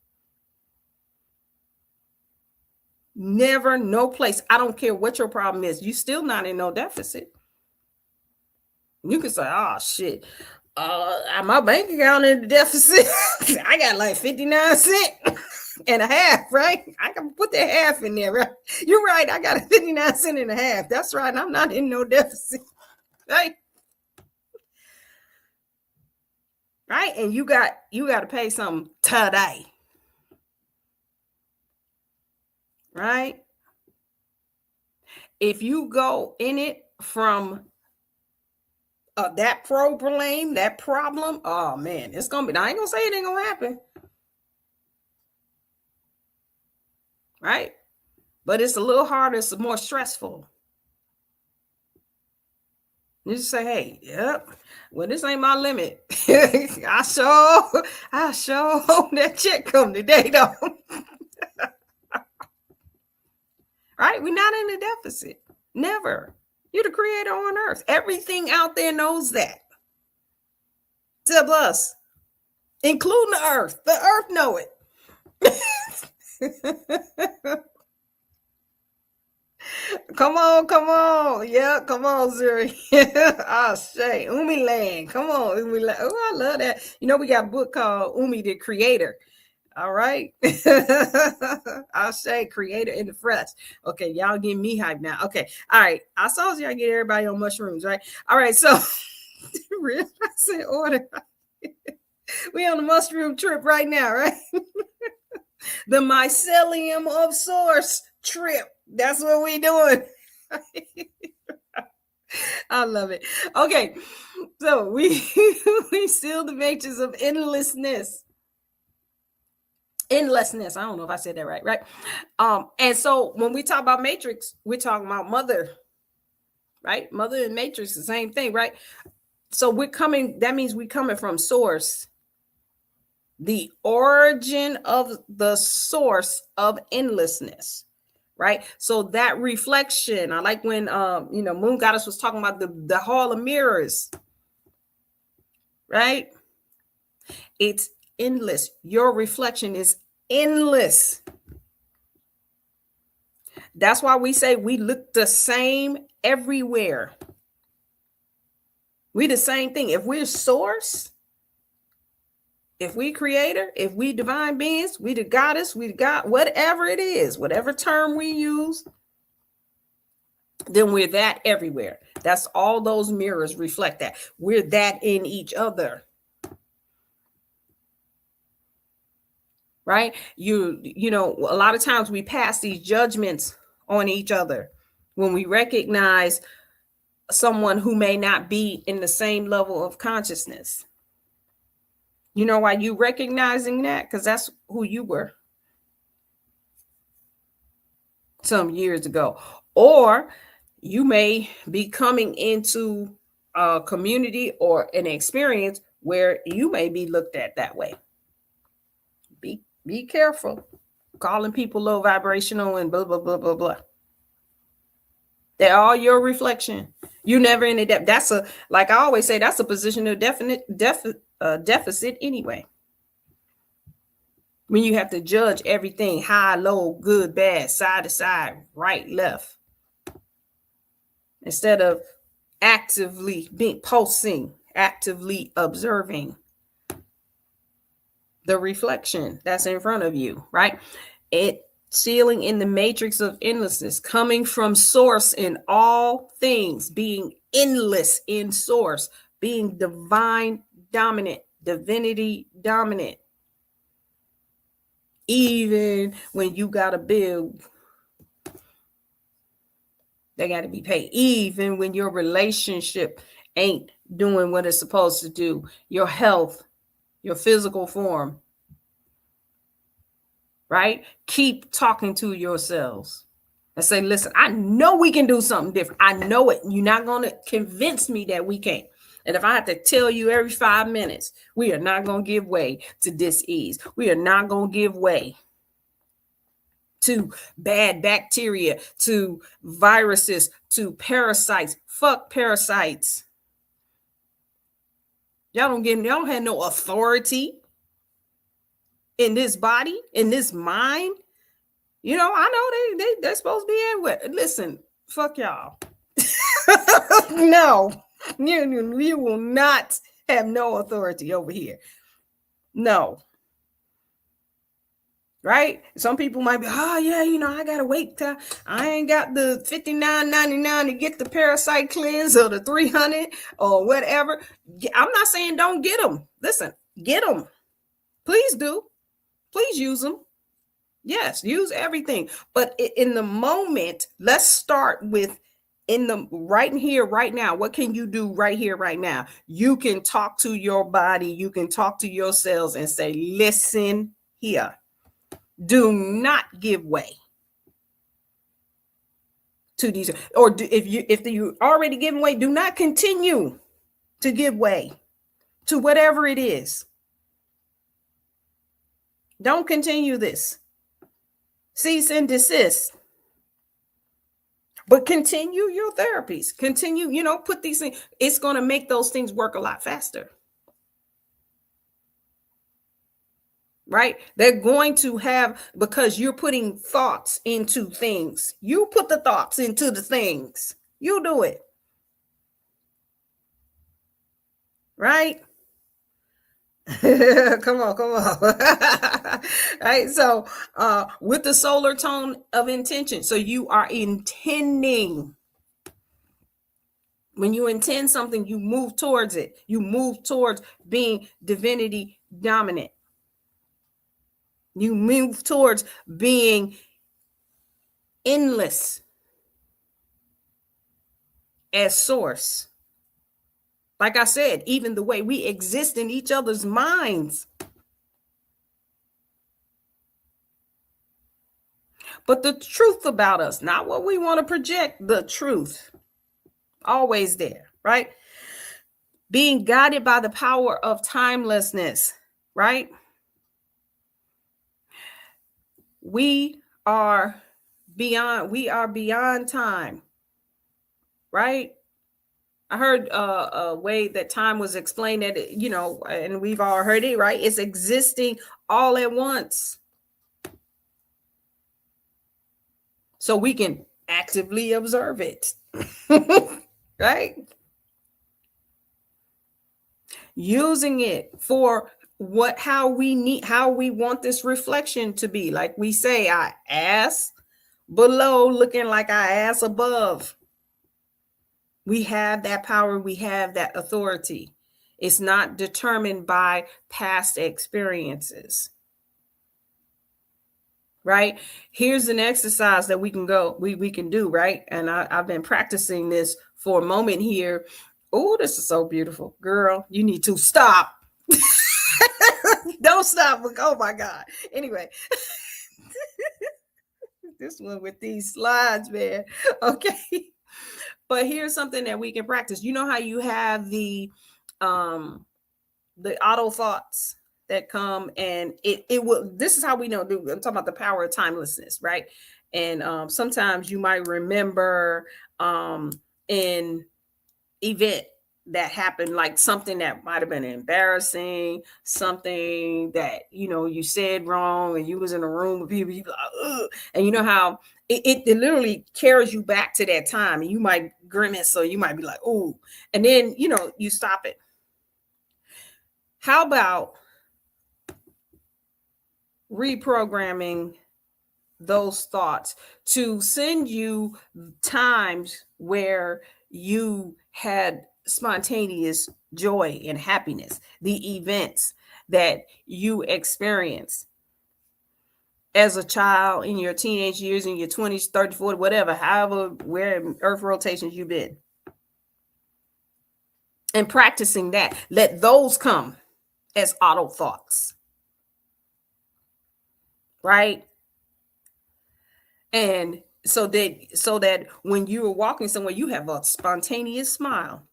Never, no place. I don't care what your problem is. You're still not in no deficit. You can say, oh, shit. My bank account in the deficit. I got like 59 cents and a half, right? I can put that half in there, right? You're right. I got a 59 cent and a half. That's right. I'm not in no deficit, right? Right? And you got to pay something today, right? If you go in it from that problem, oh man, it's gonna be. I ain't gonna say it ain't gonna happen, right? But it's a little harder. It's more stressful. You just say, "Hey, yep. Well, this ain't my limit. I sure hope that check come today, though." Right? We're not in a deficit. Never. You're the creator on Earth. Everything out there knows that. Except us, including the Earth. The Earth know it. Come on. Yeah, come on, Zuri. Oh, say, Umi Land. Come on, Umi Land. Oh, I love that. We got a book called Umi the Creator. All right. I'll say creator in the flesh. Okay, y'all getting me hyped now. Okay. All right. I saw y'all get everybody on mushrooms, right? All right. So real in order. We on the mushroom trip right now, right? The mycelium of source trip. That's what we doing. I love it. Okay. So we seal the matrix of endlessness. I don't know if I said that right? And so when we talk about matrix, we're talking about mother, right? Mother and matrix, the same thing, right? So that means we're coming from source, the origin of the source of endlessness, right? So that reflection, I like when Moon Goddess was talking about the hall of mirrors, right? It's endless. Your reflection is endless. That's why we say we look the same everywhere. We the same thing. If we're source, If we creator, if we divine beings, we the goddess, we the God, whatever it is, whatever term we use, then we're that everywhere. That's all those mirrors reflect that. We're that in each other. Right? You know, a lot of times we pass these judgments on each other when we recognize someone who may not be in the same level of consciousness. You know why you recognizing that? Because that's who you were some years ago. Or you may be coming into a community or an experience where you may be looked at that way. Be careful. Calling people low vibrational and blah, blah, blah, blah, blah. They're all your reflection. You never in a depth. That's a, like I always say, that's a position of deficit anyway. When you have to judge everything, high, low, good, bad, side to side, right, left, instead of actively being pulsing, actively observing the reflection that's in front of you, right? It sealing in the matrix of endlessness, coming from source in all things, being endless in source, being divine dominant, divinity dominant. Even when you got a bill, they got to be paid. Even when your relationship ain't doing what it's supposed to do, your health, your physical form, right? Keep talking to yourselves and say, listen, I know we can do something different. I know it. You're not going to convince me that we can't. And if I have to tell you every 5 minutes, we are not going to give way to dis-ease. We are not going to give way to bad bacteria, to viruses, to parasites. Fuck parasites. Y'all don't have no authority in this body, in this mind. You know, I know they're supposed to be everywhere. Listen, fuck y'all. No, you will not have no authority over here. No. Right? Some people might be, oh yeah, you know, I gotta wait till I ain't got the $59.99 to get the parasite cleanse or the 300 or whatever. I'm not saying don't get them. Listen, get them. Please do. Please use them. Yes, use everything. But in the moment, let's start with in the right here, right now. What can you do right here, right now? You can talk to your body. You can talk to your cells and say, listen here. Do not give way to these, or if you already given way, do not continue to give way to whatever it is. Don't continue this. Cease and desist. But continue your therapies. Continue, you know, put these things. It's going to make those things work a lot faster. Right? They're going to have, because you're putting thoughts into things. You put the thoughts into the things. You do it. Right? Come on. Right? So with the solar tone of intention. So you are intending. When you intend something, you move towards it. You move towards being divinity dominant. You move towards being endless as source. Like I said, even the way we exist in each other's minds. But the truth about us, not what we want to project, the truth. Always there, right? Being guided by the power of timelessness, right? We are beyond time, right? I heard a way that time was explained that, you know, and we've all heard it, right? It's existing all at once. So we can actively observe it, right? Using it for how we want this reflection to be. Like we say, our ass below looking like our ass above. We have that power, we have that authority. It's not determined by past experiences. Right? Here's an exercise that we can do, right? And I've been practicing this for a moment here. Oh, this is so beautiful. Girl, you need to stop. Don't stop. Oh my God. Anyway. This one with these slides, man. Okay. But here's something that we can practice. You know how you have the auto thoughts that come, and it will, this is how we know, I'm talking about the power of timelessness, right? And sometimes you might remember an event that happened, like something that might have been embarrassing, something that, you know, you said wrong, and you was in a room with people, you like, ugh. And you know how it literally carries you back to that time, and you might grimace, so you might be like, oh, and then, you know, you stop it. How about reprogramming those thoughts to send you times where you had spontaneous joy and happiness, the events that you experienced as a child, in your teenage years, in your 20s, 30s, 40s, whatever, however, where in earth rotations you've been. And practicing that, let those come as auto thoughts. Right? And so that when you are walking somewhere, you have a spontaneous smile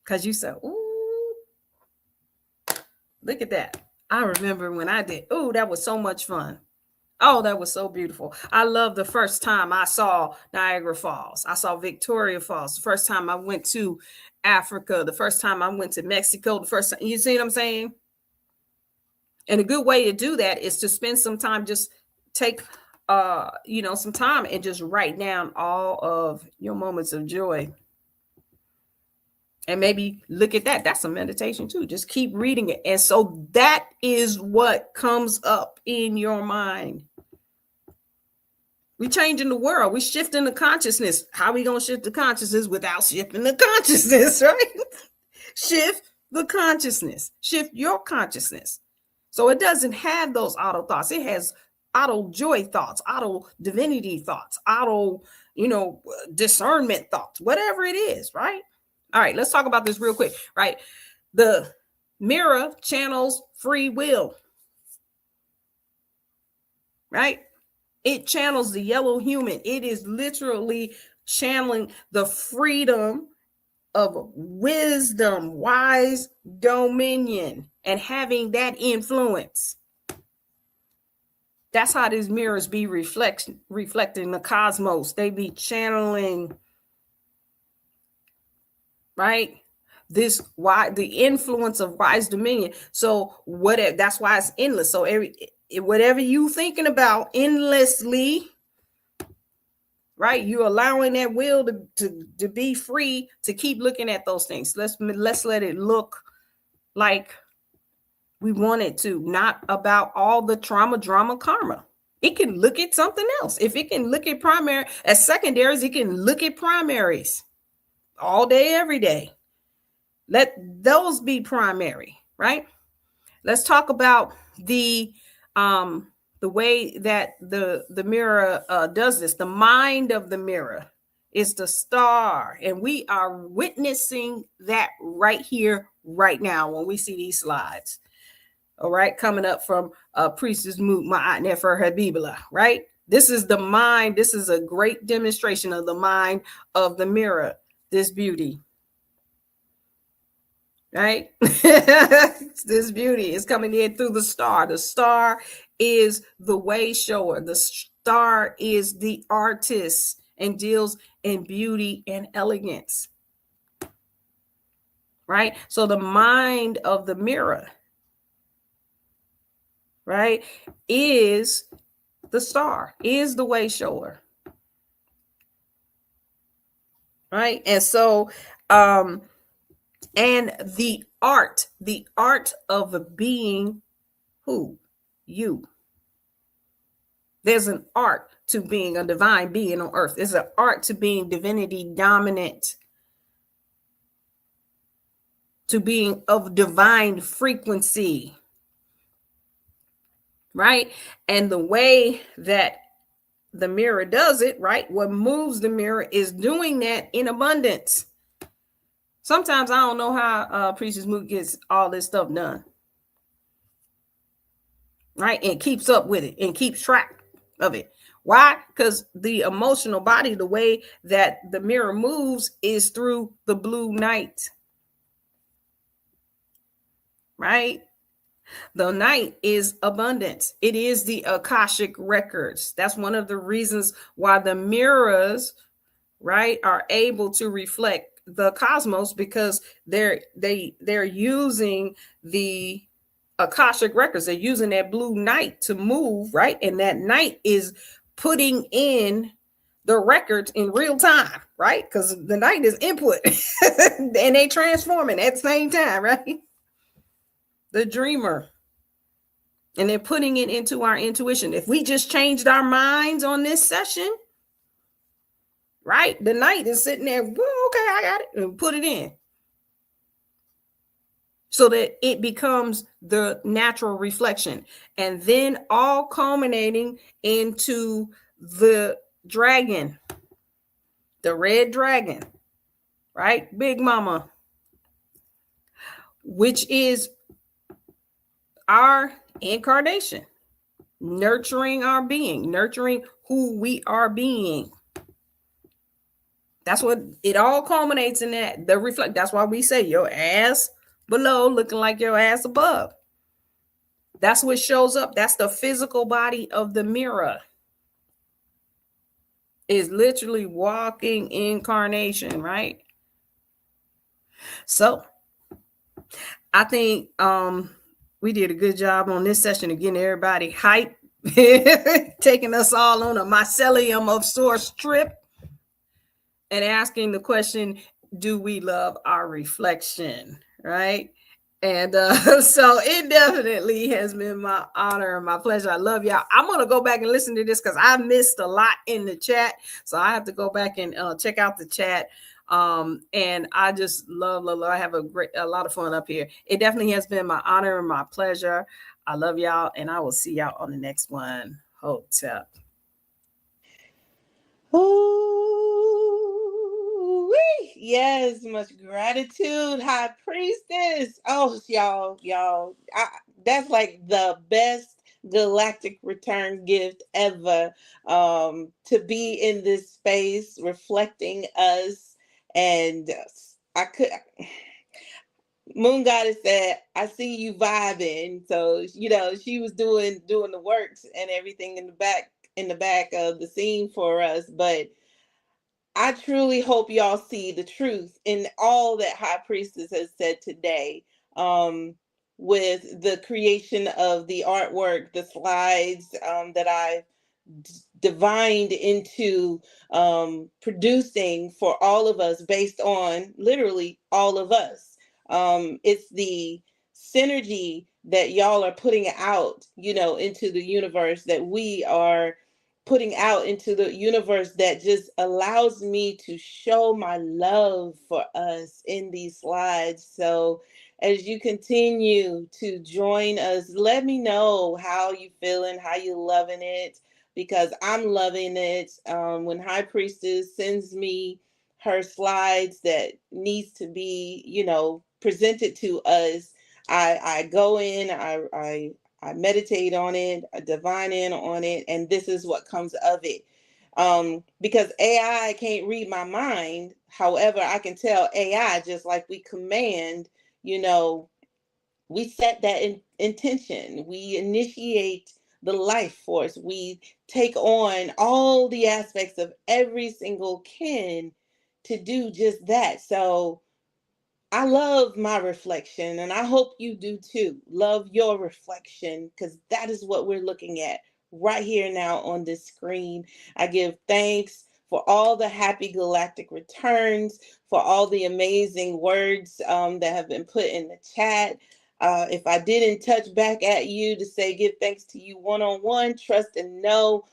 because you said, ooh, look at that. I remember when I did. Oh, that was so much fun. Oh, that was so beautiful. I love the first time I saw Niagara Falls. I saw Victoria Falls. The first time I went to Africa. The first time I went to Mexico. The first time, you see what I'm saying? And a good way to do that is to spend some time, just take some time and just write down all of your moments of joy. And maybe look at that. That's a meditation too. Just keep reading it. And so that is what comes up in your mind. We changing the world. We shifting the consciousness. How are we going to shift the consciousness without shifting the consciousness, right? Shift the consciousness. Shift your consciousness. So it doesn't have those auto thoughts. It has auto joy thoughts, auto divinity thoughts, auto, discernment thoughts, whatever it is, right? All right, let's talk about this real quick, right? The mirror channels free will, right? It channels the yellow human. It is literally channeling the freedom of wisdom, wise dominion, and having that influence. That's how these mirrors be reflecting the cosmos. They be channeling, right? The influence of wise dominion. So whatever, that's why it's endless. So whatever you thinking about endlessly, right? You're allowing that will to be free to keep looking at those things. Let's let it look like we want it to, not about all the trauma, drama, karma. It can look at something else. If it can look at primary as secondaries, it can look at primaries all day, every day. Let those be primary, right? Let's talk about the way that the mirror does this. The mind of the mirror is the star, and we are witnessing that right here, right now, when we see these slides. All right, coming up from Priestess Ma'at Nefer Habibullah, right? This is the mind. This is a great demonstration of the mind of the mirror, this beauty. Right? This beauty is coming in through the star. The star is the way shower. The star is the artist and deals in beauty and elegance. Right? So the mind of the mirror, right, is the star, is the way shower. Right? And so And the art of being who? You. There's an art to being a divine being on earth. There's an art to being divinity dominant, to being of divine frequency, right? And the way that the mirror does it, right? What moves the mirror is doing that in abundance. Sometimes I don't know how Priestess Mook gets all this stuff done, right? And keeps up with it and keeps track of it. Why? Because the emotional body, the way that the mirror moves is through the blue night, right? The night is abundance. It is the Akashic records. That's one of the reasons why the mirrors, right, are able to reflect the cosmos, because they're using the Akashic records. They're using that blue night to move, right? And that night is putting in the records in real time, right? Because the night is input and they transforming at the same time, right? The dreamer. And they're putting it into our intuition. If we just changed our minds on this session, right? The night is sitting there, well, okay, I got it, and put it in. So that it becomes the natural reflection. And then all culminating into the dragon, the red dragon, right? Big Mama, which is our incarnation, nurturing our being, nurturing who we are being. That's what it all culminates in, that the reflect. That's why we say your ass below looking like your ass above. That's what shows up. That's the physical body of the mirror. Is literally walking incarnation, right? So I think we did a good job on this session of getting everybody hyped, taking us all on a mycelium of source trip, and asking the question, do we love our reflection, right? And so it definitely has been my honor and my pleasure. I love y'all. I'm going to go back and listen to this because I missed a lot in the chat. So I have to go back and check out the chat. And I just love. I have a lot of fun up here. It definitely has been my honor and my pleasure. I love y'all, and I will see y'all on the next one. Hotep.
Ooh, yes, much gratitude, High Priestess. Oh, y'all, that's like the best galactic return gift ever. To be in this space, reflecting us, and I could. Moon Goddess said, "I see you vibing." So she was doing the works and everything in the back of the scene for us. But I truly hope y'all see the truth in all that High Priestess has said today. With the creation of the artwork, the slides that I divined into producing for all of us based on literally all of us. It's the synergy that y'all are putting out, into the universe, that we are putting out into the universe, that just allows me to show my love for us in these slides. So as you continue to join us, let me know how you feeling, how you loving it, because I'm loving it. When High Priestess sends me her slides that needs to be, presented to us, I go in, I meditate on it, I divine in on it, and this is what comes of it. Because AI can't read my mind. However, I can tell AI, just like we command, we set that intention. We initiate the life force. We take on all the aspects of every single kin to do just that. So I love my reflection, and I hope you do too. Love your reflection, because that is what we're looking at right here now on this screen. I give thanks for all the happy galactic returns, for all the amazing words that have been put in the chat. If I didn't touch back at you to say give thanks to you one-on-one, trust and know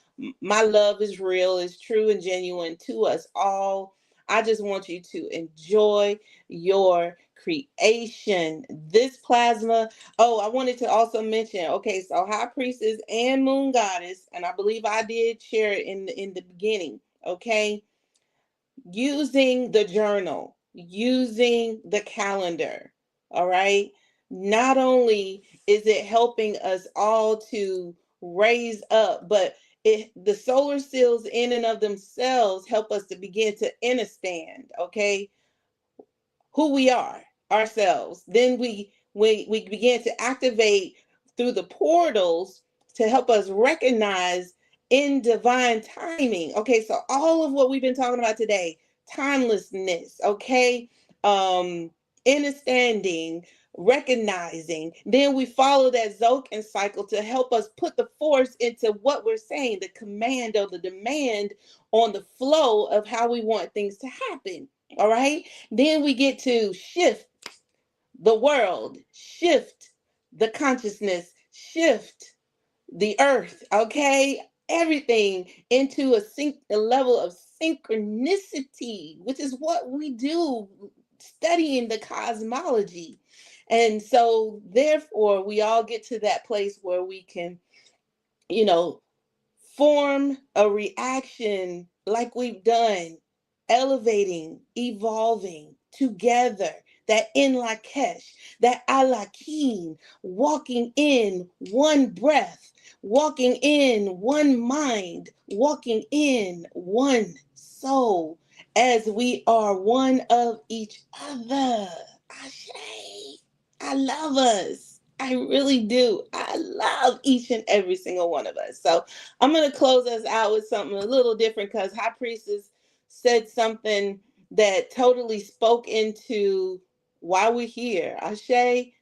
my love is real, is true and genuine to us all. I just want you to enjoy your creation. This plasma. Oh, I wanted to also mention, okay, so High Priestess and Moon Goddess, and I believe I did share it in the beginning, okay? Using the journal, using the calendar, all right? Not only is it helping us all to raise up, but the solar seals in and of themselves help us to begin to understand, okay, who we are ourselves. Then we begin to activate through the portals to help us recognize in divine timing. Okay, so all of what we've been talking about today, timelessness, okay, understanding, recognizing, then we follow that Zocan cycle to help us put the force into what we're saying, the command or the demand on the flow of how we want things to happen. All right, then we get to shift the world, shift the consciousness, shift the earth, okay, everything into a level of synchronicity, which is what we do studying the cosmology. And so therefore we all get to that place where we can, you know, form a reaction like we've done, elevating, evolving together, that in Lakesh, that Alakim, walking in one breath, walking in one mind, walking in one soul, as we are one of each other. Ashe. I love us. I really do. I love each and every single one of us. So I'm going to close us out with something a little different, because High Priestess said something that totally spoke into why we're here. Ashe,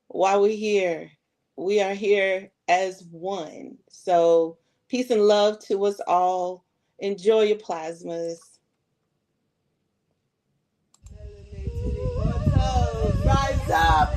why we're here. We are here as one. So peace and love to us all. Enjoy your plasmas.
Rise up.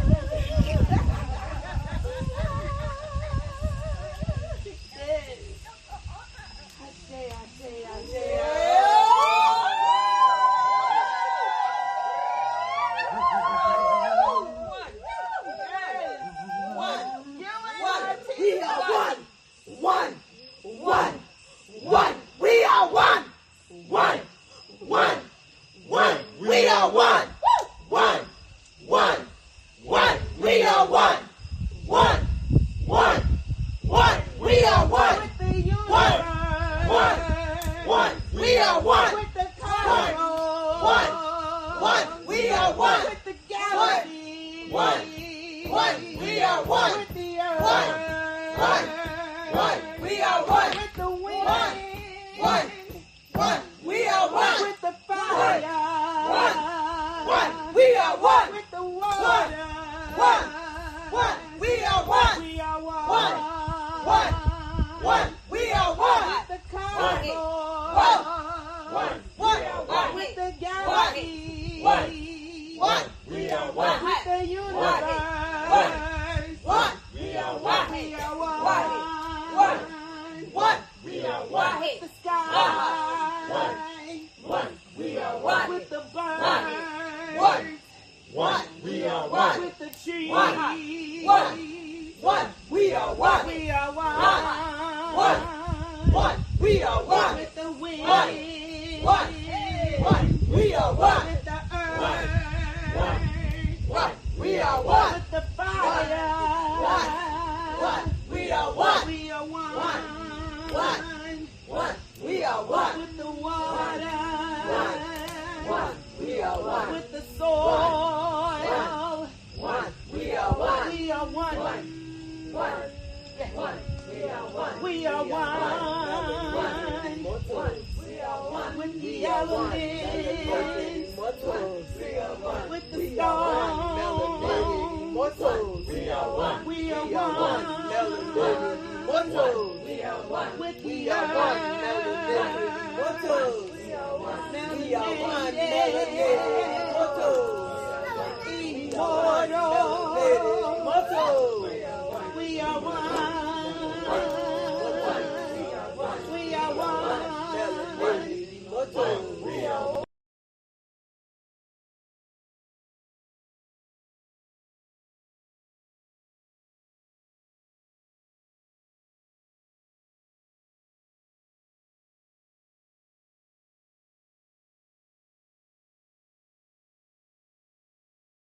Now we are one melanated. Immortals.